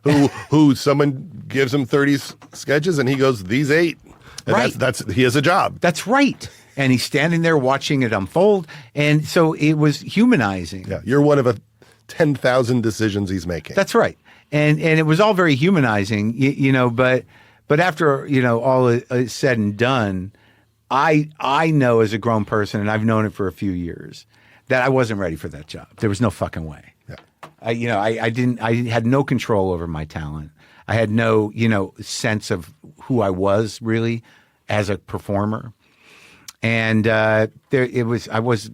Yeah. Who someone gives him 30 sketches and he goes, these 8. And right. He has a job. That's right. And he's standing there watching it unfold. And so it was humanizing. Yeah. You're one of 10,000 decisions he's making. That's right. And it was all very humanizing, but after, all is said and done, I know as a grown person, and I've known it for a few years, that I wasn't ready for that job. There was no fucking way. Yeah. I had no control over my talent. I had no, sense of who I was really as a performer. And I was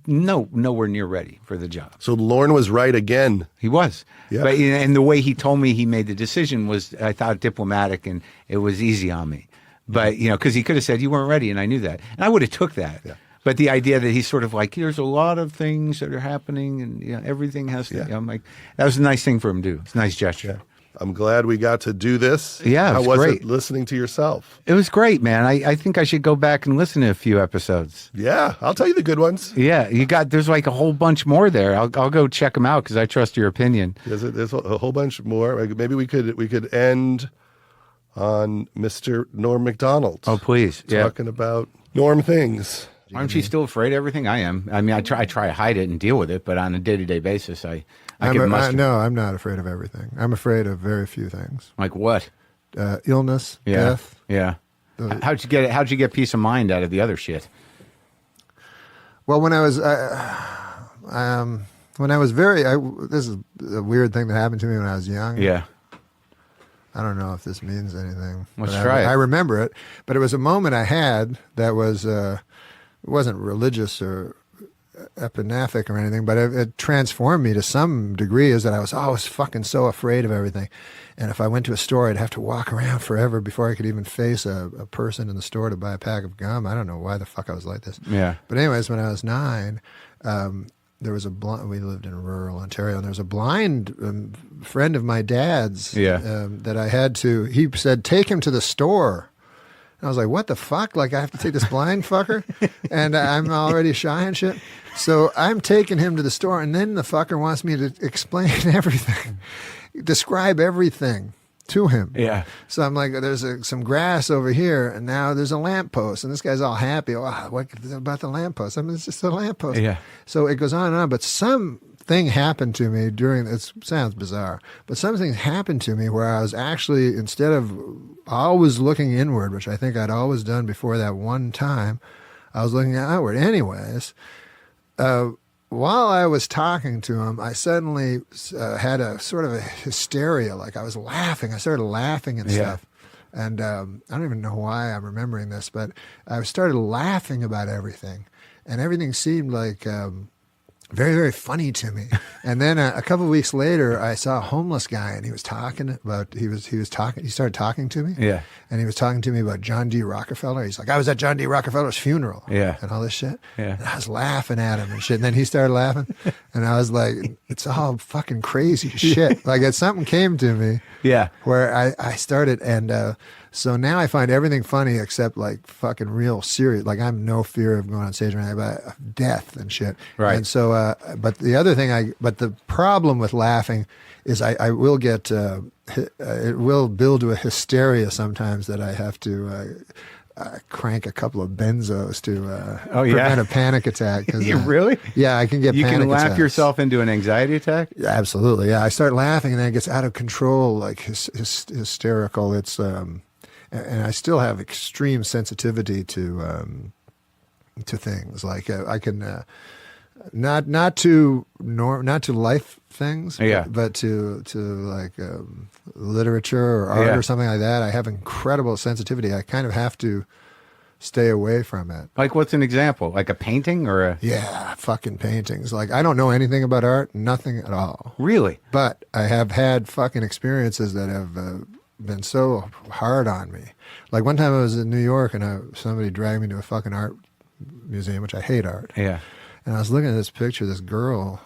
nowhere near ready for the job. So Lorne was right again. He was. Yeah. But, and the way he told me he made the decision was, I thought, diplomatic, and it was easy on me. But, because he could have said you weren't ready, and I knew that. And I would have took that. Yeah. But the idea that he's sort of like, there's a lot of things that are happening, and everything has to, I'm like, that was a nice thing for him to do. It's a nice gesture. Yeah. I'm glad we got to do this. Yeah, How was great. it listening to yourself? It was great, man. I think I should go back and listen to a few episodes. Yeah, I'll tell you the good ones. Yeah, there's like a whole bunch more there. I'll go check them out because I trust your opinion. There's a whole bunch more. Maybe we could end on Mr. Norm Macdonald. Oh, please. Talking about Norm things. Aren't you still afraid of everything? I am. I mean, I try to hide it and deal with it, but on a day-to-day basis, I get mustard. No, I'm not afraid of everything. I'm afraid of very few things. Like what? Illness, death. Yeah. How'd you get peace of mind out of the other shit? Well, when I was this is a weird thing that happened to me when I was young. Yeah. I don't know if this means anything. Let's but try it. I remember it, but it was a moment I had that was it wasn't religious or epinaphic or anything, but it transformed me to some degree. Is that I was always fucking so afraid of everything, and if I went to a store, I'd have to walk around forever before I could even face a person in the store to buy a pack of gum. I don't know why the fuck I was like this. Yeah. But anyways, when I was 9. There was we lived in rural Ontario, and there was a blind friend of my dad's that I had to, he said, take him to the store. And I was like, what the fuck? Like, I have to take this blind fucker? And I'm already shy and shit. So I'm taking him to the store, and then the fucker wants me to explain everything, describe everything to him. Yeah. So I'm like, there's some grass over here, and now there's a lamppost, and this guy's all happy. Oh, what about the lamppost? I mean, it's just a lamppost. Yeah. So it goes on and on, but something happened to me it sounds bizarre, but something happened to me where I was actually, instead of always looking inward, which I think I'd always done before that one time, I was looking outward. Anyways, while I was talking to him, I suddenly had a sort of a hysteria. Like, I was laughing. I started laughing and stuff. And I don't even know why I'm remembering this, but I started laughing about everything. And everything seemed like very, very funny to me. And then a couple of weeks later, I saw a homeless guy, and he was talking about, he started talking to me. Yeah. And he was talking to me about John D. Rockefeller. He's like, I was at John D. Rockefeller's funeral. Yeah. And all this shit. Yeah. And I was laughing at him and shit. And then he started laughing. And I was like, it's all fucking crazy shit. Like, something came to me. Yeah. Where I started, and so now I find everything funny except like fucking real serious. Like, I'm no fear of going on stage or anything, but death and shit. Right. And so, but the other thing but the problem with laughing is I will get, it will build to a hysteria sometimes that I have to crank a couple of benzos to prevent a panic attack. You really? Yeah, I can get You panic can laugh attacks. yourself into an anxiety attack? Yeah, absolutely. Yeah, I start laughing and then it gets out of control, like hysterical. It's and I still have extreme sensitivity to things. Like I can not to life things, but to like literature or art or something like that. I have incredible sensitivity. I kind of have to stay away from it. Like, what's an example? Like a painting or a... Yeah, fucking paintings. Like, I don't know anything about art, nothing at all. Really? But I have had fucking experiences that have been so hard on me. Like, one time I was in New York and somebody dragged me to a fucking art museum, which I hate art. Yeah. And I was looking at this picture, this girl,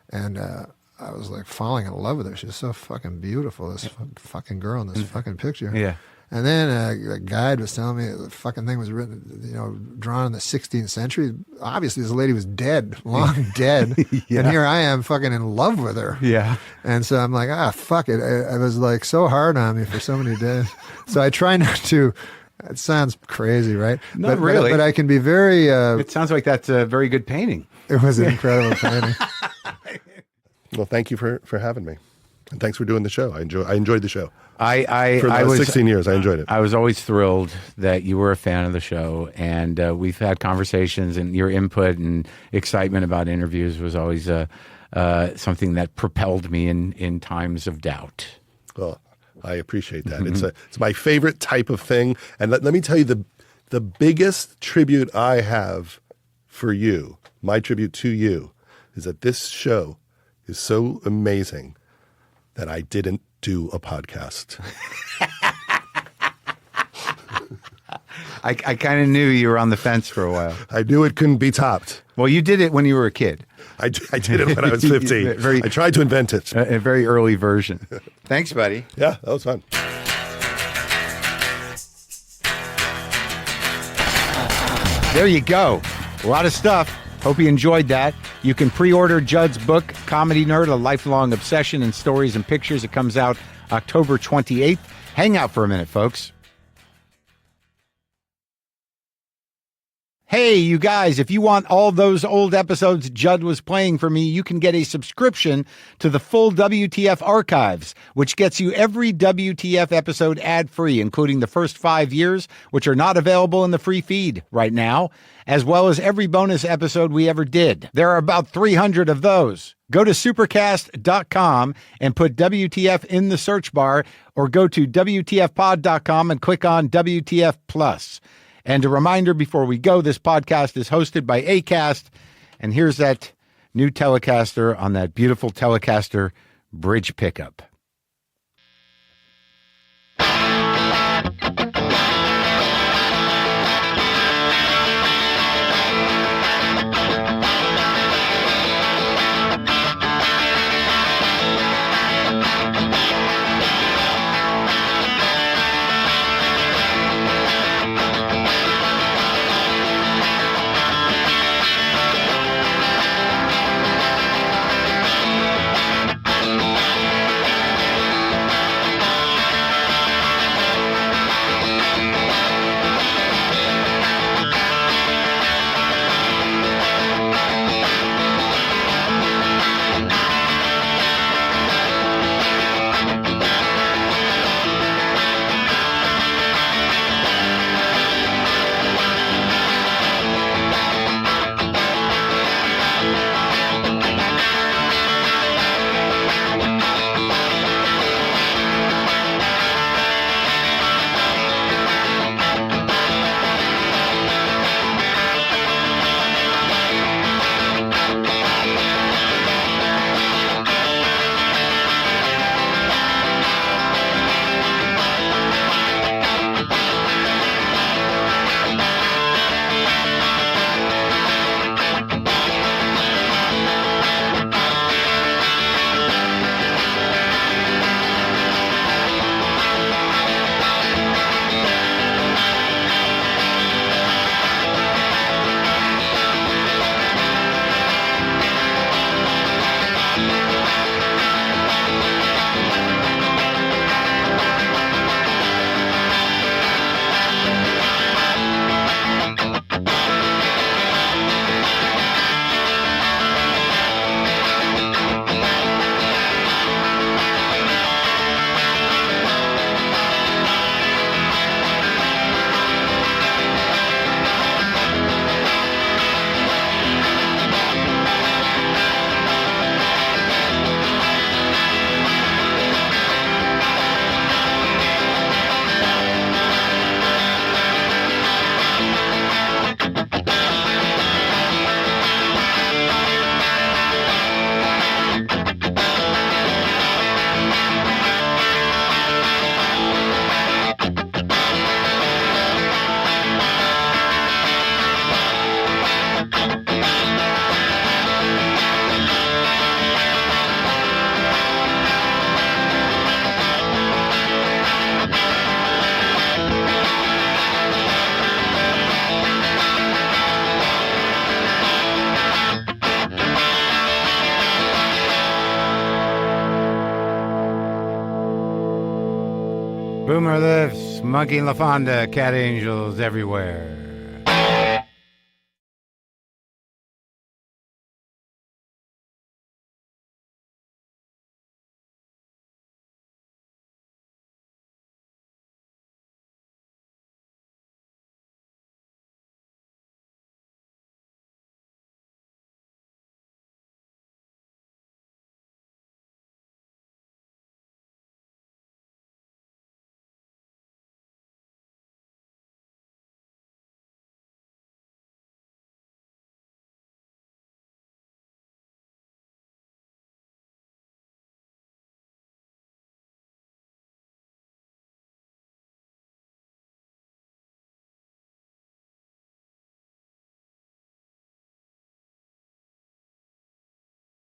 and I was like falling in love with her. She was so fucking beautiful, this fucking girl in this fucking picture. Yeah. And then a guide was telling me the fucking thing was written, drawn in the 16th century. Obviously, this lady was dead, long dead. Yeah. And here I am fucking in love with her. Yeah. And so I'm like, fuck it. I was like so hard on me for so many days. So I try not to. It sounds crazy, right? Not really. But I can be very... it sounds like that's a very good painting. It was an incredible painting. Well, thank you for having me. And thanks for doing the show. I enjoyed the show. I was was 16 years. I enjoyed it. I was always thrilled that you were a fan of the show, and we've had conversations, and your input and excitement about interviews was always something that propelled me in times of doubt. Well, I appreciate that. It's my favorite type of thing. And let me tell you, the biggest tribute I have for you, my tribute to you, is that this show is so amazing that I didn't do a podcast. I kind of knew you were on the fence for a while. I knew it couldn't be topped. Well, you did it when you were a kid. I did it when I was 15. I tried to invent it. A very early version. Thanks, buddy. Yeah, that was fun. There you go. A lot of stuff. Hope you enjoyed that. You can pre-order Judd's book, Comedy Nerd, A Lifelong Obsession in Stories and Pictures. It comes out October 28th. Hang out for a minute, folks. Hey, you guys, if you want all those old episodes Judd was playing for me, you can get a subscription to the full WTF archives, which gets you every WTF episode ad-free, including the first 5 years, which are not available in the free feed right now, as well as every bonus episode we ever did. There are about 300 of those. Go to supercast.com and put WTF in the search bar, or go to WTFpod.com and click on WTF Plus. And a reminder before we go, this podcast is hosted by Acast. And here's that new Telecaster on that beautiful Telecaster bridge pickup. Boomer lifts, Monkey and LaFonda, cat angels everywhere.